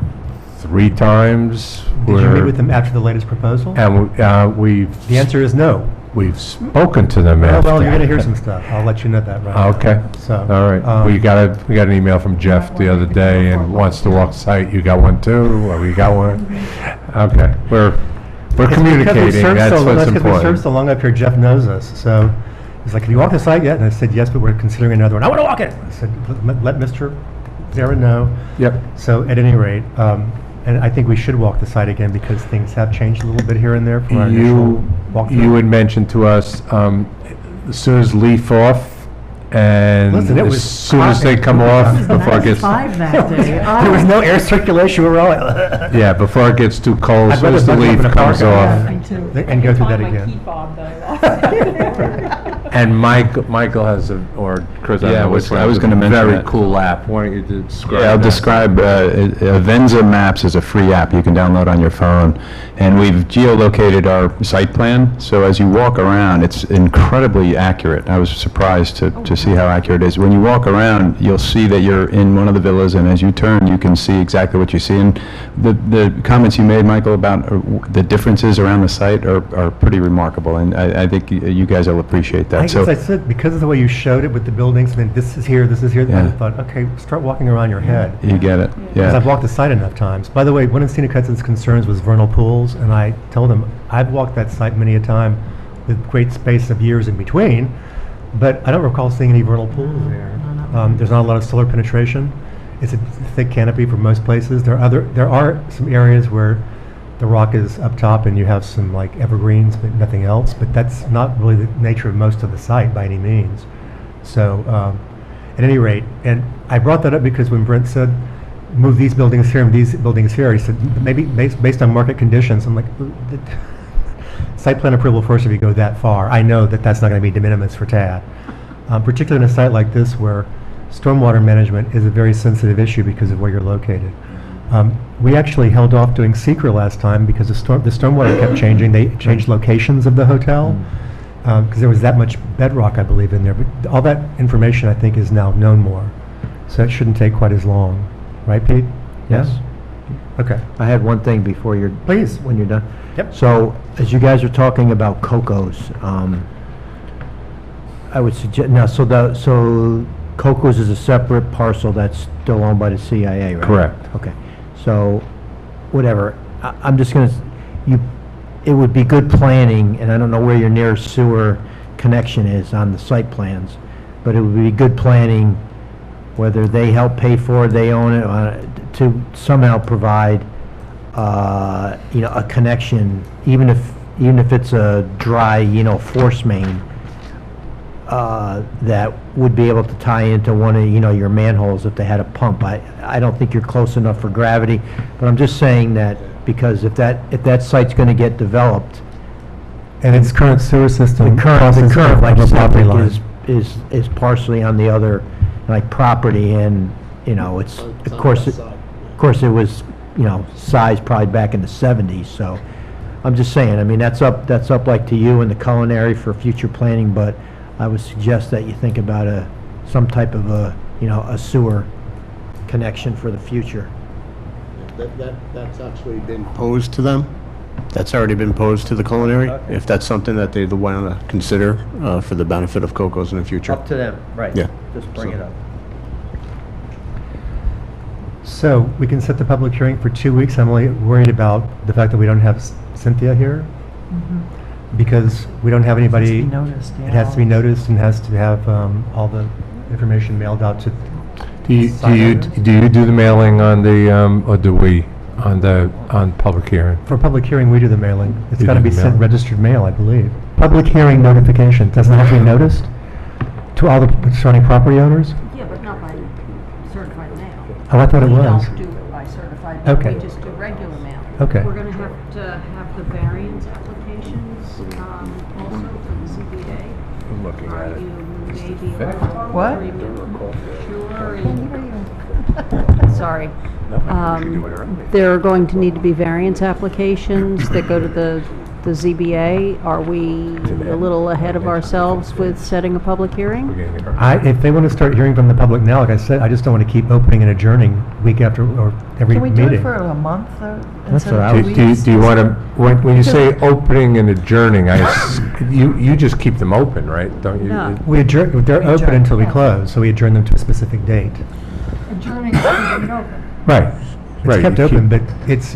3 times. Did you meet with them after the latest proposal? And we've... The answer is no. We've spoken to them after. Well, you're going to hear some stuff. I'll let you know that right now. Okay. So, all right. We got an email from Jeff the other day and wants to walk the site. You got one too? Or we got one? Okay. We're communicating. That's what's important. Because we served so long up here, Jeff knows us. So he's like, have you walked the site yet? And I said, yes, but we're considering another one. I want to walk it. I said, let Mr. Zara know. Yep. So at any rate, and I think we should walk the site again because things have changed a little bit here and there from our initial walkthrough. You had mentioned to us, as soon as leaf off, and Listen, it was as soon as they come off, before it gets... that There was no air circulation. We were all... Yeah, before it gets too cold, as soon as the leaf comes off. And go through that again. And Michael has or Chris, Yeah, I was gonna mention very that. cool app. Why don't you describe Yeah, I'll that? describe, Avenza Maps is a free app you can download on your phone, and we've geolocated our site plan, so as you walk around, it's incredibly accurate. I was surprised to see how accurate it is. When you walk around, you'll see that you're in one of the villas, and as you turn, you can see exactly what you see. And the comments you made, Michael, about the differences around the site are pretty remarkable, and I think you guys will appreciate that. I guess I said, because of the way you showed it with the buildings, and then this is here, Yeah. I thought, okay, start walking around your head. You get it, Because yeah. I've walked the site enough times. By the way, one of Scenic Hudson's concerns was vernal pools, and I told them, I've walked that site many a time with great space of years in between, but I don't recall seeing any vernal pools there. There's not a lot of solar penetration. It's a thick canopy for most places. There are some areas where the rock is up top and you have some like evergreens, but nothing else. But that's not really the nature of most of the site by any means. So, at any rate, and I brought that up because when Brent said, move these buildings here and these buildings here, he said, maybe based on market conditions. I'm like, site plan approval first if you go that far. I know that that's not going to be de minimis for TAD, particularly in a site like this where stormwater management is a very sensitive issue because of where you're located. We actually held off doing secret last time because the stormwater kept changing. They changed locations of the hotel because there was that much bedrock, I believe, in there. But all that information, I think, is now known more. So it shouldn't take quite as long. Right, Pete? Yes. Okay. I had one thing before you're... Please. When you're done. Yep. So, as you guys are talking about Coco's, I would suggest, now, so Coco's is a separate parcel that's still owned by the CIA, right? Correct. Okay. So, whatever, I'm just gonna, it would be good planning, and I don't know where your nearest sewer connection is on the site plans, but it would be good planning, whether they help pay for it, they own it, to somehow provide, a connection, even if it's a dry, force main, that would be able to tie into one of, your manholes if they had a pump. I don't think you're close enough for gravity, but I'm just saying that because if that site's gonna get developed. And its current sewer system. The current, like of a property line. is partially on the other, like, property, and, it's, of course, it was, sized probably back in the 70s, so I'm just saying, I mean, that's up like to you and the culinary for future planning, but I would suggest that you think about some type of a sewer connection for the future. That's actually been posed to them. That's already been posed to the culinary, if that's something that they want to consider for the benefit of Coco's in the future. Up to them, right. Yeah. Just bring it up. So we can set the public hearing for 2 weeks. I'm only worried about the fact that we don't have Cynthia here. because we don't have anybody. It has to be noticed, It has to be noticed and has to have all the information mailed out to. Do you sign owners. do the mailing on the, or do we, on public hearing? For public hearing, we do the mailing. It's You got to do be the sent mailing? registered mail, I believe. Public hearing notification, doesn't it have to be noticed to all the surrounding property owners? Yeah, but not by certified mail. Oh, I thought it We was. don't do it by certified mail. Okay. We just do regular mail. Okay. We're going to have the variance applications also for the ZBA. I'm looking Are at it. you maybe a little What? Sure. Sorry. There are going to need to be variance applications that go to the ZBA. Are we a little ahead of ourselves with setting a public hearing? If they want to start hearing from the public now, like I said, I just don't want to keep opening and adjourning week after, or every Can we meeting. do it for a month, though? That's instead what of I 2 was- weeks? Do you want to, when you say opening and adjourning, you just keep them open, right? Don't you? No. We adjourn, they're open adjourn, until we yeah. close, so we adjourn them to a specific date. Adjourning is keeping it open. Right. It's Right, kept you open, keep- but it's,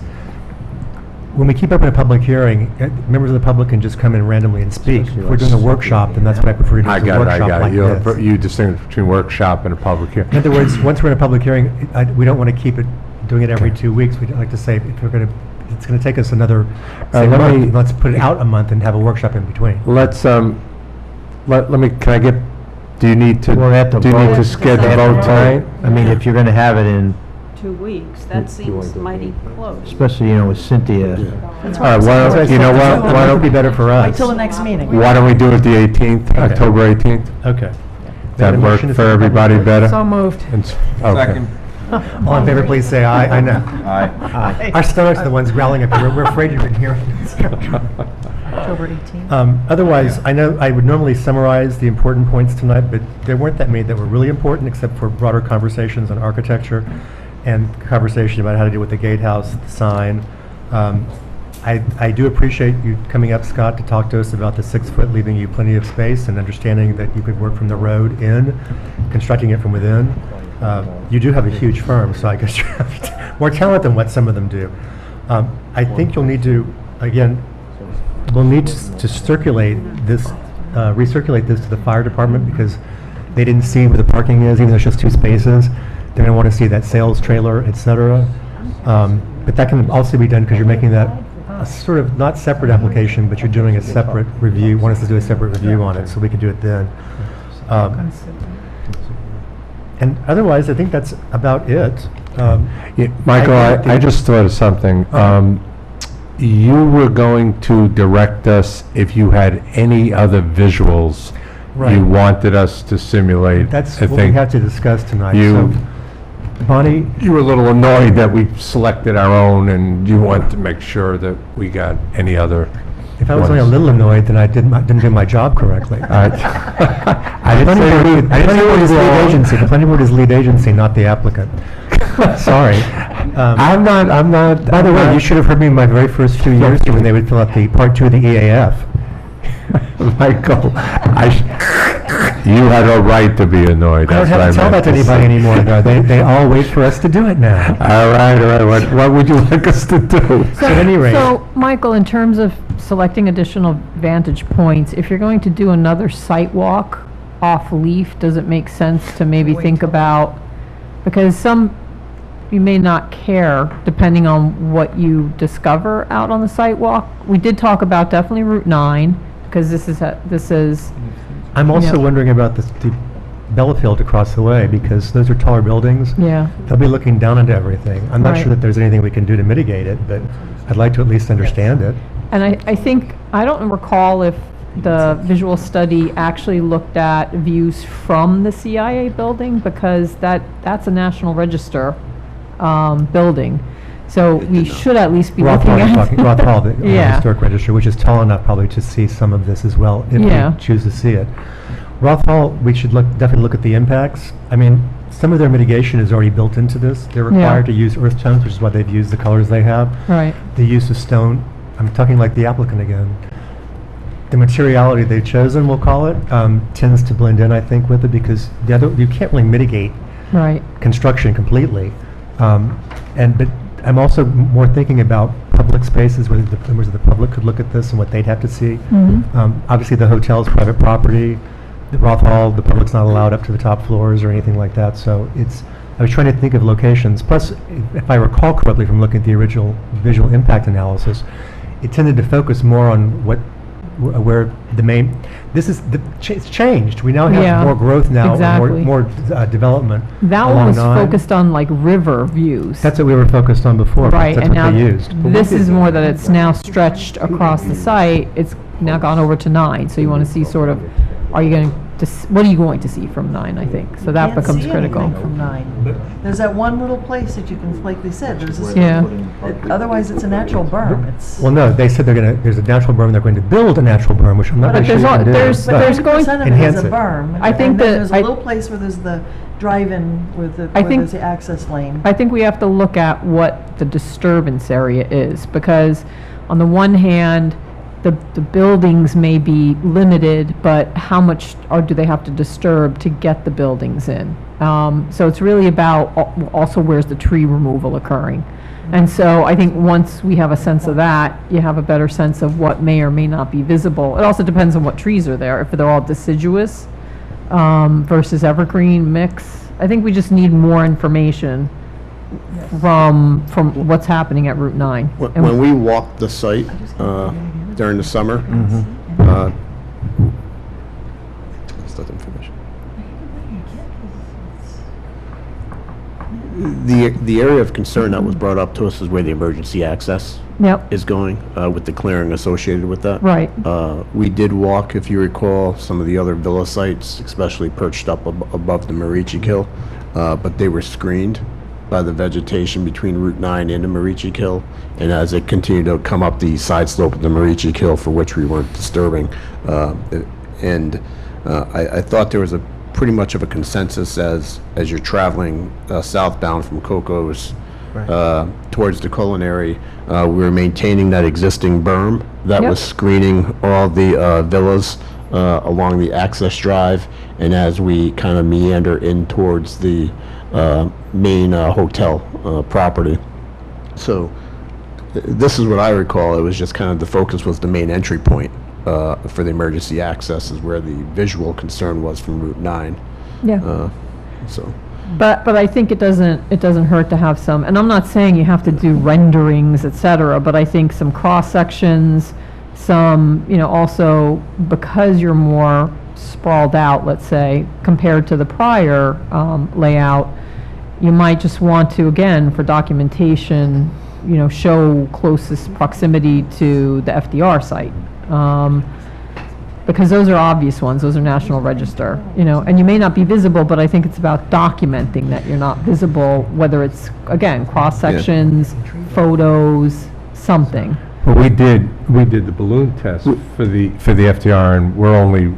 when we keep open a public hearing, members of the public can just come in randomly and speak. If we're doing a workshop, then that's what I prefer to do, I is a got it, I workshop got like it. this. You distinguish between workshop and a public hearing. In other words, once we're in a public hearing, we don't want to keep it, doing it every 2 weeks. We'd like to say, if we're going to, it's going to take us another, say, let month, me- let's put it out a month and have a workshop in between. Let's, let me, can I get, do you need to, We're at the do you need vote. to schedule a vote tonight? I mean, if you're going to have it in, 2 weeks, that seems mighty close. especially, with Cynthia. That's All right, what I'm saying. you know what? A month would be better for us. Wait till the next meeting. Why don't we do it the 18th, Okay. October 18th? Okay. That work motion is for that everybody public- better? So moved. Okay. All in favor, please say aye. I know. Aye. Our stomachs are the ones growling up here. We're afraid you've been hearing this. October 18th. Otherwise, I know I would normally summarize the important points tonight, but there weren't that many that were really important, except for broader conversations on architecture and conversation about how to deal with the gatehouse, the sign. I do appreciate you coming up, Scott, to talk to us about the 6 foot, leaving you plenty of space and understanding that you could work from the road in, constructing it from within. You do have a huge firm, so I guess you have more talent than what some of them do. I think you'll need to, again, we'll need to circulate this, recirculate this to the fire department, because they didn't see where the parking is, even though it's just 2 spaces. They're going to want to see that sales trailer, et cetera. But that can also be done because you're making that a sort of not separate application, but you're doing a separate review, want us to do a separate review on it, so we can do it then. And otherwise, I think that's about it. Yeah, Michael, I just thought of something. You were going to direct us if you had any other visuals Right. you wanted us to simulate. That's I what we think have to discuss tonight. you- So, Bonnie, You were a little annoyed that we selected our own, and you wanted to make sure that we got any other. if I was only a ones. little annoyed, then I didn't do my job correctly. I didn't say we- I didn't say we is were lead all- agency. The planning board is lead agency, not the applicant. Sorry. I'm not. By the way, you should have heard me in my very first few years here when they would fill out the part 2 of the EAF. Michael, you had a right to be annoyed. I don't That's what have to tell meant that to anybody say. anymore, though. They all wait for us to do it now. All right. What would you like us to do? So at any rate, So, Michael, in terms of selecting additional vantage points, if you're going to do another site walk off Leaf, does it make sense to maybe think about, because you may not care, depending on what you discover out on the site walk. We did talk about definitely Route 9, because this is, I'm also Yeah. wondering about the Bellafield across the way, because those are taller buildings. yeah. They'll be looking down into everything. I'm not Right. sure that there's anything we can do to mitigate it, but I'd like to at least understand it. And I think, I don't recall if the visual study actually looked at views from the CIA building, because that's a National Register building. So we should at least be Roth looking Hall, at. you're talking, Roth Hall, the Yeah. Historic Register, which is tall enough probably to see some of this as well, if Yeah. we choose to see it. Roth Hall, we should definitely look at the impacts. I mean, some of their mitigation is already built into this. They're Yeah. required to use earth tones, which is why they've used the colors they have. Right. The use of stone, I'm talking like the applicant again. The materiality they've chosen, we'll call it, tends to blend in, I think, with it, because you can't really mitigate Right. construction completely. But I'm also more thinking about public public spaces where the members of the public could look at this and what they'd have to see. Mhm. Obviously, the hotel's private property. The Roth Hall, the public's not allowed up to the top floors or anything like that, so I was trying to think of locations. Plus, if I recall correctly from looking at the original visual impact analysis, it tended to focus more on where the main, it's changed. We now Yeah, have more growth now, exactly. more development. That one along was 9. focused on like river views. That's what we were focused on before. Right, That's and what now they used. But we this did- is more that it's now stretched across the site. It's now gone over to 9, so you want to see sort of, what are you going to see from 9, I think? So that Can't becomes see critical. anything from 9. There's that one little place that you can, like they said, there's this. Yeah. Otherwise, it's a natural berm. It's. Well, no, they said there's a natural berm, they're going to build a natural berm, which I'm not But really sure you can do. there's But going- 90% of it Enhance is a it. berm. I think and then that there's a little place where there's the drive-in with I where think- there's the access lane. I think we have to look at what the disturbance area is, because on the one hand, the buildings may be limited, but how much do they have to disturb to get the buildings in? So it's really about also where's the tree removal occurring. And so I think once we have a sense of that, you have a better sense of what may or may not be visible. It also depends on what trees are there, if they're all deciduous versus evergreen mix. I think we just need more information from what's happening at Route 9. And When we walked the site during the summer, let's let them finish. The area of concern that was brought up to us is where the emergency access Yep. is going, with the clearing associated with that. Right. We did walk, if you recall, some of the other villa sites, especially perched up above the Marici Kill, but they were screened by the vegetation between Route 9 and the Marici Kill, and as it continued to come up the side slope of the Marici Kill, for which we weren't disturbing. I thought there was a pretty much of a consensus as you're traveling southbound from Coco's towards the culinary, we were maintaining that existing berm that Yep. was screening all the villas along the access drive, and as we kind of meander in towards the main hotel property. So this is what I recall. It was just kind of the focus was the main entry point for the emergency access is where the visual concern was from Route 9. Yeah. So. But I think it doesn't hurt to have some, and I'm not saying you have to do renderings, et cetera, but I think some cross-sections, some, also because you're more sprawled out, let's say, compared to the prior layout, you might just want to, again, for documentation, show closest proximity to the FDR site. Because those are obvious ones, those are National Register, and you may not be visible, but I think it's about documenting that you're not visible, whether it's, again, cross-sections, photos, something. Well, we did the balloon test for the FDR, and we're only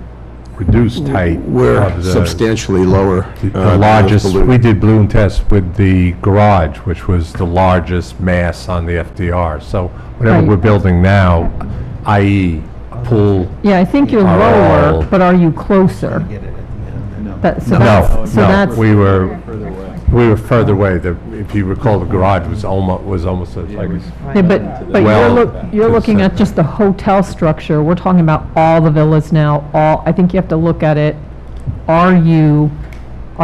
reduced height. We're of the- substantially lower. The than those largest, balloon- we did balloon tests with the garage, which was the largest mass on the FDR. So whatever Right. we're building now, i.e. pool. Yeah, I think you're are lower, all- but are you closer? No, that's. we were further away. If you recall, the garage was almost like. Yeah, but well you're to looking at center. just the hotel structure. We're talking about all the villas now, I think you have to look at it, are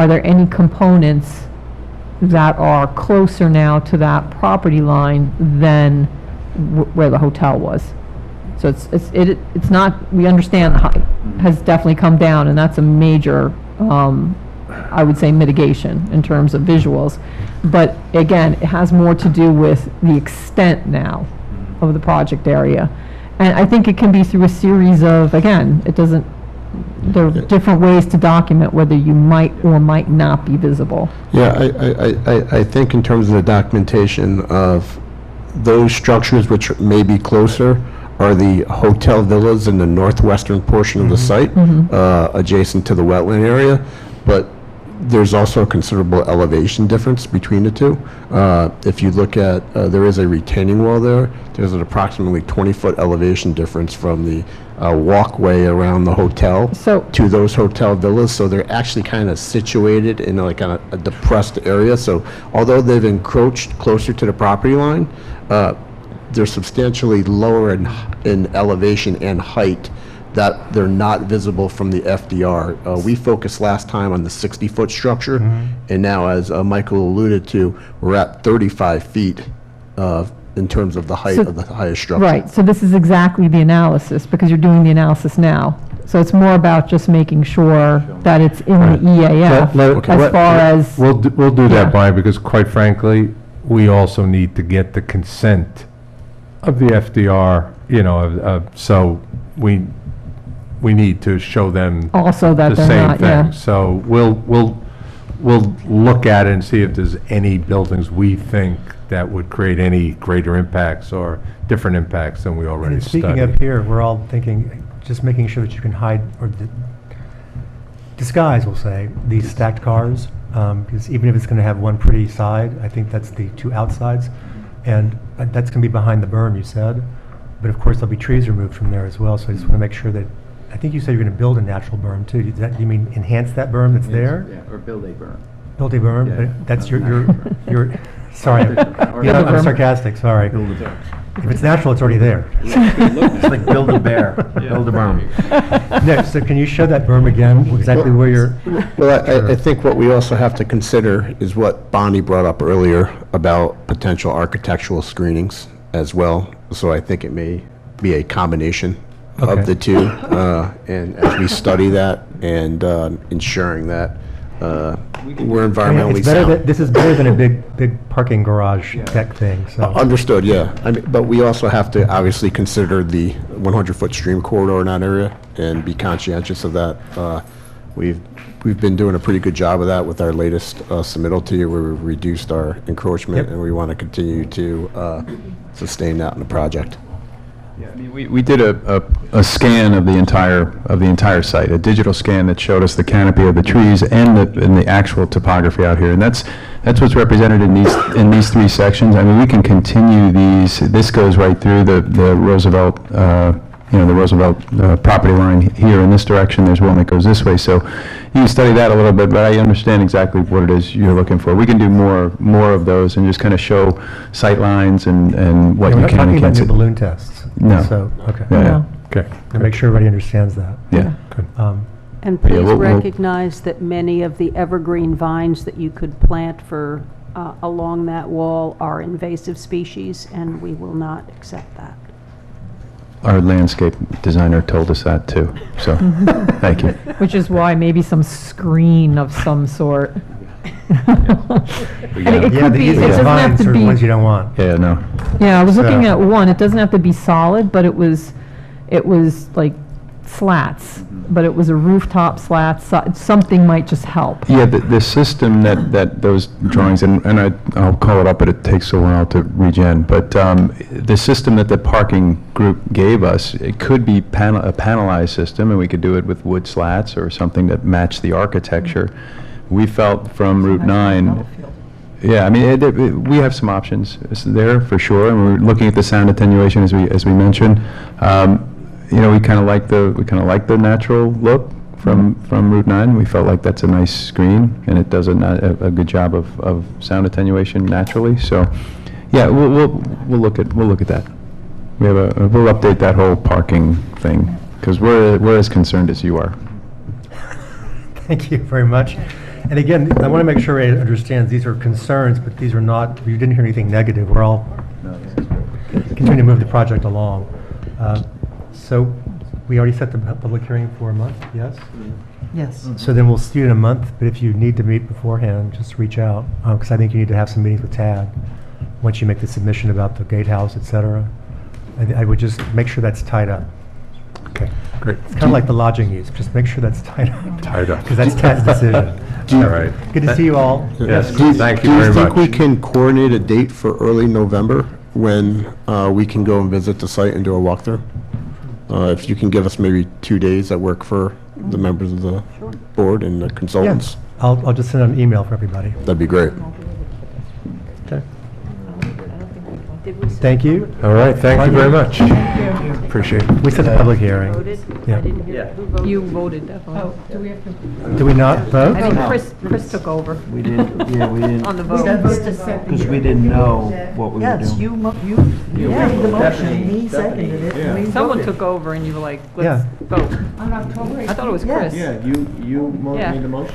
there any components that are closer now to that property line than where the hotel was? So it's not, we understand the height has definitely come down, and that's a major, I would say, mitigation in terms of visuals. But again, it has more to do with the extent now of the project area. And I think it can be through a series of, again, there are different ways to document whether you might or might not be visible. Yeah, I think in terms of the documentation of those structures which may be closer are the hotel villas in the northwestern portion of the site, adjacent to the wetland area, but there's also a considerable elevation difference between the two. If you look at, there is a retaining wall there, there's an approximately 20-foot elevation difference from the walkway around the hotel to those hotel villas, so they're actually kind of situated in like a depressed area. So although they've encroached closer to the property line, they're substantially lower in elevation and height, that they're not visible from the FDR. We focused last time on the 60-foot structure, and now, as Michael alluded to, we're at 35 feet in terms of the height of the highest structure. Right, so this is exactly the analysis, because you're doing the analysis now. So it's more about just making sure that it's in the EAF as far as... We'll do that, Brian, because quite frankly, we also need to get the consent of the FDR, so we need to show them Also that the they're same not, thing. yeah. So we'll look at it and see if there's any buildings we think that would create any greater impacts or different impacts than we already And studied. speaking up here, we're all thinking, just making sure that you can hide or disguise, we'll say, these stacked cars, because even if it's going to have one pretty side, I think that's the two outsides, and that's going to be behind the berm, you said, but of course there'll be trees removed from there as well, so I just want to make sure that, I think you said you're going to build a natural berm too. Do you mean enhance that berm that's there? Yeah, or build a berm. Build a berm, Yeah. but that's your, sorry, I'm sarcastic, sorry. If it's natural, it's already there. It's like build a bear, build a berm. Next, so can you show that berm again, exactly where you're? Well, I think what we also have to consider is what Bonnie brought up earlier about potential architectural screenings as well. So I think it may be a combination of the two. And as we study that and ensuring that we're environmentally It's better sound. this is better than a big parking garage deck thing, so. Understood, yeah. But we also have to obviously consider the 100-foot stream corridor in that area and be conscientious of that. We've been doing a pretty good job of that with our latest submittal to you, where we've reduced our encroachment, and we want to continue to sustain that in the project. Yeah, I mean, we did a scan of the entire site, a digital scan that showed us the canopy of the trees and the actual topography out here, and that's what's represented in these three sections. I mean, we can continue these. This goes right through the Roosevelt, the Roosevelt property line here in this direction. There's one that goes this way, so you can study that a little bit. But I understand exactly what it is you're looking for. We can do more of those and just kind of show sight lines and what We're you not can talking and about can't new see. balloon tests. No. So, okay. Yeah. Okay. And make sure everybody understands that. Yeah. Good. And Yeah, please we'll- recognize that many of the evergreen vines that you could plant for, along that wall are invasive species, and we will not accept that. Our landscape designer told us that too, so, thank you. Which is why maybe some screen of some sort. And it Yeah, could the be, it easiest doesn't have vines to are the be, ones you don't want. Yeah, no. yeah, I was looking So- at one, it doesn't have to be solid, but it was like slats, but it was a rooftop slat, something might just help. Yeah, the system that those drawings, and I'll call it up, but it takes a while to regen, but the system that the parking group gave us, it could be a panelized system, and we could do it with wood slats or something that matched the architecture. We felt from Route 9, yeah, I mean, we have some options there for sure, and we're looking at the sound attenuation as we mentioned. We kind of like the natural look from Route 9. We felt like that's a nice screen, and it does a good job of sound attenuation naturally. So, yeah, we'll look at that. We'll update that whole parking thing because we're as concerned as you are. Thank you very much. And again, I want to make sure everybody understands these are concerns, but these are not, you didn't hear anything negative. We're all continuing to move the project along. So we already set the public hearing for a month, yes? Yes. So then we'll see you in a month, but if you need to meet beforehand, just reach out, because I think you need to have some meetings with TAG once you make the submission about the gatehouse, et cetera. I would just make sure that's tied up. Okay, great. It's kind of like the lodging use, just make sure that's tied up. Tied up. Because that's TAG's decision. All right. Good to see you all. Yes, thank you Do very you think much. we can coordinate a date for early November when we can go and visit the site and do a walkthrough? If you can give us maybe 2 days that work for the members of the board and the consultants, I'll just send out an email for everybody. that'd be great. Okay. Thank you. All right, thank you very much. appreciate it. We set the public hearing. Voted? Yeah. I didn't hear who voted. You voted, definitely. Oh, do we have to? Do we not vote? I think Chris took over. We didn't, yeah, we didn't, On the vote. because we didn't know what we were Yes, doing. you made the motion, he seconded it, and we Someone voted. took over and you were like, Yeah. let's vote. On October 18th? I thought it was Chris. Yes. you Yeah. made the motion.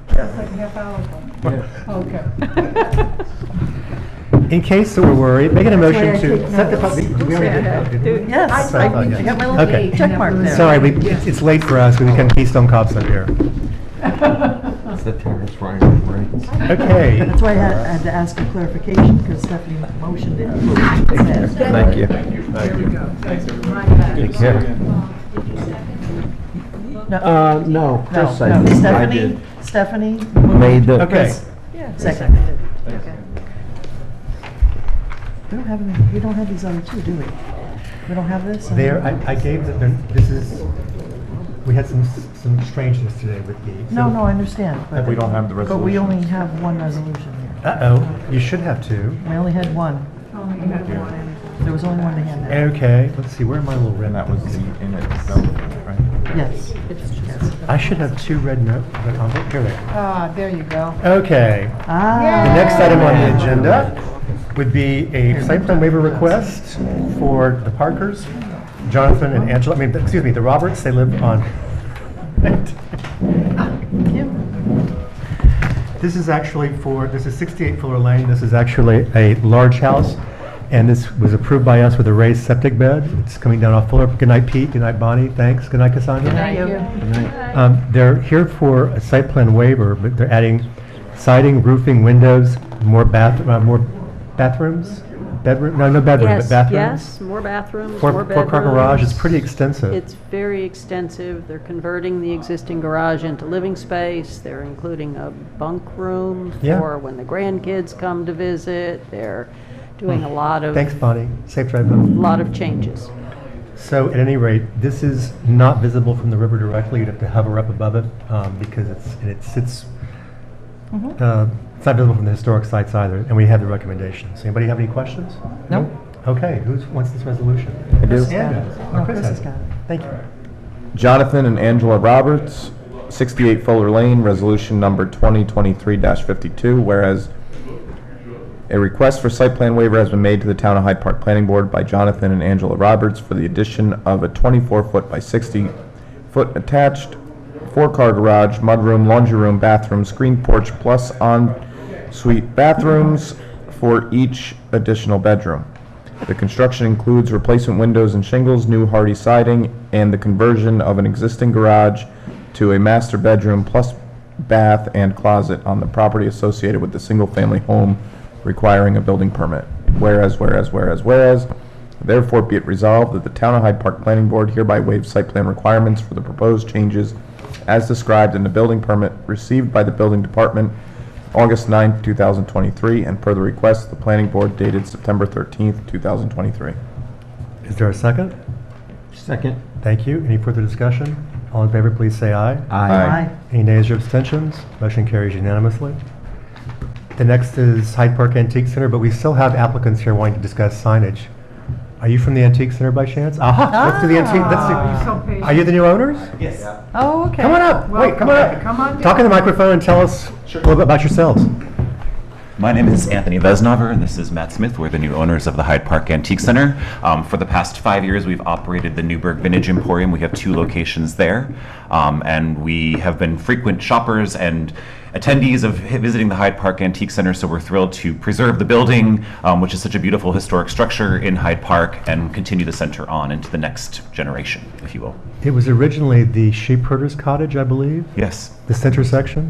That's like a half hour ago. Okay. In case that we're worried, making a That's why motion I to take set the notes. public. We already did that, didn't we? Yes, That's what I thought, yeah. I got my little Okay. check mark there. Sorry, it's late for us. We become Keystone Cops up here. It's the Terrence Ryan brains. Okay. That's why I had to ask for clarification, because Stephanie motioned it. Thank you. Take care. No, Chris, I No, did. I did. Stephanie Made the. Okay. seconded. We don't have these other two, do we? We don't have this? There, I gave them, this is, we had some strangeness today with the. No, I understand. But we don't have the But we resolution. only have one resolution here. Uh-oh, you should have two. We only had one. There was only one to hand out. Okay, let's see, where am I little red? And that was the in it, right? Yes. Yes. I should have two red note, red envelope. Here they are. Ah, there you go. Okay. The next item on the agenda would be a site plan waiver request for the Parkers, Jonathan and Angela, the Roberts, they live on. This is actually this is 68 Fuller Lane, this is actually a large house, and this was approved by us with a raised septic bed. It's coming down off Fuller. Good night, Pete, good night, Bonnie, thanks, good night, Cassandra. They're here for a site plan waiver, but they're adding siding, roofing, windows, more bathrooms? Bedroom? No bedroom, but bathrooms? Yes, more bathrooms, Four- more bedrooms. four-car garage, it's pretty extensive. It's very extensive. They're converting the existing garage into living space. They're including a bunk room Yeah. for when the grandkids come to visit. They're doing a lot of. Thanks, Bonnie. Safe drive home. Lot of changes. So at any rate, this is not visible from the river directly. You'd have to hover up above it because it sits. It's not visible from the historic sites either, and we have the recommendations. Anybody have any questions? No. Okay, who wants this resolution? I do. No, Chris has got it. Thank you. Jonathan and Angela Roberts, 68 Fuller Lane, resolution number 2023-52, whereas a request for site plan waiver has been made to the Town of Hyde Park Planning Board by Jonathan and Angela Roberts for the addition of a 24-foot by 60-foot attached 4-car garage, mudroom, laundry room, bathroom, screen porch, plus en-suite bathrooms for each additional bedroom. The construction includes replacement windows and shingles, new hardy siding, and the conversion of an existing garage to a master bedroom plus bath and closet on the property associated with the single-family home requiring a building permit. Whereas, therefore be it resolved that the Town of Hyde Park Planning Board hereby waives site plan requirements for the proposed changes as described in the building permit received by the Building Department August 9, 2023, and per the request of the Planning Board dated September 13, 2023. Is there a second? Second. Thank you. Any further discussion? All in favor, please say aye. Aye. Any nays or abstentions? Motion carries unanimously. The next is Hyde Park Antique Center, but we still have applicants here wanting to discuss signage. Are you from the Antique Center by chance? Aha, let's do the antique, are you the new owners? Yes. Oh, okay. Come on up, wait, come on up. Come on Talk in the microphone and tell us a little bit about yourselves. My name is Anthony Vesnover, and this is Matt Smith. We're the new owners of the Hyde Park Antique Center. For the past 5 years, we've operated the Newburgh Vintage Emporium. We have 2 locations there, and we have been frequent shoppers and attendees of visiting the Hyde Park Antique Center, so we're thrilled to preserve the building, which is such a beautiful historic structure in Hyde Park, and continue the center on into the next generation, if you will. It was originally the sheepherder's cottage, I believe? Yes. The center section,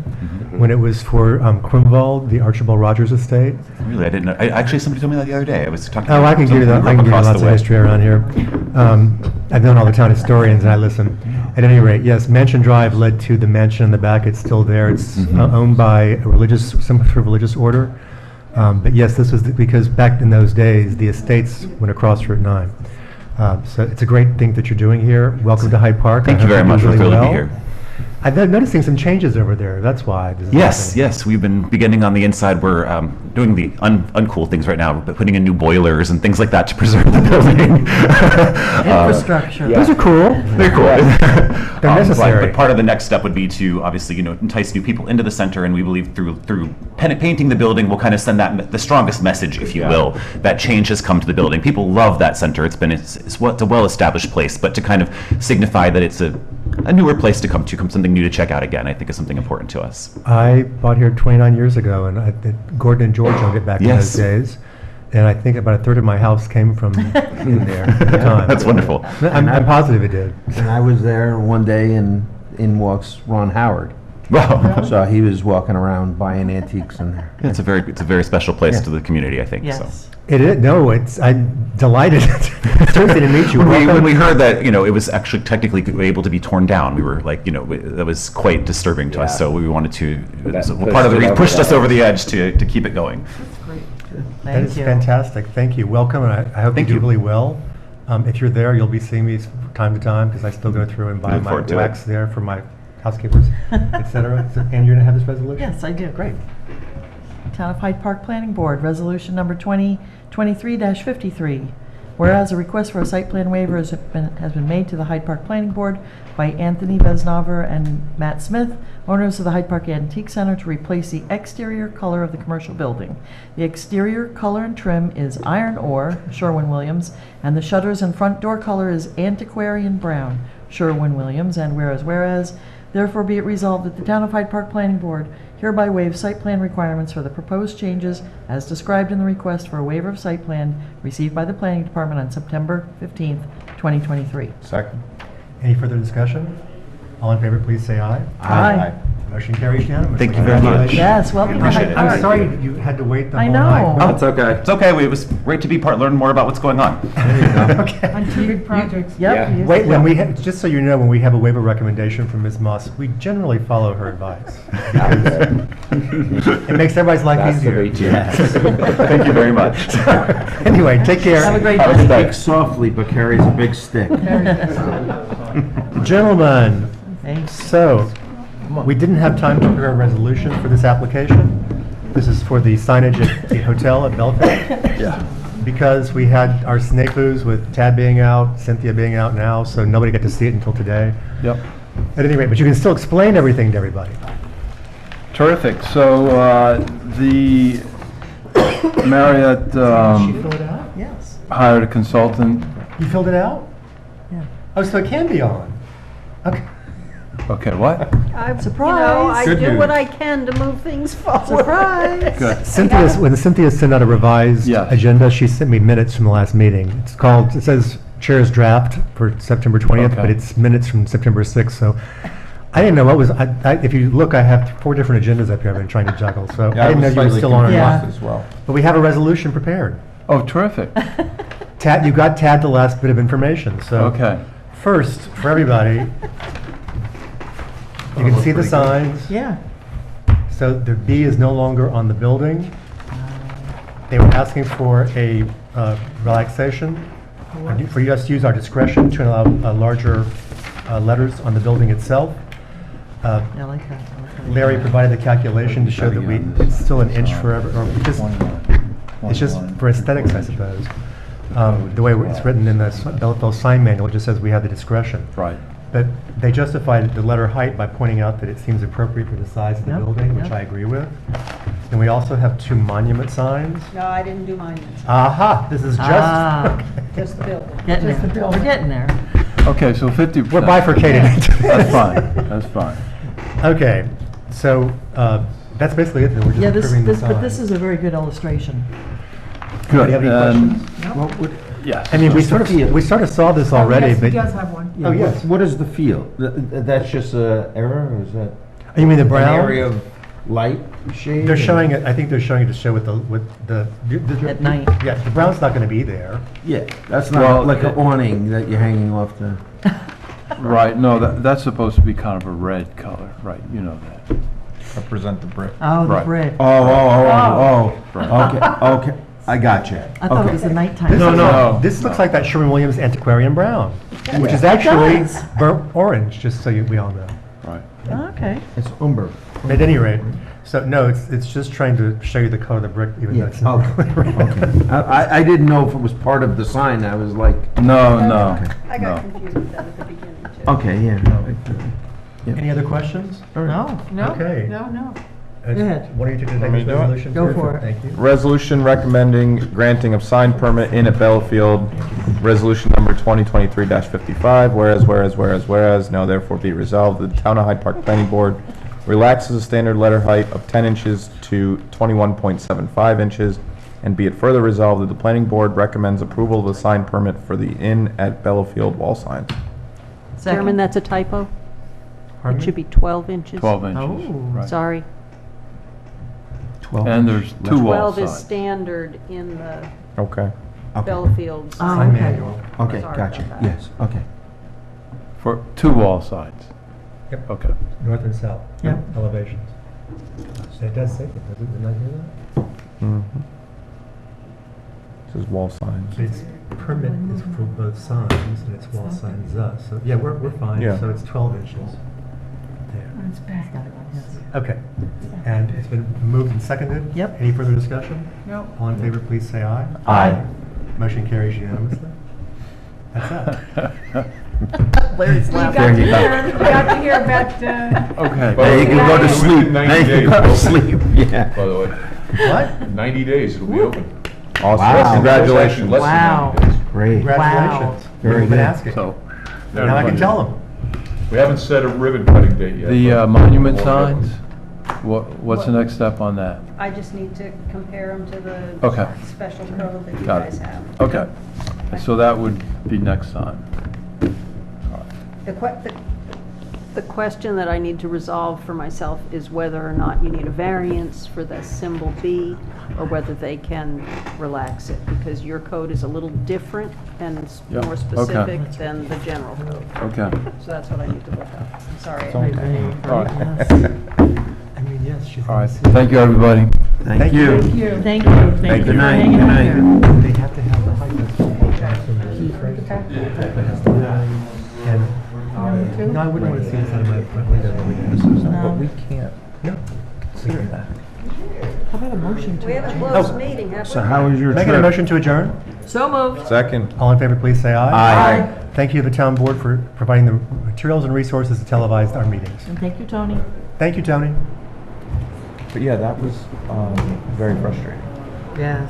when it was for Krumwald, the Archibald Rogers estate. Really, I didn't know. Actually, somebody told me that the other day. I was talking Oh, I can give you that. I can give you across lots the of way. history around here. I've known all the town historians and I listen. At any rate, yes, Mansion Drive led to the mansion in the back. It's still there. It's owned by a some sort of religious order. But yes, this was because back in those days, the estates went across Route 9. So it's a great thing that you're doing here. Welcome to Hyde Park. Thank I you hope very much. do We're really thrilled to be well. here. I've been noticing some changes over there, that's why. This is Yes, happening. yes, we've been beginning on the inside. We're doing the uncool things right now, but putting in new boilers and things like that to preserve the building. Infrastructure. Those are cool. They're cool. They're necessary. But part of the next step would be to obviously, entice new people into the center, and we believe through painting the building, we'll kind of send that the strongest message, if you will, that change has come to the building. People love that center. It's a well-established place, but to kind of signify that it's a newer place to come something new to check out again, I think is something important to us. I bought here 29 years ago, and Gordon and George owned it back in those days. And I think about a third of my house came from in there at the time. That's wonderful. I'm positive it did. And I was there one day, and in walks Ron Howard. Wow. So he was walking around buying antiques in there. It's a very special place to the community, I think. Yes. So. It is. No, I'm delighted. Terrific to meet you. When we heard that, it was actually technically able to be torn down, we were like, that was quite disturbing to us. So we wanted to, part of the reason pushed us over the edge to keep it going. That's great. That is Thank you. fantastic. Thank you. Welcome, and I hope you do really well. If you're there, you'll be seeing me from time to time, because I still go through and buy Look my forward to wax there for my housekeepers, et cetera. And you're going to have this resolution? Yes, I do. Great. Town of Hyde Park Planning Board, Resolution Number 2023-53. Whereas a request for a site plan waiver has been made to the Hyde Park Planning Board by Anthony Vesnover and Matt Smith, owners of the Hyde Park Antique Center, to replace the exterior color of the commercial building. The exterior color and trim is iron ore, Sherwin-Williams, and the shutters and front door color is antiquarian brown, Sherwin-Williams. And whereas, therefore be it resolved that the Town of Hyde Park Planning Board hereby waives site plan requirements for the proposed changes as described in the request for a waiver of site plan received by the Planning Department on September 15th, 2023. Second. Any further discussion? All in favor, please say aye. Aye. Motion carries unanimously. Thank you very much. Yes, welcome to Appreciate Hyde it. Park. I'm sorry you had to wait the I whole know. night. Oh, It's okay. It's okay. It was great to be learn more about what's going on. Okay. On two big projects. Yep. you- Wait, just so you know, when we have a waiver recommendation from Ms. Moss, we generally follow her advice. Because it makes everybody's life easier. Thank you very much. Anyway, take care. Have a great He day. speaks softly, but carries a big stick. Gentlemen, Thanks. so, we didn't have time to prepare a resolution for this application. This is for the signage at the hotel at Belfair. Yeah. Because we had our snafus with Tad being out, Cynthia being out now, so nobody got to see it until today. Yep. At any rate, but you can still explain everything to everybody. Terrific. So, the Marriott Did she fill it out? Yes. hired a consultant. You filled it out? Yeah. Oh, so it can be on? Okay. Okay, what? Surprise. I Good do news. what I can to move things forward. Surprise. Good. When Cynthia sent out a revised Yes. agenda, she sent me minutes from the last meeting. It says Chair's draft for September 20th, Okay. but it's minutes from September 6th, so I didn't know what was, if you look, I have 4 different agendas up here I've been trying to juggle, so I didn't know you were still on or not. As well. But we have a resolution prepared. Oh, terrific. Tad, you got Tad the last bit of information, so. Okay. First, for everybody, you can see the signs. Yeah. So the B is no longer on the building. They were asking for a relaxation, for us to use our discretion to allow larger letters on the building itself. Yeah, I like that. Larry provided the calculation to show that it's still an inch forever, or it's just for aesthetics, I suppose. The way it's written in the Belleville sign manual, it just says we have the discretion. Right. But they justified the letter height by pointing out that it seems appropriate for the size of the Yep, building, which yep. I agree with. And we also have 2 monument signs. No, I didn't do mine. Aha, this is just, Just the building. Getting there. We're getting there. Okay, so 50%. we're bifurcating it. That's fine, that's fine. Okay, so that's basically it, then we're Yeah, just approving the but this signs. is a very good illustration. Good. Anybody have any And- questions? Yes. I mean, we sort of saw this already, Yes, he but. does have one. Oh, yes. What is the field? That's just a error, or is that? You mean the brown? An area of light shade? They're showing it, I think they're showing it to show with the. At night. Yeah, the brown's not gonna be there. Yeah, that's Well, not like an awning that you're hanging off the... Right, no, that's supposed to be kind of a red color, right, you know that. Represent the brick. Oh, the Right. brick. Oh, okay, I got you. I thought it was the nighttime. No, this looks like that Sherwin-Williams antiquarian brown, which is It actually does. burnt orange, just so we all know. Right. Okay. It's umber. At any rate, so no, it's just trying to show you the color of the brick, even though it's not. Okay. I didn't know if it was part of the sign, I was like... No, no. I got no. confused with that at the beginning, too. Okay, yeah. Any other questions? No. No, Okay. no. Go ahead. What are you taking the Want me next to do it? resolution? Go for it. Thank you. Resolution recommending granting of sign permit in at Bellafield, resolution number 2023-55, whereas, now therefore be resolved, that the Town of Hyde Park Planning Board relaxes the standard letter height of 10 inches to 21.75 inches, and be it further resolved that the Planning Board recommends approval of the sign permit for the Inn at Bellafield wall sign. Chairman, that's a typo. Pardon It me? should be 12 inches. 12 inches. Oh. Right. Sorry. 12 And there's two wall 12 is sides. standard in the Okay. Bellafield. Oh, Sign okay. manual. Okay, Sorry gotcha, about that. yes, okay. For two wall sides. Yep. Okay. North and south. Yep. Elevations. It does say it, does it? Did I hear that? Mm-hmm. This is wall signs. Its permit is for both signs, and its wall sign is us. So, yeah, we're fine. Yeah. So it's 12 inches. There. Okay. And it's been moved and seconded? Yep. Any further discussion? No. All in favor, please say aye. Aye. Motion carries unanimously. That's that. Larry's We got laughing. to hear, we got to hear about, Okay. Now you can go to sleep, now you can go to sleep, yeah. By the way, What? 90 days it'll be open. Awesome. Wow. Congratulations. Less than Wow. 90 days. Great. Congratulations. Very You've been good. asking. So, Now I can tell them. We haven't set a ribbon cutting date yet. the but monument we'll signs, know. what's the next step on that? I just need to compare them to the Okay. special code that you Got guys it. have. Okay. So that would be next time. The question that I need to resolve for myself is whether or not you need a variance for the symbol B, or whether they can relax it, because your code is a little different and it's Yep, more okay. specific than the general code. Okay. So that's what I need to look up. I'm sorry. It's okay. All right. I mean, yes, she's. All right. Thank you, everybody. Thank you. Thank you. Thank Thank you. you for night, hanging good out night. here. They have to have the height of and, no, I wouldn't want to see inside of my front window. No. But we can't No. consider that. How about a motion to We have a adjourn? closed meeting, have So we? how was your Can I get a trip? motion to adjourn? So moved. Second. All in favor, please say aye. Aye. Thank you to the town board for providing the materials and resources to televise our meetings. And thank you, Tony. Thank you, Tony. But yeah, that was very frustrating. Yes.